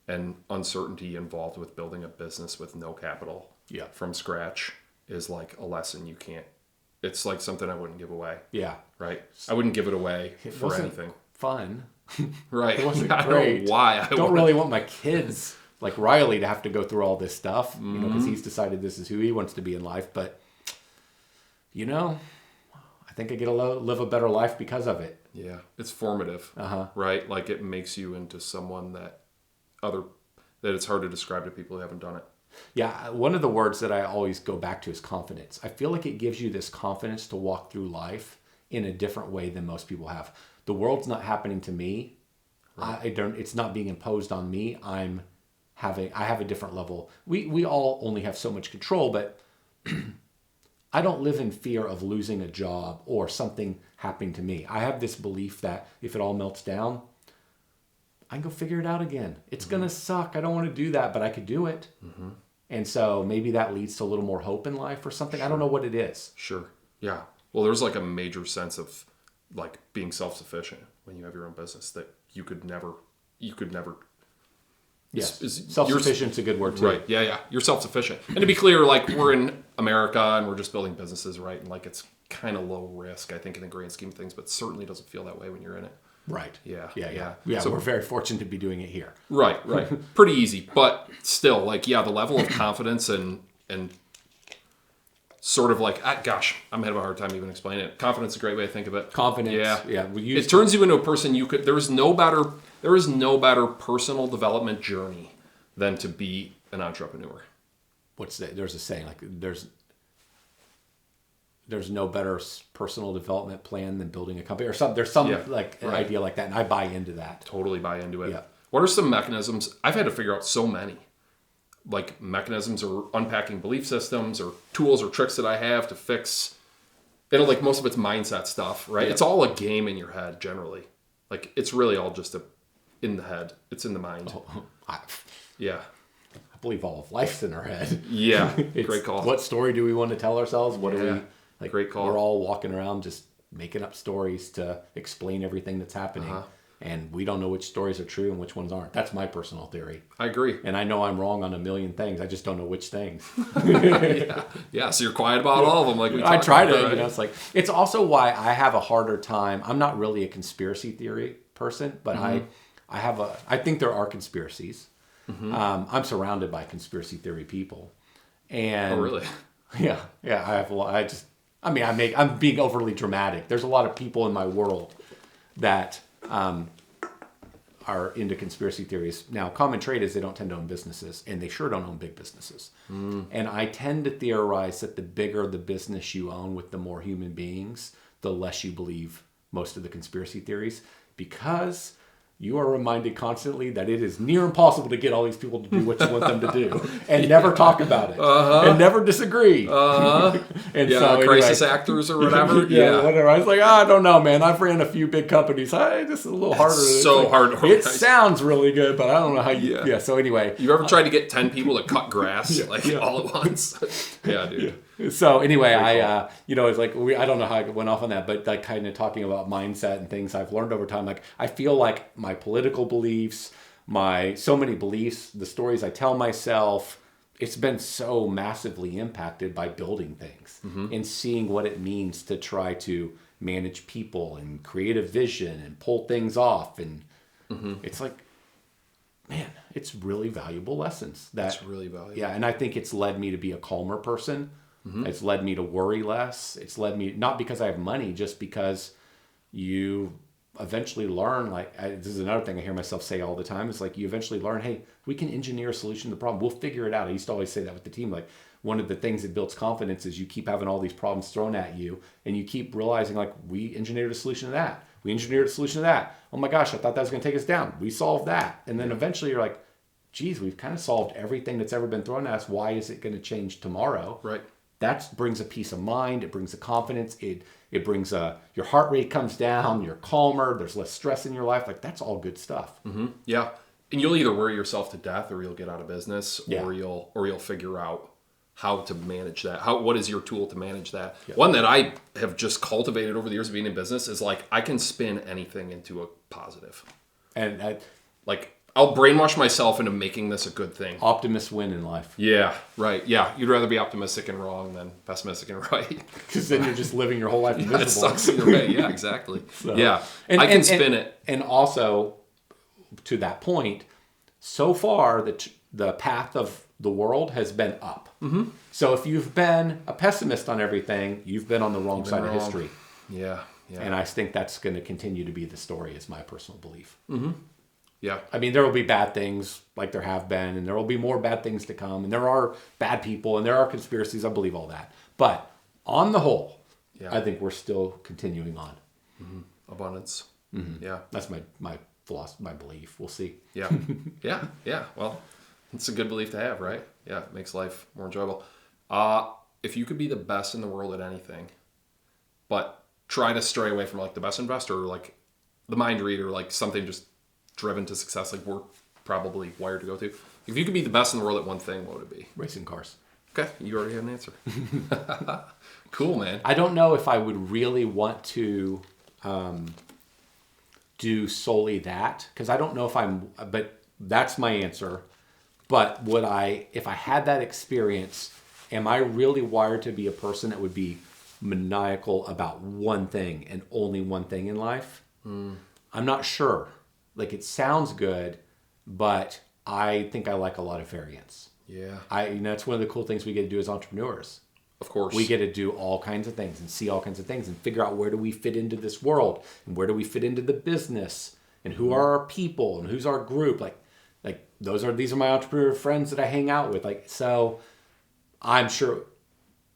and uncertainty involved with building a business with no capital from scratch is like a lesson you can't. It's like something I wouldn't give away. Yeah. Right? I wouldn't give it away for anything. Fun. Right. It wasn't I great. don't know why. I don't really want my kids, like Riley, to have to go through all this stuff, because he's decided this is who he wants to be in life. But, I think I get to live a better life because of it. Yeah. It's formative. Right? Like it makes you into someone that it's hard to describe to people who haven't done it. Yeah, one of the words that I always go back to is confidence. I feel like it gives you this confidence to walk through life in a different way than most people have. The world's not happening to me. Right. It's not being imposed on me. I have a different level. We all only have so much control, but I don't live in fear of losing a job or something happening to me. I have this belief that if it all melts down, I can go figure it out again. It's going to suck. I don't want to do that, but I could do it. And so maybe that leads to a little more hope in life or something. Sure. I don't know what it is. Sure. Yeah. Well, there's like a major sense of like being self-sufficient when you have your own business that you could never. Yes. Self-sufficient's a good word too. Right. Yeah. You're self-sufficient. And to be clear, like we're in America and we're just building businesses, right? And like it's kind of low risk, I think, in the grand scheme of things, but certainly doesn't feel that way when you're in it. Right. Yeah. So we're very fortunate to be doing it here. Right. Pretty easy, but still, like, the level of confidence and sort of like, gosh, I'm having a hard time even explaining it. Confidence is a great way to think of it. Confidence. Yeah. It turns you into a person there is no better personal development journey than to be an entrepreneur. What's that? There's a saying like there's no better personal development plan than building a company or something. There's some an idea like that, and I buy into that. Totally buy into it. Yeah. What are some mechanisms? I've had to figure out so many, like mechanisms or unpacking belief systems or tools or tricks that I have to fix. Like most of it's mindset stuff, right? Yeah. It's all a game in your head generally. Like it's really all just in the head. It's in the mind. Yeah. I believe all of life's in our head. Yeah. Great call. What story do we want to tell ourselves? What do we... Like, great call. We're all walking around just making up stories to explain everything that's happening. And we don't know which stories are true and which ones aren't. That's my personal theory. I agree. And I know I'm wrong on a million things. I just don't know which things. Yeah. So you're quiet about all of them, like we I talked try about, to. right? You know, it's also why I have a harder time. I'm not really a conspiracy theory person, but I think there are conspiracies. I'm surrounded by conspiracy theory people, and Oh, really? Yeah. I have a lot. I'm being overly dramatic. There's a lot of people in my world that are into conspiracy theories. Now, common trait is they don't tend to own businesses, and they sure don't own big businesses. And I tend to theorize that the bigger the business you own with the more human beings, the less you believe most of the conspiracy theories, because you are reminded constantly that it is near impossible to get all these people to do what you want them to do, and never talk about it, and never disagree. And so, crisis actors or whatever. Whatever. I was like, I don't know, man. I've ran a few big companies. This is a little harder. So hard to It organize. sounds really good, but I don't know how you. Yeah. So anyway, You ever tried to get 10 people to cut grass all at once? Yeah, dude. So anyway, it's like I don't know how I went off on that, but like kind of talking about mindset and things I've learned over time. Like I feel like my political beliefs, so many beliefs, the stories I tell myself, it's been so massively impacted by building things and seeing what it means to try to manage people and create a vision and pull things off. And it's like, man, it's really valuable lessons. It's really valuable. Yeah, and I think it's led me to be a calmer person. It's led me to worry less. It's led me, not because I have money, just because you eventually learn, this is another thing I hear myself say all the time, is like you eventually learn, hey, we can engineer a solution to the problem. We'll figure it out. I used to always say that with the team. Like one of the things that builds confidence is you keep having all these problems thrown at you and you keep realizing like we engineered a solution to that. We engineered a solution to that. Oh my gosh, I thought that was going to take us down. We solved that. And then eventually you're like, geez, we've kind of solved everything that's ever been thrown at us. Why is it going to change tomorrow? Right. That brings a peace of mind. It brings a confidence. It brings your heart rate comes down. You're calmer. There's less stress in your life. Like that's all good stuff. Yeah. And you'll either worry yourself to death or you'll get out of business or you'll figure out how to manage that. What is your tool to manage that? Yeah. One that I have just cultivated over the years of being in business is like I can spin anything into a positive. And I'll brainwash myself into making this a good thing. Optimists win in life. Yeah, right. Yeah, you'd rather be optimistic and wrong than pessimistic and right. Because then you're just living your whole life miserable. It sucks either way. Yeah, exactly. I can spin it. And also, to that point, so far the path of the world has been up. So if you've been a pessimist on everything, you've been on the wrong side of history. Yeah. And I think that's going to continue to be the story, is my personal belief. Yeah. I mean, there will be bad things like there have been, and there will be more bad things to come, and there are bad people, and there are conspiracies. I believe all that. But on the whole, I think we're still continuing on. Abundance. Yeah. That's my philosophy, my belief. We'll see. Yeah. Yeah. Well, it's a good belief to have, right? Yeah. It makes life more enjoyable. If you could be the best in the world at anything, but try to stray away from like the best investor, or like the mind reader, like something just driven to success, like we're probably wired to go to. If you could be the best in the world at one thing, what would it be? Racing cars. Okay, you already had an answer. Cool, man. I don't know if I would really want to do solely that, because I don't know if but that's my answer. But if I had that experience, am I really wired to be a person that would be maniacal about one thing and only one thing in life? I'm not sure. Like it sounds good, but I think I like a lot of variance. Yeah. That's one of the cool things we get to do as entrepreneurs. Of course. We get to do all kinds of things and see all kinds of things and figure out where do we fit into this world and where do we fit into the business and who are our people and who's our group. Like these are my entrepreneur friends that I hang out with. So I'm sure.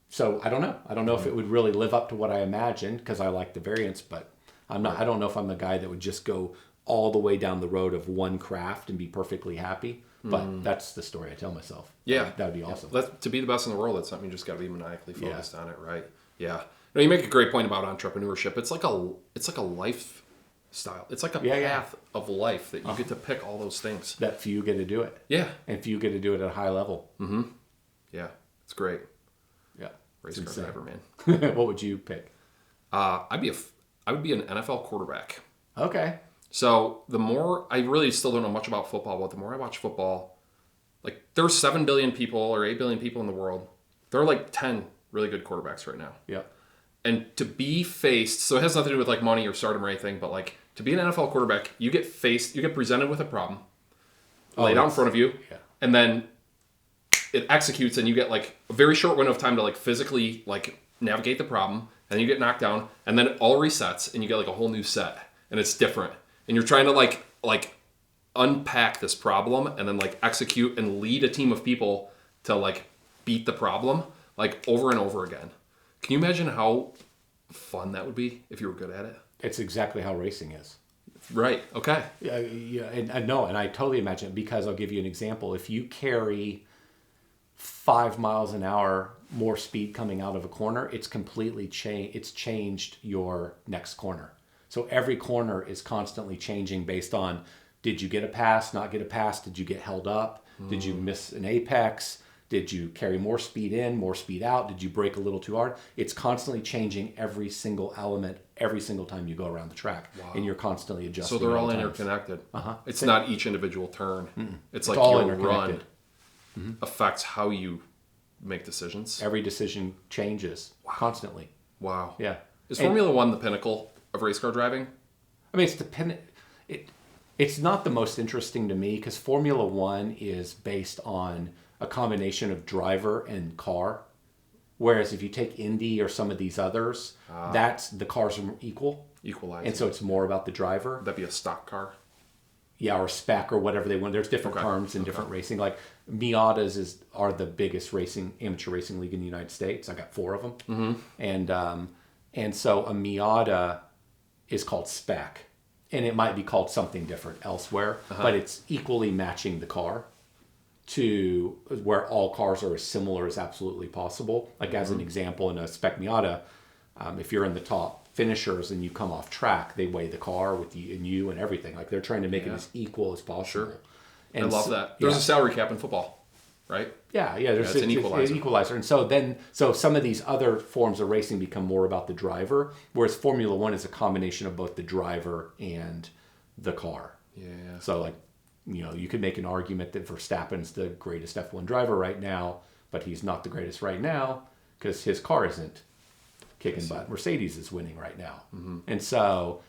So I don't know. I don't know if it would really live up to what I imagined, because I like the variance, but I don't know if I'm the guy that would just go all the way down the road of one craft and be perfectly happy. But that's the story I tell myself. Yeah. That would be awesome. To be the best in the world, that's something you just got to be maniacally focused on it, right? Yeah. You make a great point about entrepreneurship. It's like a lifestyle. It's like a path of life that you get to pick all those things. That few get to do it. Yeah. And few get to do it at a high level. Yeah. It's great. Yeah. Race car driver, man. What would you pick? I would be an NFL quarterback. Okay. So the more, I really still don't know much about football, but the more I watch football, like there's 7 billion people or 8 billion people in the world. There are like 10 really good quarterbacks right now. Yeah. And to be faced, so it has nothing to do with like money or stardom or anything, but like to be an NFL quarterback, you get presented with a problem, laid out in front of you, and then it executes, and you get like a very short window of time to like physically like navigate the problem, and then you get knocked down, and then it all resets, and you get like a whole new set, and it's different, and you're trying to like unpack this problem, and then like execute and lead a team of people to like beat the problem like over and over again. Can you imagine how fun that would be if you were good at it? It's exactly how racing is. Right. Okay. Yeah. And I totally imagine it, because I'll give you an example. If you carry 5 miles an hour more speed coming out of a corner, it's completely changed your next corner. So every corner is constantly changing based on, did you get a pass, not get a pass? Did you get held up? Did you miss an apex? Did you carry more speed in, more speed out? Did you brake a little too hard? It's constantly changing every single element every single time you go around the track. Wow. And you're constantly adjusting. So they're all interconnected. It's not each individual turn. It's like all your run affects how you make decisions. Every decision changes constantly. Wow. Yeah. Is Formula One the pinnacle of race car driving? I mean, it's not the most interesting to me, because Formula One is based on a combination of driver and car. Whereas if you take Indy or some of these others, the cars are equal. Equalizing. And so it's more about the driver. Would that be a stock car? Yeah, or spec or whatever they want. There's different terms in different racing. Like Miatas are the biggest amateur racing league in the United States. I got 4 of them. And so a Miata is called spec. And it might be called something different elsewhere, but it's equally matching the car to where all cars are as similar as absolutely possible. Like as an example, in a spec Miata, if you're in the top finishers and you come off track, they weigh the car with you and everything. Like they're trying to make it as equal as possible. Sure. And I love that. There's a salary cap in football, right? Yeah. There's an equalizer. And so some of these other forms of racing become more about the driver, whereas Formula One is a combination of both the driver and the car. Yeah. So like, you could make an argument that Verstappen's the greatest F1 driver right now, but he's not the greatest right now because his car isn't kicking butt. Mercedes is winning right now. And so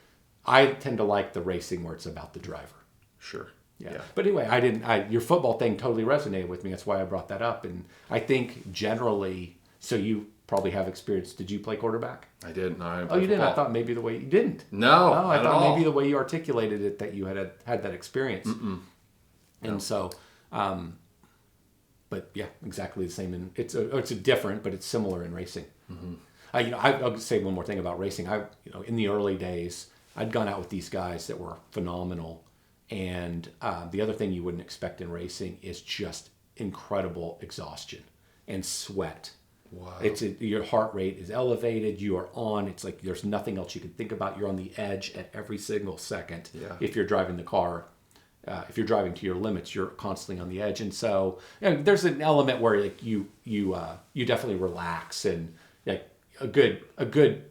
I tend to like the racing where it's about the driver. Sure. Yeah. But anyway, your football thing totally resonated with me. That's why I brought that up. And I think generally, so you probably have experience. Did you play quarterback? I did. No, I didn't you didn't? football. I thought maybe the way you didn't. No, I not thought at all. maybe the way you articulated it that you had that experience. And so, but yeah, exactly the same. And it's a different, but it's similar in racing. I'll say one more thing about racing. In the early days, I'd gone out with these guys that were phenomenal. And the other thing you wouldn't expect in racing is just incredible exhaustion and sweat. Wow. Your heart rate is elevated. You are on. It's like there's nothing else you can think about. You're on the edge at every single second. Yeah. If you're driving the car, if you're driving to your limits, you're constantly on the edge. And so there's an element where like you definitely relax, and like a good.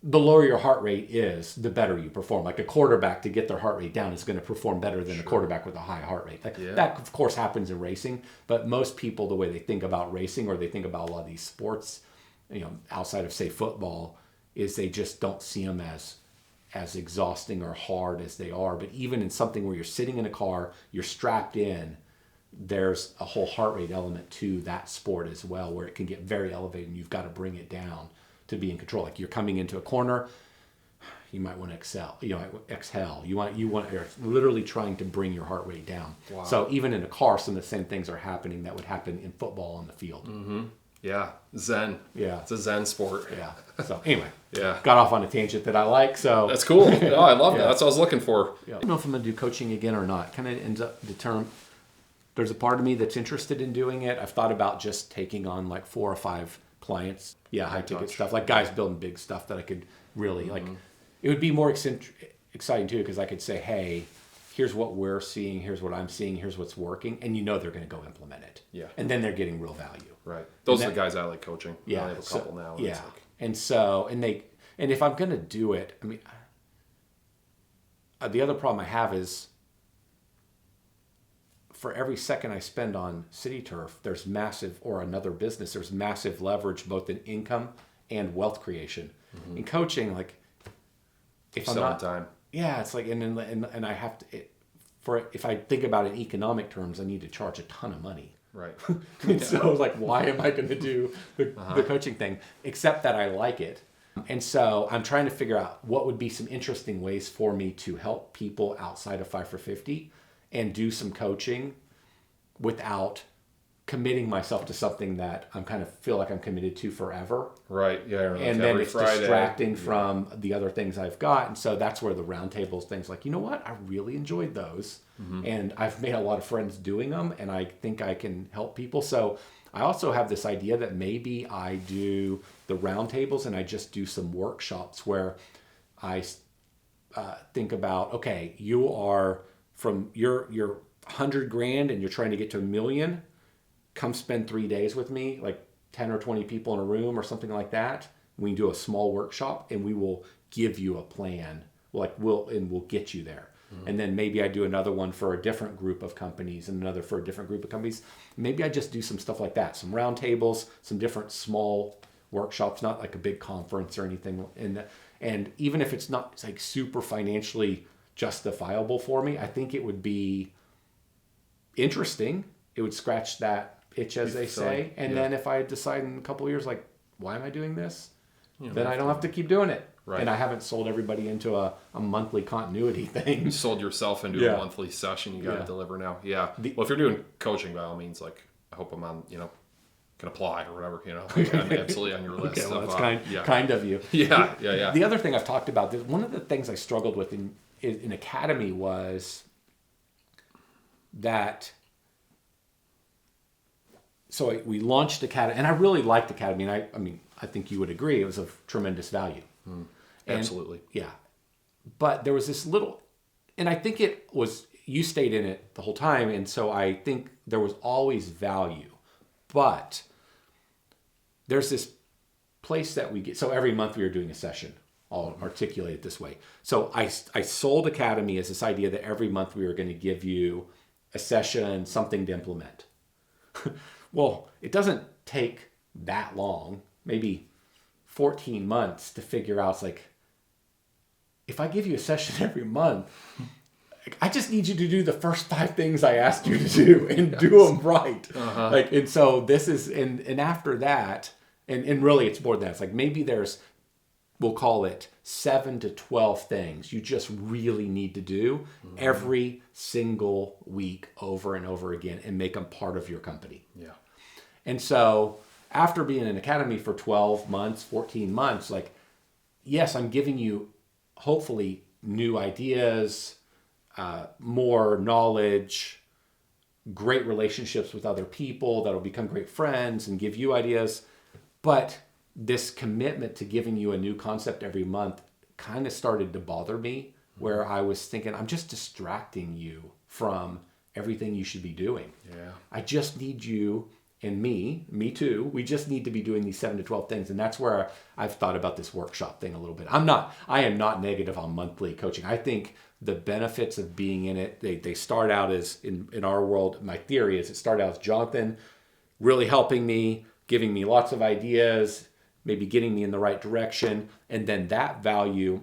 The lower your heart rate is, the better you perform. Like a quarterback, to get their heart rate down is going to perform better than a quarterback with a high heart rate. That, of course, happens in racing. But most people, the way they think about racing, or they think about a lot of these sports, outside of, say, football, is they just don't see them as exhausting or hard as they are. But even in something where you're sitting in a car, you're strapped in, there's a whole heart rate element to that sport as well, where it can get very elevated and you've got to bring it down to be in control. Like you're coming into a corner, you might want to exhale. You're literally trying to bring your heart rate down. Wow. So even in a car, some of the same things are happening that would happen in football on the field. Yeah, zen. Yeah, it's a zen sport. Yeah. So anyway, got off on a tangent that I like. So that's cool. No, I love that. That's what I was looking for. I don't know if I'm going to do coaching again or not. Kind of ends up there's a part of me that's interested in doing it. I've thought about just taking on like 4 or 5 clients. Yeah, high ticket stuff, like guys building big stuff that I could really like. It would be more exciting too, because I could say, hey, here's what we're seeing, here's what I'm seeing, here's what's working, and you know they're going to go implement it. Yeah. And then they're getting real value. Right. Those are the guys I like coaching. Yeah. I have a couple now. Yeah. And if I'm going to do it, I mean, the other problem I have is for every second I spend on City Turf, there's massive, or another business, there's massive leverage both in income and wealth creation. Mm-hmm. In coaching, like, if I'm not time. Yeah, it's like, and I have to, if I think about it in economic terms, I need to charge a ton of money. Right. So like, why am I going to do the coaching thing? Except that I like it. And so I'm trying to figure out what would be some interesting ways for me to help people outside of 5 for 50 and do some coaching without committing myself to something that I'm kind of feel like I'm committed to forever. Right. Yeah. And then it's Friday. Distracting from the other things I've got. And so that's where the roundtables things like, you know what? I really enjoyed those. Mm-hmm. And I've made a lot of friends doing them, and I think I can help people. So I also have this idea that maybe I do the roundtables and I just do some workshops where I think about, okay, you are from you're 100 grand and you're trying to get to $1 million. Come spend 3 days with me, like 10 or 20 people in a room or something like that. We can do a small workshop and we will give you a plan. We'll get you there. Mm-hmm. And then maybe I do another one for a different group of companies and another for a different group of companies. Maybe I just do some stuff like that, some roundtables, some different small workshops, not like a big conference or anything. And even if it's not like super financially justifiable for me, I think it would be interesting. It would scratch that itch, as they say. And then if I decide in a couple of years, like, why am I doing this? Then I don't have to keep doing it. Right. And I haven't sold everybody into a monthly continuity thing. You sold yourself into a monthly session. You got to deliver now. Yeah. Well, if you're doing coaching, by all means, like, I hope I'm on, can apply or whatever, Like, I'm absolutely on your list. Okay, well, that's kind of you. Yeah. The other thing I've talked about, one of the things I struggled with in Academy was that. So we launched Academy, and I really liked Academy, and I mean, I think you would agree it was of tremendous value. Absolutely. Yeah. But there was this little, and I think it was, you stayed in it the whole time, and so I think there was always value. But there's this place that we get, so every month we were doing a session. I'll articulate it this way. So I sold Academy as this idea that every month we were going to give you a session, something to implement. Well, it doesn't take that long, maybe 14 months to figure out, it's like, if I give you a session every month, I just need you to do the first 5 things I asked you to do and do them right. Uh-huh. And so this is, and after that, and really it's more than that. It's like maybe there's, we'll call it 7 to 12 things you just really need to do every single week over and over again and make them part of your company. Yeah. And so after being in Academy for 12 months, 14 months, like, yes, I'm giving you hopefully new ideas, more knowledge, great relationships with other people that'll become great friends and give you ideas. But this commitment to giving you a new concept every month kind of started to bother me, where I was thinking, I'm just distracting you from everything you should be doing. Yeah. I just need you and me too. We just need to be doing these 7 to 12 things. And that's where I've thought about this workshop thing a little bit. I am not negative on monthly coaching. I think the benefits of being in it, they start out as, in our world, my theory is it started out as Jonathan really helping me, giving me lots of ideas, maybe getting me in the right direction. And then that value,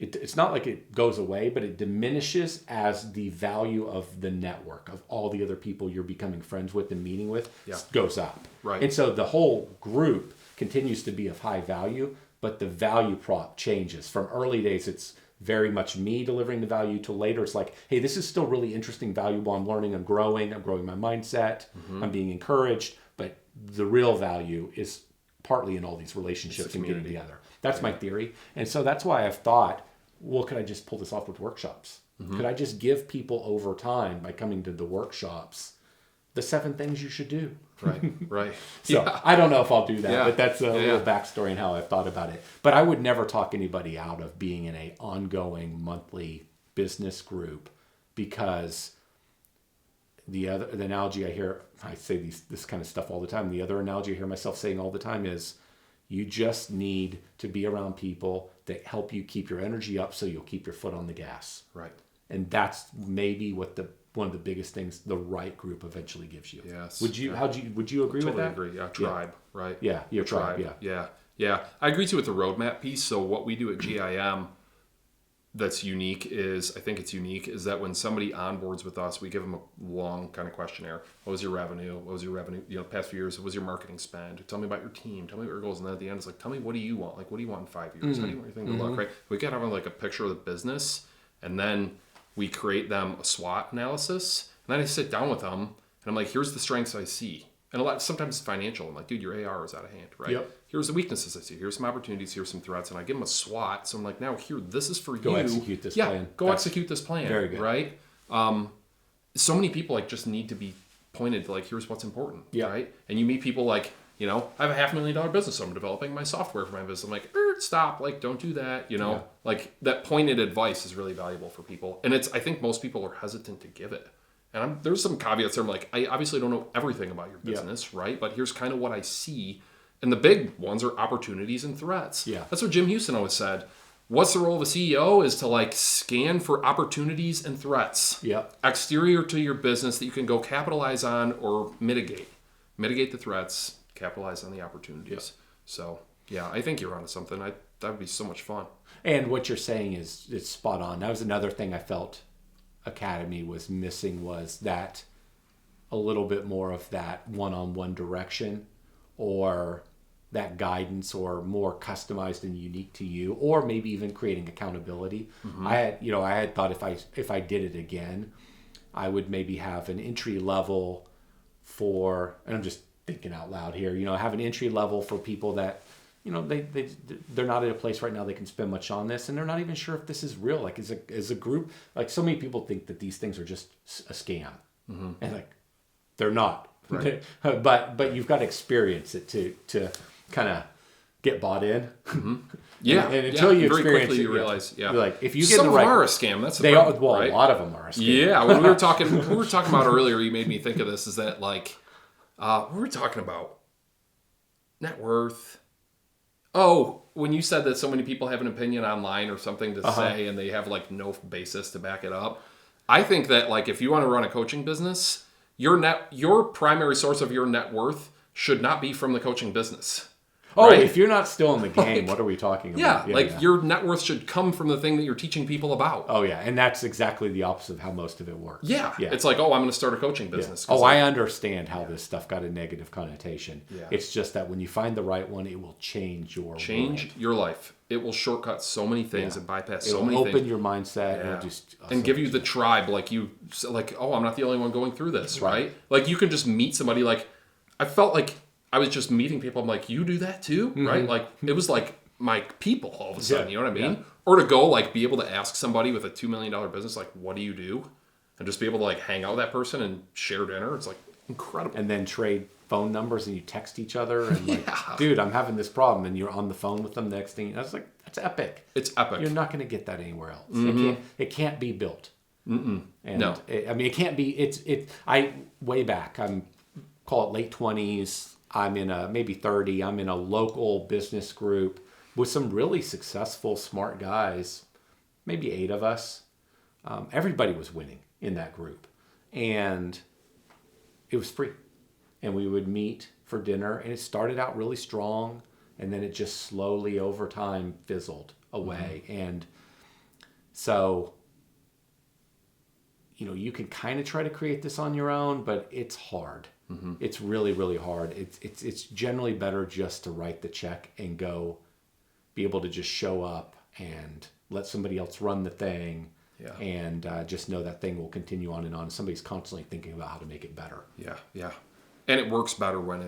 it's not like it goes away, but it diminishes as the value of the network, of all the other people you're becoming friends with and meeting with, goes up. Right. And so the whole group continues to be of high value, but the value prop changes. From early days, it's very much me delivering the value, to later it's like, hey, this is still really interesting, valuable, I'm learning, I'm growing my mindset, I'm being encouraged, but the real value is partly in all these relationships and getting together. That's my theory. And so that's why I've thought, well, could I just pull this off with workshops? Could I just give people over time, by coming to the workshops, the 7 things you should do? Right. So I don't know if I'll do that, but that's a little backstory and how I've thought about it. But I would never talk anybody out of being in a ongoing monthly business group, because the analogy I say this kind of stuff all the time. The other analogy I hear myself saying all the time is, you just need to be around people that help you keep your energy up so you'll keep your foot on the gas. Right. And that's maybe what one of the biggest things the right group eventually gives you. Yes. Would you agree with that? Totally agree. Yeah. Tribe. Yeah. Right. Yeah. Your tribe. Yeah. I agree too with the roadmap piece. So what we do at GIM that's unique is that when somebody onboards with us, we give them a long kind of questionnaire. What was your revenue? What was your revenue, past few years? What was your marketing spend? Tell me about your team. Tell me what your goals. And then at the end, it's like, tell me, what do you want? Like, what do you want in 5 years? How do you want your thing to look, right? We get have like a picture of the business, and then we create them a SWOT analysis. And then I sit down with them, and I'm like, here's the strengths I see. And sometimes it's financial. I'm like, dude, your AR is out of hand, right? Yep. Here's the weaknesses I see. Here's some opportunities. Here's some threats. And I give them a SWOT. So I'm like, now here, this is for you. Go execute this plan. Go execute this plan. Very good. Right? So many people like just need to be pointed to like, here's what's important. Yeah. Right? And you meet people like, I have a $500,000 business. So I'm developing my software for my business. I'm like, stop. Like, don't do that. Yeah. Like that pointed advice is really valuable for people. And I think most people are hesitant to give it. And there's some caveats there. I'm like, I obviously don't know everything about your business, right? But here's kind of what I see. And the big ones are opportunities and threats. Yeah. That's what Jim Houston always said. What's the role of a CEO is to like scan for opportunities and threats. Yeah. Exterior to your business that you can go capitalize on or mitigate. Mitigate the threats, capitalize on the opportunities. Yeah. So, yeah, I think you're onto something. That would be so much fun. And what you're saying it's spot on. That was another thing I felt Academy was missing, was that a little bit more of that one-on-one direction, or that guidance, or more customized and unique to you, or maybe even creating accountability. Mm-hmm. I had thought if I did it again, I would maybe have an entry level for, and I'm just thinking out loud here, have an entry level for people that they're not at a place right now they can spend much on this, and they're not even sure if this is real. Like as a group, like so many people think that these things are just a scam, and like they're not. Right. but you've got to experience it to kind of get bought in. Mm-hmm. Yeah, and until you very experience quickly it, you realize, like if you get some the right, are a scam. That's they problem, are. Well, right? A lot of them are a scam. Yeah, when we were talking about earlier, you made me think of this. Is that like we were talking about net worth? Oh, when you said that so many people have an opinion online or something to say, and they have like no basis to back it up. I think that like if you want to run a coaching business, your primary source of your net worth should not be from the coaching business. Oh, right? If you're not still in the game, what are we talking about? Yeah, your net worth should come from the thing that you're teaching people about. Oh, yeah. And that's exactly the opposite of how most of it works. Yeah. It's like, I'm going to start a coaching business. Yeah. I understand how this stuff got a negative connotation. Yeah. It's just that when you find the right one, it will change your life. It will shortcut so many things and bypass so many things. It'll open your mindset and give you the tribe. Like I'm not the only one going through this, right? Like you can just meet somebody. Like I felt like I was just meeting people. I'm like, you do that too, right? Like it was like my people all of a sudden. You know what I mean? Yeah. Or to go like be able to ask somebody with a $2 million business, like, what do you do? And just be able to like hang out with that person and share dinner. It's like incredible. And then trade phone numbers and you text each other and like, dude, I'm having this problem, and you're on the phone with them next thing. I was like, that's epic. It's epic. You're not going to get that anywhere else. Mm-hmm. It can't be built. Mm-mm. And no. It can't be. Way back. Call it late 20s. I'm in maybe 30. I'm in a local business group with some really successful, smart guys. Maybe 8 of us. Everybody was winning in that group, and it was free. And we would meet for dinner, and it started out really strong, and then it just slowly over time fizzled away. Mm-hmm. And so, you can kind of try to create this on your own, but it's hard. Mm-hmm. It's really, really hard. It's generally better just to write the check and go, be able to just show up and let somebody else run the thing. Yeah. And just know that thing will continue on and on. Somebody's constantly thinking about how to make it better. Yeah. And it works better when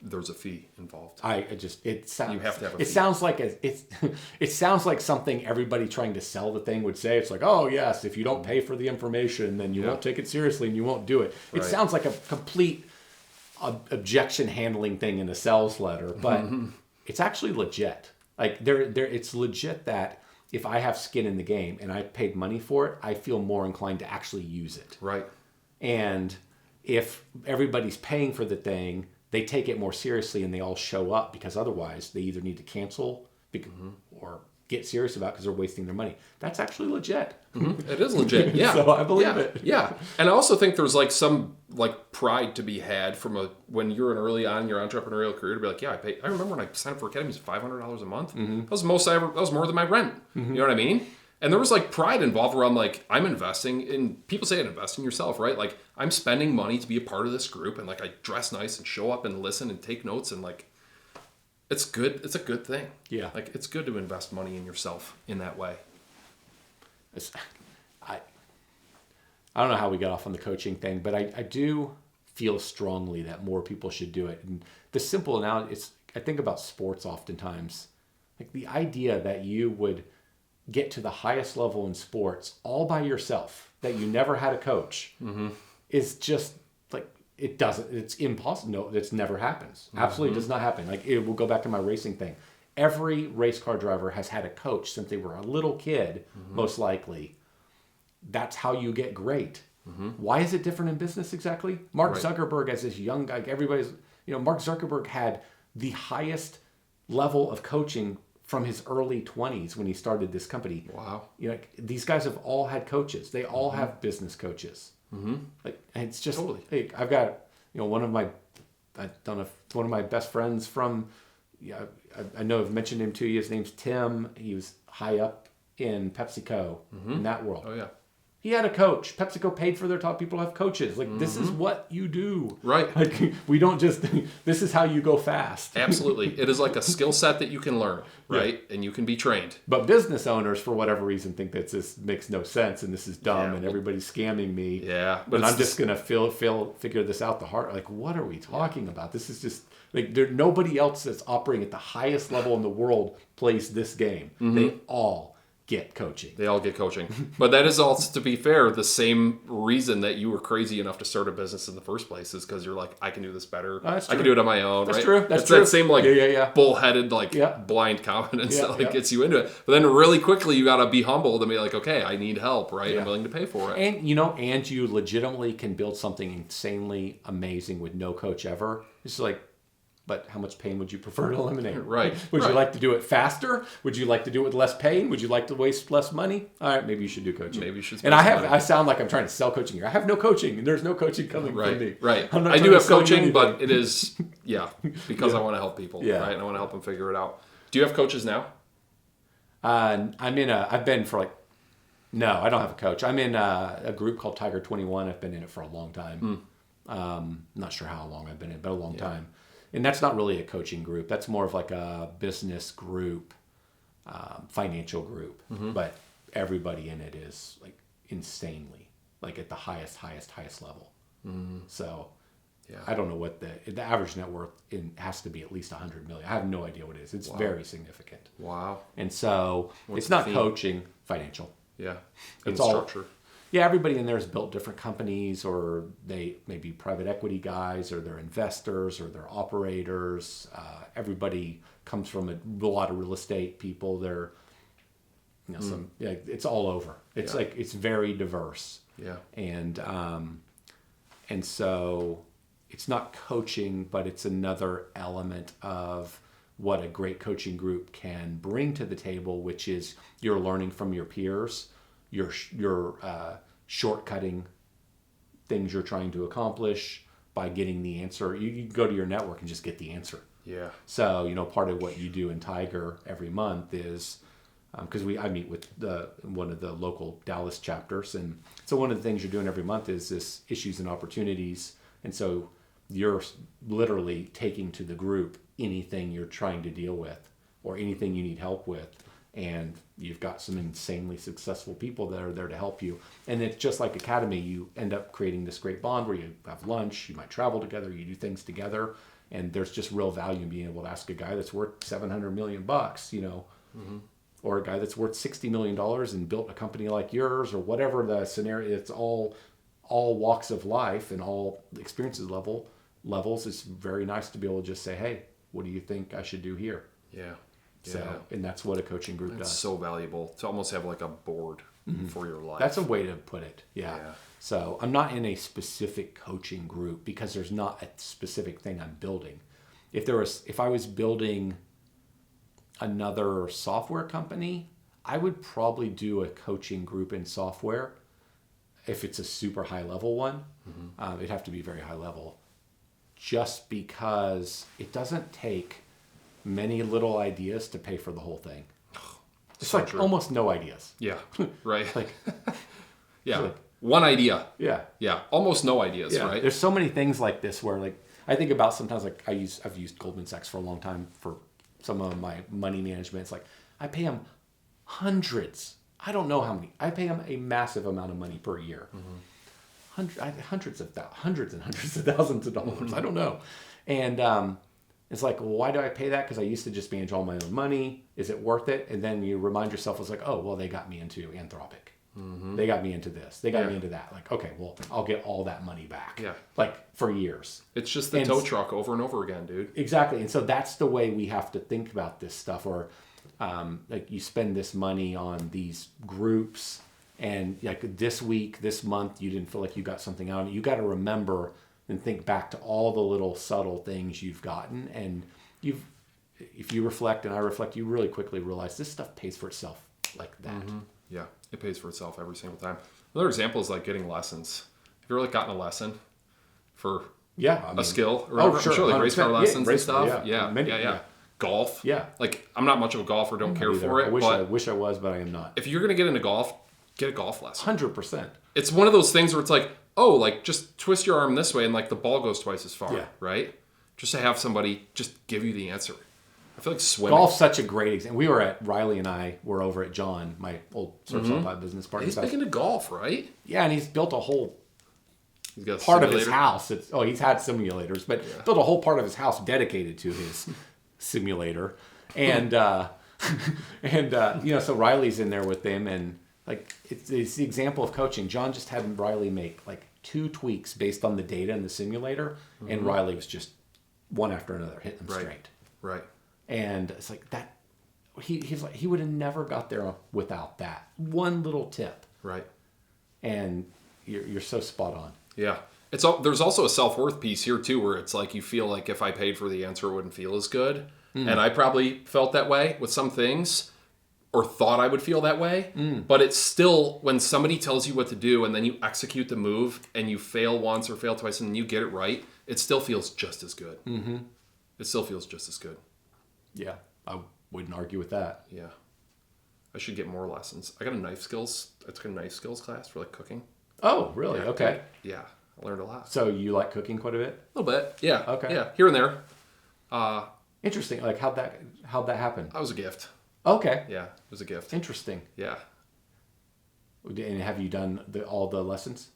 there's a fee involved. You have to have a fee. It sounds like something everybody trying to sell the thing would say. It's like, oh yes, if you don't pay for the information, then you won't take it seriously and you won't do it. Right. It sounds like a complete objection handling thing in a sales letter, but it's actually legit. Like it's legit that if I have skin in the game and I paid money for it, I feel more inclined to actually use it. Right. And if everybody's paying for the thing, they take it more seriously and they all show up, because otherwise they either need to cancel or get serious about because they're wasting their money. That's actually legit. Mm-hmm. It is legit. Yeah. So I believe it. Yeah. And I also think there's like some like pride to be had from when you're early on in your entrepreneurial career to be like, yeah, I remember when I signed up for Academy, it was $500 a month. That was that was more than my rent. You know what I mean? And there was like pride involved where I'm like, I'm investing in, people say invest in yourself, right? Like I'm spending money to be a part of this group, and like I dress nice and show up and listen and take notes, and like, it's good. It's a good thing. Yeah. Like it's good to invest money in yourself in that way. I don't know how we got off on the coaching thing, but I do feel strongly that more people should do it. And the simple analogy is, I think about sports oftentimes, like the idea that you would get to the highest level in sports all by yourself, that you never had a coach, is just like, it's impossible. No, it's never happens. Absolutely does not happen. Like, it will go back to my racing thing. Every race car driver has had a coach since they were a little kid, most likely. That's how you get great. Why is it different in business exactly? Mark Zuckerberg, as this young guy, Mark Zuckerberg had the highest level of coaching from his early 20s when he started this company. Wow. These guys have all had coaches. They all have business coaches. Like, and it's just, totally. I've got, one of my best friends from, I know I've mentioned him to you. His name's Tim. He was high up in PepsiCo in that world. Oh yeah. He had a coach. PepsiCo paid for their top people to have coaches. Like, this is what you do. Right. Like, we don't just, this is how you go fast. Absolutely. It is like a skill set that you can learn, right? Yeah. And you can be trained. But business owners, for whatever reason, think that this makes no sense and this is dumb and everybody's scamming me. Yeah. But I'm just going to figure this out the hard. Like, what are we talking about? This is just, like, nobody else that's operating at the highest level in the world plays this game. They all get coaching. They all get coaching. But that is also, to be fair, the same reason that you were crazy enough to start a business in the first place, is because you're like, I can do this better. I can do it on my own. That's right? true. That's true. That same like bullheaded, like blind confidence that like gets you into it. But then really quickly you got to be humbled and be like, okay, I need help, right? Yeah. I'm willing to pay for it. And and you legitimately can build something insanely amazing with no coach ever. It's like, but how much pain would you prefer to eliminate? Right. Would you like to do it faster? Would you like to do it with less pain? Would you like to waste less money? All right, maybe you should do coaching. Maybe you should. And I sound like I'm trying to sell coaching here. I have no coaching, and there's no coaching coming from me. Right. I do have coaching, but it is because I want to help people. Yeah. Right. And I want to help them figure it out. Do you have coaches now? I've been for no, I don't have a coach. I'm in a group called Tiger 21. I've been in it for a long time. Not sure how long I've been in it, but a long time. And that's not really a coaching group. That's more of like a business group, financial group. But everybody in it is like insanely, like at the highest level. So I don't know what the average net worth has to be at least 100 million. I have no idea what it is. It's very significant. Wow. And so it's not coaching, financial. Yeah. It's structure. Everybody in there has built different companies, or they may be private equity guys, or they're investors, or they're operators. Everybody comes from a lot of real estate people. They're, it's all over. It's like, it's very diverse. Yeah. And so it's not coaching, but it's another element of what a great coaching group can bring to the table, which is you're learning from your peers. You're shortcutting things you're trying to accomplish by getting the answer. You go to your network and just get the answer. Yeah. So, part of what you do in Tiger every month is, because I meet with one of the local Dallas chapters, and so one of the things you're doing every month is this issues and opportunities, and so you're literally taking to the group anything you're trying to deal with or anything you need help with. And you've got some insanely successful people that are there to help you. And it's just like Academy, you end up creating this great bond where you have lunch, you might travel together, you do things together. And there's just real value in being able to ask a guy that's worth $700 million, or a guy that's worth $60 million and built a company like yours, or whatever the scenario. It's all walks of life and all experiences levels. It's very nice to be able to just say, hey, what do you think I should do here? Yeah. So, and that's what a coaching group It's does. so valuable to almost have like a board for your life. That's a way to put it. Yeah. So I'm not in a specific coaching group because there's not a specific thing I'm building. If I was building another software company, I would probably do a coaching group in software. If it's a super high level one, it'd have to be very high level, just because it doesn't take many little ideas to pay for the whole thing. It's So like true. almost no ideas. Yeah, right. Like, yeah, like- one idea. yeah. Yeah, almost no ideas, Yeah. right? There's so many things like this where like I think about sometimes like I've used Goldman Sachs for a long time for some of my money management. It's like I pay them hundreds. I don't know how many. I pay them a massive amount of money per year. Hundreds and hundreds of thousands of dollars. I don't know. And it's like, well, why do I pay that? Because I used to just manage all my own money. Is it worth it? And then you remind yourself, it's like, oh, well, they got me into Anthropic. They got me into this. They got me into that. Like, okay, well, I'll get all that money back. Yeah. Like for years. It's just the tow truck over and over again, dude. Exactly. And so that's the way we have to think about this stuff. Or like you spend this money on these groups, and like this week, this month, you didn't feel like you got something out of it. You got to remember and think back to all the little subtle things you've gotten. And if you reflect and I reflect, you really quickly realize this stuff pays for itself like that. Yeah, it pays for itself every single time. Another example is like getting lessons. Have you ever like gotten a lesson for a skill or whatever? sure, I'm sure, like race car 100%. lessons Race and car, stuff. yeah. Yeah. Golf. Yeah. Like I'm not much of a golfer, don't care for it. I but wish I was, but I am not. if you're gonna get into golf, get a golf lesson. 100%. It's one of those things where it's like, oh, like just twist your arm this way and like the ball goes twice as far, Yeah. right? Just to have somebody just give you the answer. I feel like swimming. Golf's such a great example. We were at Riley and I were over at John, my old surf supply business partner. He's big into golf, right? Yeah, and he's built a whole He's got a part of his simulator. house. He's had simulators, but built a whole part of his house dedicated to his simulator. And so Riley's in there with them, and like it's the example of coaching. John just had Riley make like 2 tweaks based on the data in the simulator, and Riley was just one after another hitting them straight. Right. And it's like that. He's like he would have never got there without that one little tip. Right. And you're so spot on. Yeah. There's also a self-worth piece here too, where it's like you feel like if I paid for the answer, it wouldn't feel as good. And I probably felt that way with some things, or thought I would feel that way. But it's still, when somebody tells you what to do and then you execute the move and you fail once or fail twice and then you get it right, it still feels just as good. It still feels just as good. Yeah, I wouldn't argue with that. Yeah. I should get more lessons. I took a knife skills class for like cooking. Oh, really? Yeah, Okay. Yeah. I learned a lot. So you like cooking quite a bit? A little bit. Yeah. Okay. Yeah. Here and there. Interesting. Like how'd that happen? That was a gift. Okay. Yeah. It was a gift. Interesting. Yeah. And have you done all the lessons?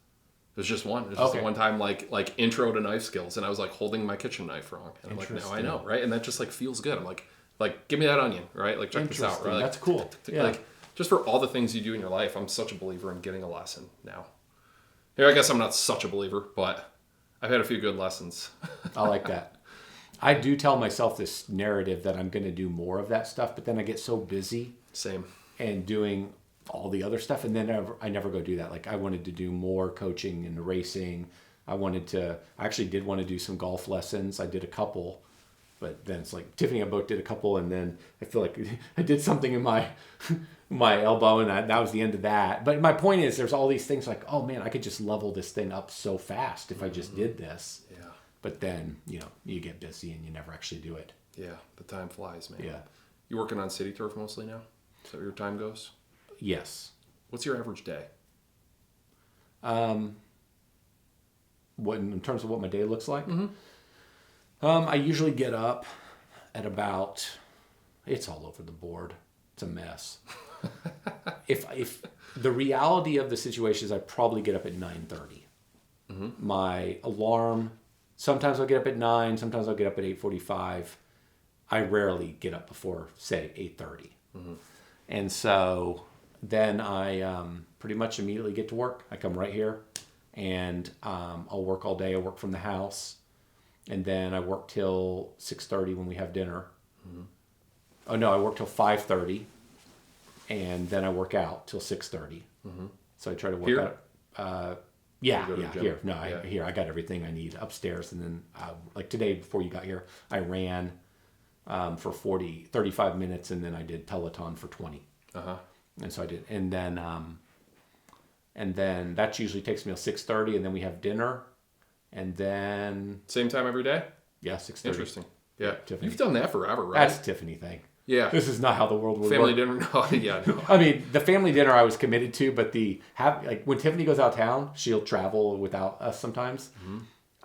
There's just one. There's just the one time like intro to knife skills, and I was like holding my kitchen knife wrong, and I'm like, now I know, right? And that just like feels good. I'm like give me that onion, right? Like check this out, right? Like, That's cool. Yeah. Like just for all the things you do in your life, I'm such a believer in getting a lesson now. Here, I guess I'm not such a believer, but I've had a few good lessons. I like that. I do tell myself this narrative that I'm going to do more of that stuff, but then I get so busy. Same. And doing all the other stuff, and then I never go do that. Like I wanted to do more coaching and racing. I actually did want to do some golf lessons. I did a couple, but then it's like Tiffany and I both did a couple, and then I feel like I did something in my elbow, and that was the end of that. But my point is, there's all these things like, oh man, I could just level this thing up so fast if I just did this. Yeah. But then, you get busy and you never actually do it. Yeah. The time flies, man. Yeah. You working on city turf mostly now? Is that where your time goes? Yes. What's your average day? What in terms of what my day looks like? I usually get up at about. It's all over the board. It's a mess. If the reality of the situation is, I probably get up at 9:30. My alarm. Sometimes I'll get up at 9. Sometimes I'll get up at 8:45. I rarely get up before, say, 8:30. And so then I pretty much immediately get to work. I come right here, and I'll work all day. I work from the house, and then I work till 6:30 when we have dinner. Oh no, I work till 5:30, and then I work out till 6:30. Mm-hmm. So I try to work Here? out. Yeah, here. No, Yeah. Here I got everything I need upstairs, and then like today before you got here, I ran for 35 minutes, and then I did Peloton for 20. And so I did, and then that usually takes me till 6:30, and then we have dinner, and then Same time every day? yeah, 6:30. Interesting. Yeah. Tiffany. You've done that forever, right? That's a Tiffany thing. Yeah. This is not how the world would Family work. dinner? No, yeah. No. I mean, the family dinner I was committed to, but like when Tiffany goes out of town, she'll travel without us sometimes. Mm-hmm.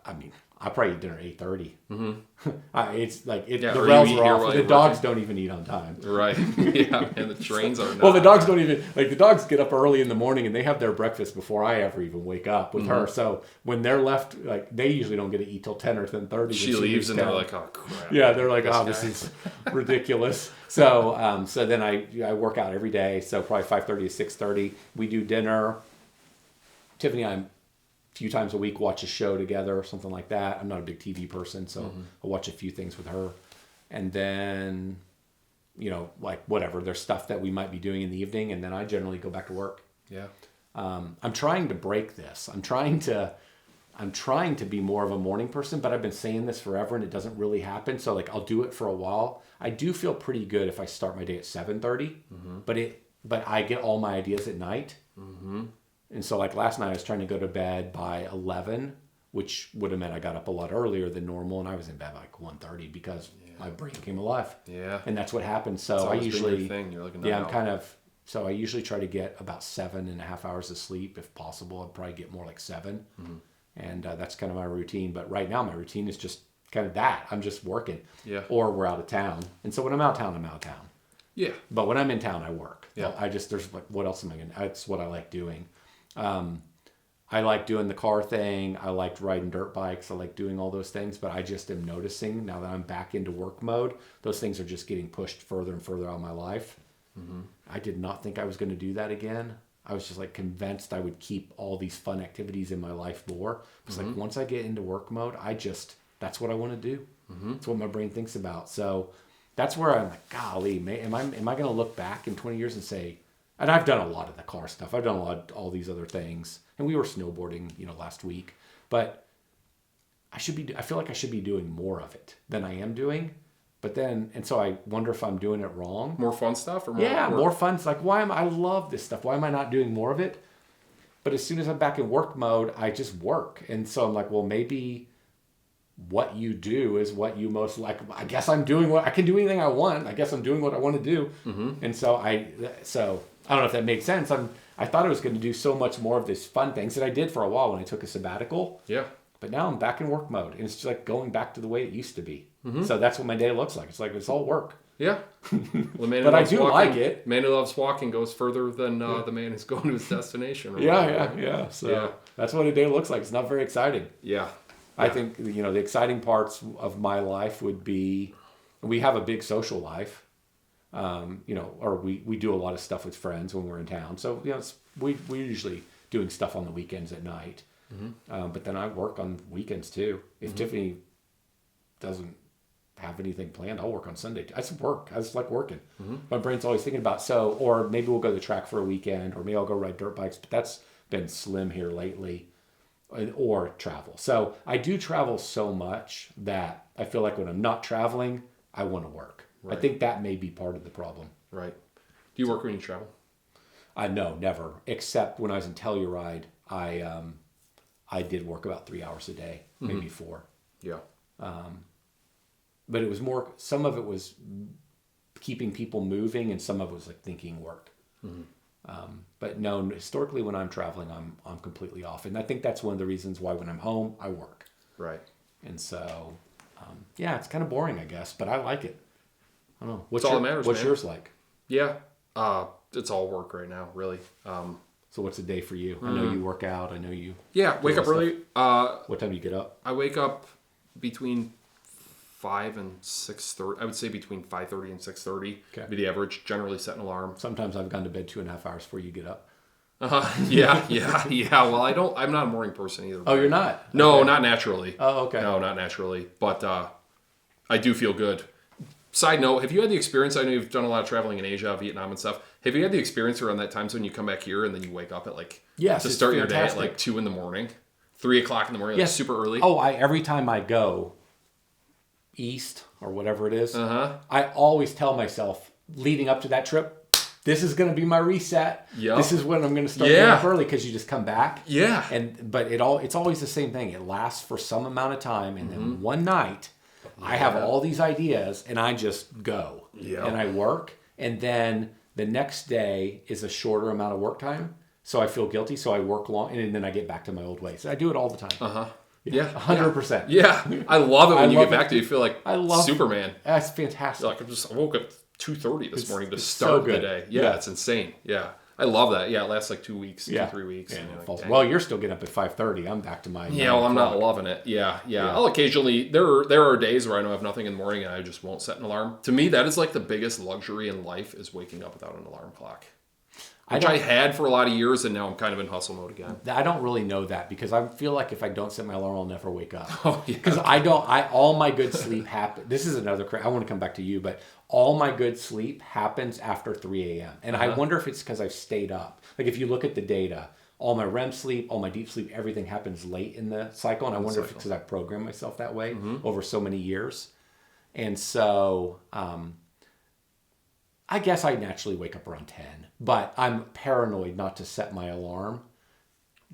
I mean, I probably eat dinner at 8:30. Mm-hmm. It's like the rails are off. The dogs don't even eat on time. Right. Yeah. And the trains are not. Well, the dogs don't even the dogs get up early in the morning and they have their breakfast before I ever even wake up with her. So when they're left, like they usually don't get to eat till 10 or 10:30. She leaves and they're like, oh crap. Yeah, they're like, this is ridiculous. So so then I work out every day. So probably 5:30 to 6:30. We do dinner. Tiffany and I, a few times a week, watch a show together or something like that. I'm not a big TV person, so I'll watch a few things with her. And then, like whatever, there's stuff that we might be doing in the evening, and then I generally go back to work. Yeah. I'm trying to break this. I'm trying to be more of a morning person, but I've been saying this forever and it doesn't really happen. So like I'll do it for a while. I do feel pretty good if I start my day at 7:30, but I get all my ideas at night. Mm-hmm. And so like last night I was trying to go to bed by 11, which would have meant I got up a lot earlier than normal, and I was in bed by like 1:30 because my brain came alive. Yeah. And that's what happens. So It's I always usually, been your thing. You're like so I usually try to get about 7.5 hours of sleep if possible. I'd probably get more like 7. Mm-hmm. And that's kind of my routine. But right now my routine is just kind of that. I'm just working. Yeah. Or we're out of town. And so when I'm out of town, I'm out of town. Yeah. But when I'm in town, I work. Yeah. There's like, what else am I going to, that's what I like doing. I like doing the car thing. I like riding dirt bikes. I like doing all those things, but I just am noticing now that I'm back into work mode, those things are just getting pushed further and further out of my life. Mm-hmm. I did not think I was going to do that again. I was just like convinced I would keep all these fun activities in my life more. It's like once I get into work mode, that's what I want to do. Mm-hmm. That's what my brain thinks about. So that's where I'm like, golly, am I going to look back in 20 years and say, and I've done a lot of the car stuff. I've done a lot of all these other things. And we were snowboarding, last week. But I feel like I should be doing more of it than I am doing. But then, and so I wonder if I'm doing it wrong. More fun stuff or more? Yeah, more fun. It's like, I love this stuff. Why am I not doing more of it? But as soon as I'm back in work mode, I just work. And so I'm like, well, maybe what you do is what you most like. I guess I can do anything I want. I guess I'm doing what I want to do. Mm-hmm. And so I don't know if that made sense. I thought I was going to do so much more of these fun things that I did for a while when I took a sabbatical. Yeah. But now I'm back in work mode. And it's just like going back to the way it used to be. Mm-hmm. So that's what my day looks like. It's like, it's all work. Yeah. Well, but I do like it. Man who loves walking goes further than the man who's going to his destination. Yeah. So that's what a day looks like. It's not very exciting. Yeah. I think, the exciting parts of my life would be, we have a big social life. Or we do a lot of stuff with friends when we're in town. So, we're usually doing stuff on the weekends at night. Mm-hmm. But then I work on weekends too. If Tiffany doesn't have anything planned, I'll work on Sunday. I just work. I just like working. Mm-hmm. My brain's always thinking about, or maybe we'll go to the track for a weekend, or maybe I'll go ride dirt bikes, but that's been slim here lately, or travel. So I do travel so much that I feel like when I'm not traveling, I want to work. Right. I think that may be part of the problem. Right. Do you work when you travel? No, never. Except when I was in Telluride, I did work about 3 hours a day, maybe 4. Yeah. But it was more, some of it was keeping people moving and some of it was like thinking work. Mm-hmm. But no, historically when I'm traveling, I'm completely off. And I think that's one of the reasons why when I'm home, I work. Right. And so, it's kind of boring, I guess, but I like it. I don't know. What's all that matters, What's yours like? Yeah. It's all work right now, really. So what's a day for you? I know you work out. I know you. Yeah, wake up early. What time do you get up? I wake up between 5 and 6:30. I would say between 5:30 and 6:30. Okay. Be the average. Generally set an alarm. Sometimes I've gone to bed 2.5 hours before you get up. Yeah. Well, I'm not a morning person either. Oh, you're not? No, okay. not naturally. Oh, okay. No, not naturally. But I do feel good. Side note, have you had the experience, I know you've done a lot of traveling in Asia, Vietnam and stuff. Have you had the experience around that time zone you come back here and then you wake up at like, to start your day at like 2 in the morning, 3 o'clock in the morning, like super early? Oh, every time I go east or whatever it is, I always tell myself leading up to that trip, this is going to be my reset. Yep. This is when I'm going to start getting up early because you just come back. Yeah. But it's always the same thing. It lasts for some amount of time. And then one night I have all these ideas and I just go and I work. And then the next day is a shorter amount of work time. So I feel guilty. So I work long and then I get back to my old ways. I do it all this time. Yeah. 100%. Yeah. I love it when you get back to it. You feel like Superman. That's fantastic. Like I woke up 2:30 this morning to start the day. Yeah, it's insane. Yeah. I love that. Yeah, it lasts like 2 weeks, 2-3 weeks. Yeah, and you're like, well, you're still getting up at 5:30. I'm back to my I'm not loving it. Yeah. I'll occasionally there are days where I know I have nothing in the morning and I just won't set an alarm. To me, that is like the biggest luxury in life is waking up without an alarm clock. Which I had for a lot of years, and now I'm kind of in hustle mode again. I don't really know that because I feel like if I don't set my alarm, I'll never wake up. Oh, yeah. Because all my good sleep happen. This is another. I want to come back to you, but all my good sleep happens after 3 a.m. And I wonder if it's because I've stayed up. Like if you look at the data, all my REM sleep, all my deep sleep, everything happens late in the cycle. And I wonder if it's because I programmed myself that way over so many years. And so I guess I naturally wake up around 10, but I'm paranoid not to set my alarm.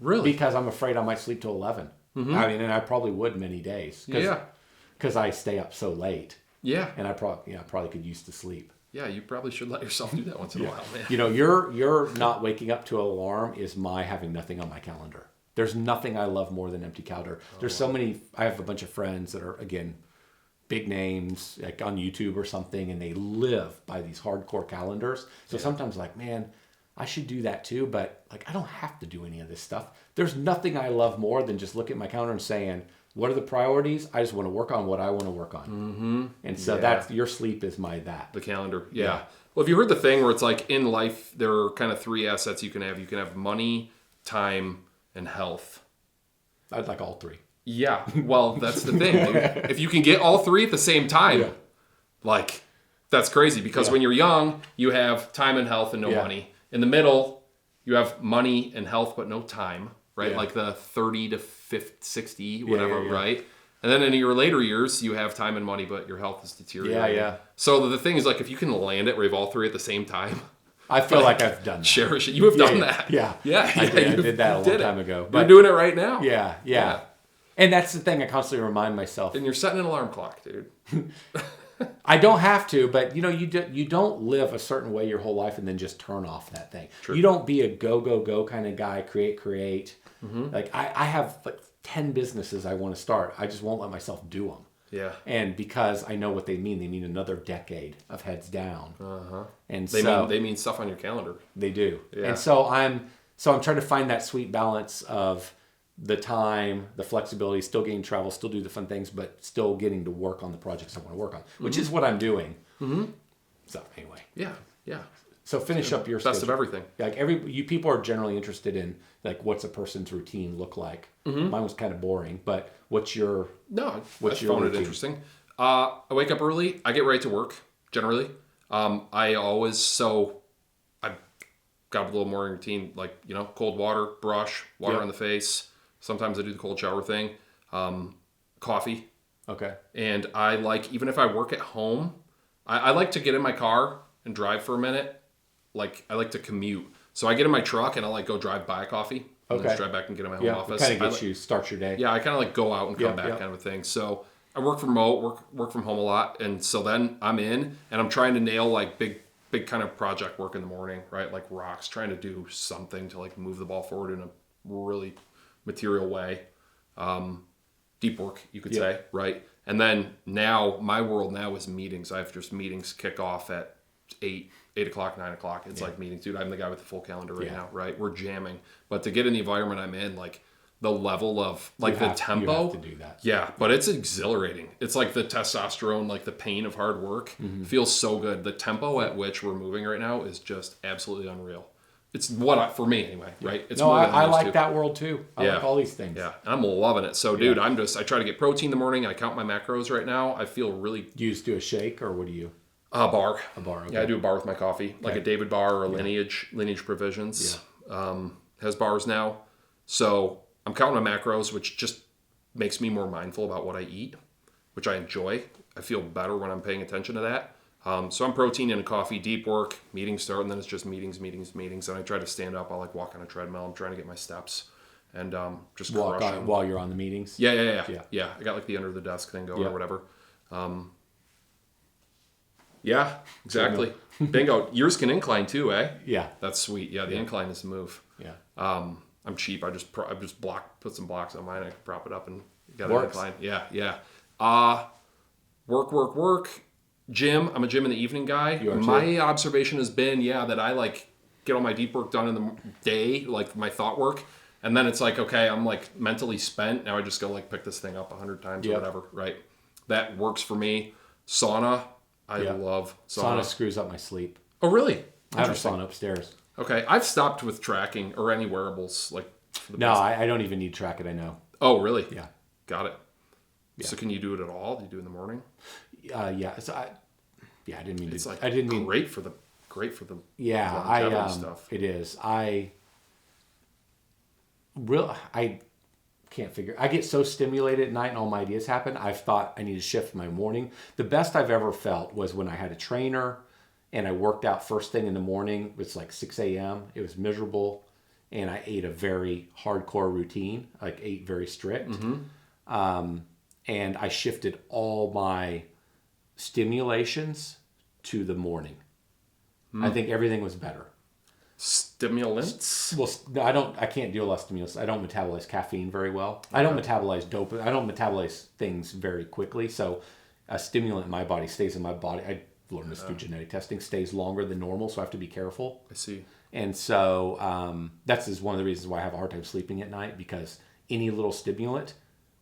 Really? Because I'm afraid I might sleep till 11. I mean, and I probably would many days. Because I stay up so late. Yeah. And I probably could use to sleep. Yeah, you probably should let yourself do that once in a while, man. You know, your not waking up to an alarm is my having nothing on my calendar. There's nothing I love more than empty calendar. There's so many, I have a bunch of friends that are, again, big names like on YouTube or something, and they live by these hardcore calendars. So sometimes like, man, I should do that too, but like I don't have to do any of this stuff. There's nothing I love more than just looking at my calendar and saying, what are the priorities? I just want to work on what I want to work on. And so that's your sleep is the calendar. Yeah. Well, have you heard the thing where it's like in life there are kind of 3 assets you can have? You can have money, time, and health. I'd like all 3. Yeah, well, that's the thing, dude. If you can get all 3 at the same time, like, that's crazy. Because when you're young, you have time and health and no money. In the middle, you have money and health but no time, right? Like the 30 to 50, 60, whatever, right? And then in your later years, you have time and money, but your health is deteriorating. So the thing is, like, if you can land it where you have all 3 at the same time, I feel like I've done that. Cherish it. You have done that. Yeah. I did that a long time ago. But you're doing it right now. Yeah. And that's the thing I constantly remind myself. And you're setting an alarm clock, dude. I don't have to, but you know, you don't live a certain way your whole life and then just turn off that thing. True. You don't be a go kind of guy, create. Like I have like 10 businesses I want to start. I just won't let myself do them. Yeah. And because I know what they mean another decade of heads down. And they mean stuff on your calendar. They do. Yeah. And so I'm trying to find that sweet balance of the time, the flexibility, still getting travel, still do the fun things, but still getting to work on the projects I want to work on, which is what I'm doing. So anyway. Yeah. So finish up your best schedule. of everything. Like you people are generally interested in like what's a person's routine look like. Mine was kind of boring, but what's your what's your routine? Interesting. I wake up early. I get right to work generally. I've got a little morning routine, like, you know, cold water, brush, water on the face. Sometimes I do the cold shower thing. Coffee. Okay. And I like, even if I work at home, I like to get in my car and drive for a minute. Like, I like to commute. So I get in my truck and I'll like go drive buy a coffee. And just drive back and get in my home office. Kind of gets you, start your day. Yeah, I kind of like go out and come back kind of a thing. So I work remote, work from home a lot. And so then I'm in and I'm trying to nail like big kind of project work in the morning, right? Like rocks, trying to do something to like move the ball forward in a really material way. Deep work, you could say, right? And then now, my world now is meetings. I have just meetings kick off at 8 o'clock, 9 o'clock. It's like meetings. Dude, I'm the guy with the full calendar right now, right? We're jamming. But to get in the environment I'm in, like the level of like the tempo. You have to do that. Yeah, but it's exhilarating. It's like the testosterone, like the pain of hard work feels so good. The tempo at which we're moving right now is just absolutely unreal. for me anyway, right? It's no, more than I used like to. that world too. I like all these things. Yeah, I'm loving it. So, dude, I try to get protein in the morning. I count my macros right now. I feel really... Do you just do a shake, or what do you? A bar. A bar, okay. Yeah, I do a bar with my coffee. Like a David bar or a Lineage Provisions. Has bars now. So I'm counting my macros, which just makes me more mindful about what I eat, which I enjoy. I feel better when I'm paying attention to that. So I'm protein and coffee, deep work, meetings start, and then it's just meetings. And I try to stand up. I like walk on a treadmill. I'm trying to get my steps and just walk crush them. while you're on the meetings. Yeah. I got like the under the desk thing going or whatever. Yeah, exactly. Bingo. Yours can incline too, eh? Yeah. That's sweet. Yeah, the incline is the move. Yeah. I'm cheap. I just put some blocks on mine. I can prop it up and get Works. an incline. Yeah. Work. Gym. I'm a gym in the evening guy. You are too? My observation has been, that I like get all my deep work done in the day, like my thought work. And then it's like, okay, I'm like mentally spent. Now I just go like pick this thing up 100 times or whatever, right? That works for me. Sauna. I love sauna. Sauna screws up my sleep. Oh, really? I have a sauna upstairs. Okay. I've stopped with tracking or any wearables. Like for the No, best. I don't even need to track it. I know. Oh, really? Yeah. Got it. Yeah. So can you do it at all? Do you do it in the morning? Yeah. So I didn't mean It's to. like I didn't mean. great for the Yeah, longevity stuff. It is. I can't figure. I get so stimulated at night, and all my ideas happen. I've thought I need to shift my morning. The best I've ever felt was when I had a trainer, and I worked out first thing in the morning. It was like 6 a.m. It was miserable, and I ate a very hardcore routine. Like ate very strict, and I shifted all my stimulations to the morning. I think everything was better. Stimulants? Well, I can't deal with stimulants. I don't metabolize caffeine very well. I don't metabolize dopamine. I don't metabolize things very quickly. So a stimulant in my body stays in my body. I learned this through genetic testing, stays longer than normal. So I have to be careful. I see. And so that's just one of the reasons why I have a hard time sleeping at night, because any little stimulant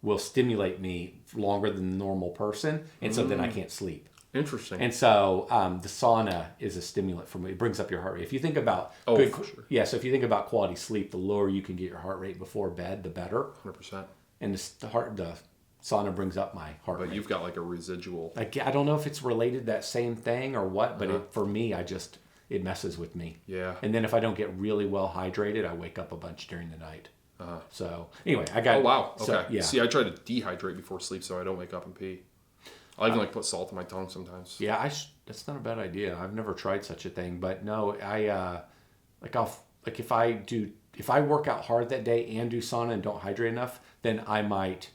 will stimulate me longer than the normal person. And so then I can't sleep. Interesting. And so the sauna is a stimulant for me. It brings up your heart rate. If you think about for sure. Yeah, so if you think about quality sleep, the lower you can get your heart rate before bed, the better. 100%. And the sauna brings up my heart rate. But you've got like a residual. Like, I don't know if it's related to that same thing or what, but for me, it messes with me. Yeah. And then if I don't get really well hydrated, I wake up a bunch during the night. So anyway, I got. Oh wow. Okay. So, yeah. See, I try to dehydrate before sleep so I don't wake up and pee. I'll even like put salt in my tongue sometimes. Yeah, that's not a bad idea. I've never tried such a thing, but no, if I work out hard that day and do sauna and don't hydrate enough, then I might,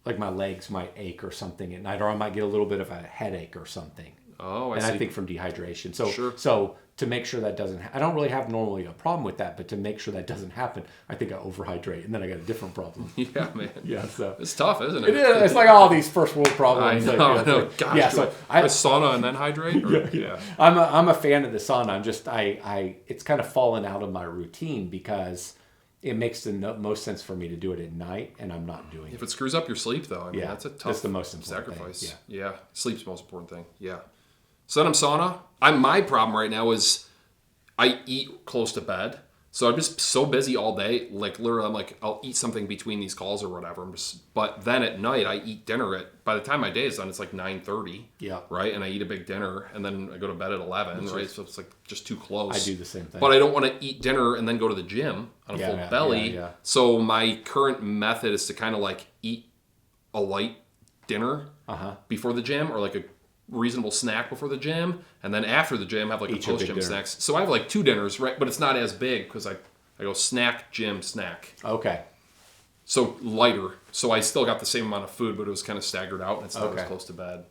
like, my legs might ache or something at night, or I might get a little bit of a headache or something. Oh, I see. And I think from dehydration. So, Sure. So to make sure that doesn't, I don't really have normally a problem with that, but to make sure that doesn't happen, I think I overhydrate, and then I got a different problem. Yeah, man. Yeah, so It's tough, isn't it? it is. It's like all these first world problems. I know. Like, Gosh, yeah. So I sauna and then hydrate. Or, yeah. I'm a fan of the sauna. I'm just it's kind of fallen out of my routine because it makes the most sense for me to do it at night, and I'm not doing If it. it screws up your sleep, though, I mean, that's a tough That's the most important sacrifice. thing, Yeah. Sleep's the most important thing. Yeah. So then I'm sauna. My problem right now is I eat close to bed. So I'm just so busy all day. Like, literally, I'm like, I'll eat something between these calls or whatever. But then at night, I eat dinner by the time my day is done, it's like 9:30. Yeah. Right? And I eat a big dinner, and then I go to bed at 11, right? So it's like just too close. I do the same thing. But I don't want to eat dinner and then go to the gym on a full belly. Yeah. So my current method is to kind of like eat a light dinner before the gym, or like a reasonable snack before the gym, and then after the gym have like Eat a your post big gym dinner. snacks. So I have like 2 dinners, right? But it's not as big because I go snack, gym, snack. Okay. So lighter. So I still got the same amount of food, but it was kind of staggered out, and it's not Okay. as close to bed.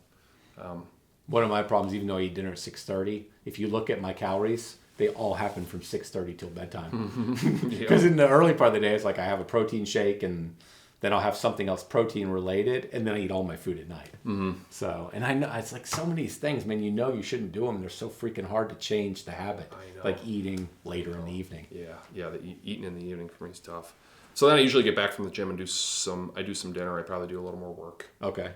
One of my problems, even though I eat dinner at 6:30, if you look at my calories, they all happen from 6:30 till bedtime. Because in the early part of the day, it's like I have a protein shake, and then I'll have something else protein related, and then I eat all my food at night. Mm-hmm. So, and I know it's like so many of these things, man. You know you shouldn't do them. They're so freaking hard to change the habit. I know. Like eating later in the evening. Yeah. The eating in the evening for me is tough. So then I usually get back from the gym and do some dinner. I probably do a little more work. Okay.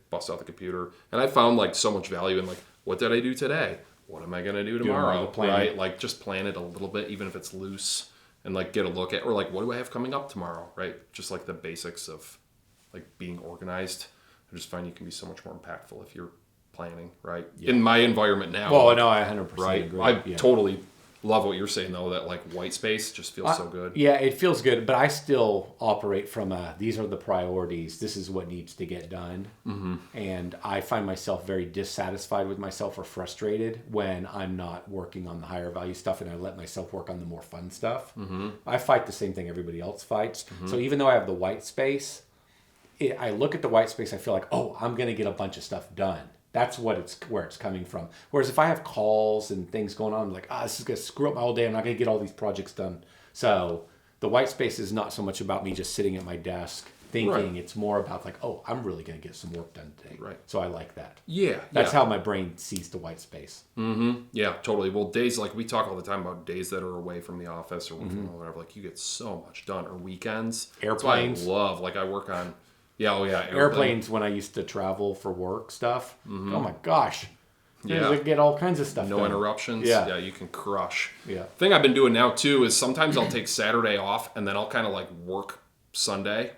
Bust out the computer. And I found like so much value in like, what did I do today? what am I going to do tomorrow? the planning. Right? Like just plan it a little bit, even if it's loose, and like get a look at, or like, what do I have coming up tomorrow? Right? Just like the basics of like being organized. I just find you can be so much more impactful if you're planning, right? Yeah. In my environment now. Well, no, I 100% right? agree. I totally love what you're saying though, that like white space just feels so good. Yeah, it feels good, but I still operate from these are the priorities. This is what needs to get done. Mm-hmm. And I find myself very dissatisfied with myself or frustrated when I'm not working on the higher value stuff and I let myself work on the more fun stuff. Mm-hmm. I fight the same thing everybody else fights. Mm-hmm. So even though I have the white space, I look at the white space, I feel like, oh, I'm going to get a bunch of stuff done. That's where it's coming from. Whereas if I have calls and things going on, I'm like, this is going to screw up my whole day. I'm not going to get all these projects done. So the white space is not so much about me just sitting at my desk thinking. Right. It's more about like, oh, I'm really going to get some work done today. Right. So I like that. Yeah. That's how my brain sees the white space. Mm-hmm. Yeah, totally. Well, days like we talk all the time about days that are away from the office or whatever. Like you get so much done. Or weekends. Airplanes. That's why I love. Like I work on. Yeah, oh yeah. Airplanes when I used to travel for work stuff. Mm-hmm. Oh my gosh. Yeah. I get all kinds of stuff No done. Interruptions. Yeah, you can crush. Yeah. Thing I've been doing now too is sometimes I'll take Saturday off and then I'll kind of like work Sunday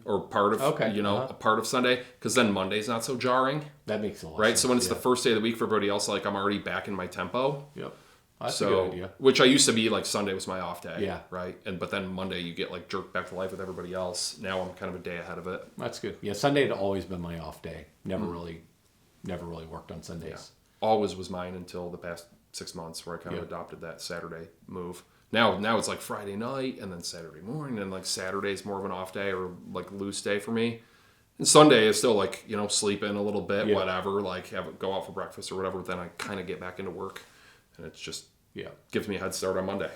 or part of a part of Sunday because then Monday's not so jarring. That makes a lot. Right. Sense, So when it's the first day of the week for everybody else, like I'm already back in my tempo. Yep. That's a good idea. Which I used to be like Sunday was my off day. Yeah. Right. But then Monday you get like jerked back to life with everybody else. Now I'm kind of a day ahead of it. That's good. Yeah. Sunday had always been my off day. Never really worked on Sundays. Yeah. Always was mine until the past 6 months where I kind of adopted that Saturday move. Now it's like Friday night and then Saturday morning and like Saturday's more of an off day or like loose day for me. And Sunday is still like, sleep in a little bit, whatever, like go out for breakfast or whatever. Then I kind of get back into work and it's just gives me a head start on Monday.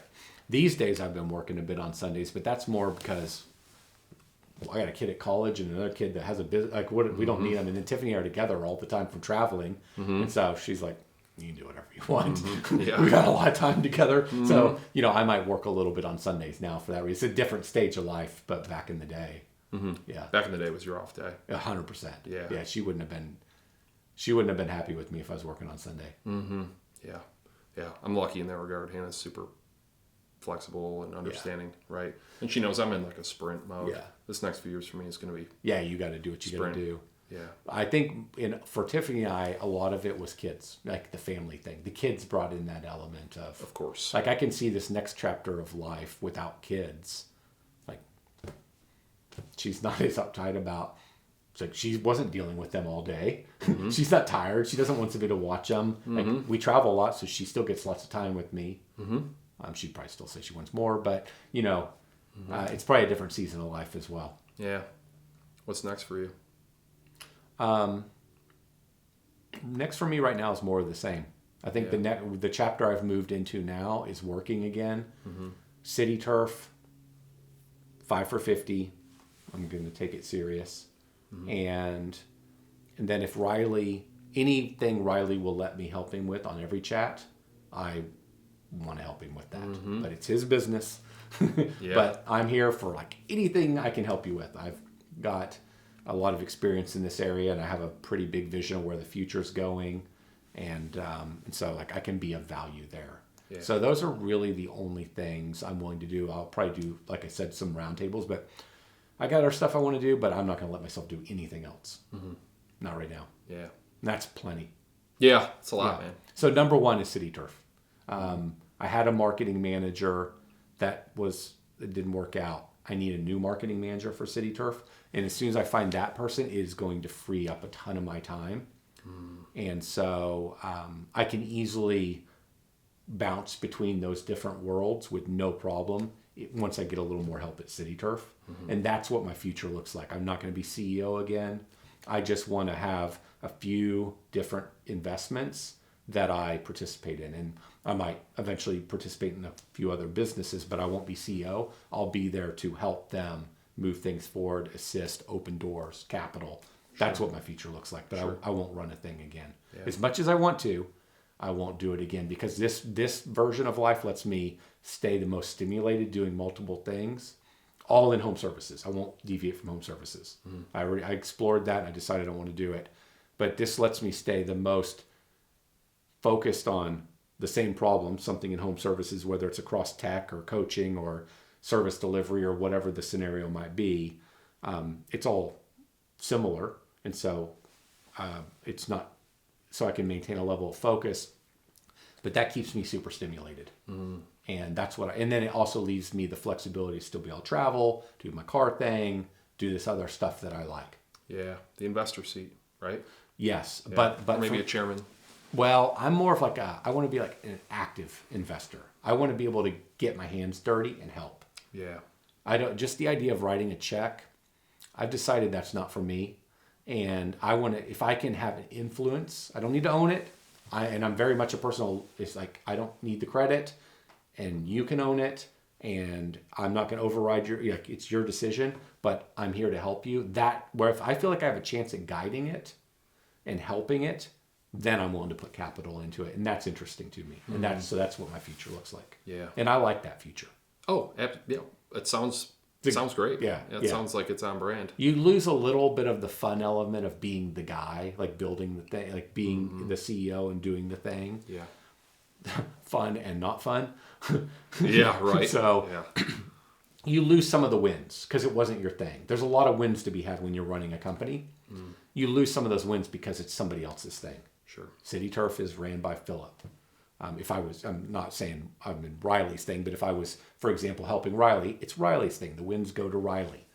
These days I've been working a bit on Sundays, but that's more because I got a kid at college and another kid that has a business. Like we don't need them. And then Tiffany are together all the time from traveling. Mm-hmm. And so she's like, you can do whatever you want. Mm-hmm. Yeah. We got a lot of time together. Mm-hmm. So, I might work a little bit on Sundays now for that reason. It's a different stage of life, but back in the day. Mm-hmm. Yeah. Back in the day was your off day. 100%. Yeah. Yeah. She wouldn't have been happy with me if I was working on Sunday. Mm-hmm. Yeah. Yeah. I'm lucky in that regard. Hannah's super flexible and understanding, right? And she knows I'm in like a sprint mode. Yeah. This next few years for me is going to be. Yeah. You got to do what you got to do. Yeah. I think for Tiffany and I, a lot of it was kids, like the family thing. The kids brought in that element of course. Like I can see this next chapter of life without kids. Like she's not as uptight about. It's like she wasn't dealing with them all day. Mm-hmm. She's not tired. She doesn't want somebody to watch them. Mm-hmm. Like we travel a lot, so she still gets lots of time with me. Mm-hmm. She'd probably still say she wants more, but it's probably a different season of life as well. Yeah. What's next for you? Next for me right now is more of the same. I think the chapter I've moved into now is working again. Mm-hmm. City turf, 5 for 50. I'm going to take it serious. Mm-hmm. And then if anything Riley will let me help him with on every chat, I want to help him with that. Mm-hmm. But it's his business. But I'm here for like anything I can help you with. I've got a lot of experience in this area and I have a pretty big vision of where the future's going. And so like I can be of value there. Yeah. So those are really the only things I'm willing to do. I'll probably do, like I said, some roundtables, but I got other stuff I want to do, but I'm not going to let myself do anything else. Mm-hmm. Not right now. Yeah. And that's plenty. Yeah. It's a lot, man. So number one is City Turf. I had a marketing manager that it didn't work out. I need a new marketing manager for City Turf. And as soon as I find that person, it is going to free up a ton of my time. And so I can easily bounce between those different worlds with no problem once I get a little more help at City Turf. Mm-hmm. And that's what my future looks like. I'm not going to be CEO again. I just want to have a few different investments that I participate in. And I might eventually participate in a few other businesses, but I won't be CEO. I'll be there to help them move things forward, assist, open doors, capital. That's what my future looks like, but I won't run a thing again. Yeah. As much as I want to, I won't do it again because this version of life lets me stay the most stimulated doing multiple things, all in home services. I won't deviate from home services. Mm-hmm. I explored that and I decided I don't want to do it. But this lets me stay the most focused on the same problem, something in home services, whether it's across tech or coaching or service delivery or whatever the scenario might be, it's all similar. And so it's not, so I can maintain a level of focus, but that keeps me super stimulated. And that's what and then it also leaves me the flexibility to still be able to travel, do my car thing, do this other stuff that I like. Yeah. The investor seat, right? Yes. Yeah. But or maybe a chairman. Well, I'm more of like I want to be like an active investor. I want to be able to get my hands dirty and help. Yeah. I don't, just the idea of writing a check, I've decided that's not for me. And I want to, if I can have an influence, I don't need to own it. And I'm very much a personal, it's like, I don't need the credit and you can own it. And I'm not going to override it's your decision, but I'm here to help you. That, where if I feel like I have a chance at guiding it and helping it, then I'm willing to put capital into it. And that's interesting to me. And that's what my future looks like. Yeah. And I like that future. Oh, yeah. It sounds great. Yeah. It sounds like it's on brand. You lose a little bit of the fun element of being the guy, like building the thing, like being the CEO and doing the thing. Yeah. Fun and not fun. Yeah, right. So yeah. you lose some of the wins because it wasn't your thing. There's a lot of wins to be had when you're running a company. You lose some of those wins because it's somebody else's thing. Sure. City Turf is ran by Philip. I'm not saying I'm in Riley's thing, but if I was, for example, helping Riley, it's Riley's thing. The wins go to Riley.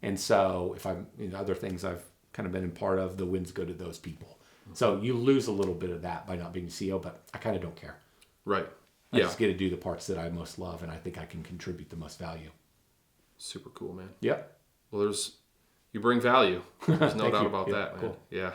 And so if I'm in other things I've kind of been in part of, the wins go to those people. So you lose a little bit of that by not being CEO, but I kind of don't care. Right. I Yeah. just get to do the parts that I most love, and I think I can contribute the most value. Super cool, man. Yep. Well, you bring value. There's no doubt you. about Yeah, that, man. cool. Yeah.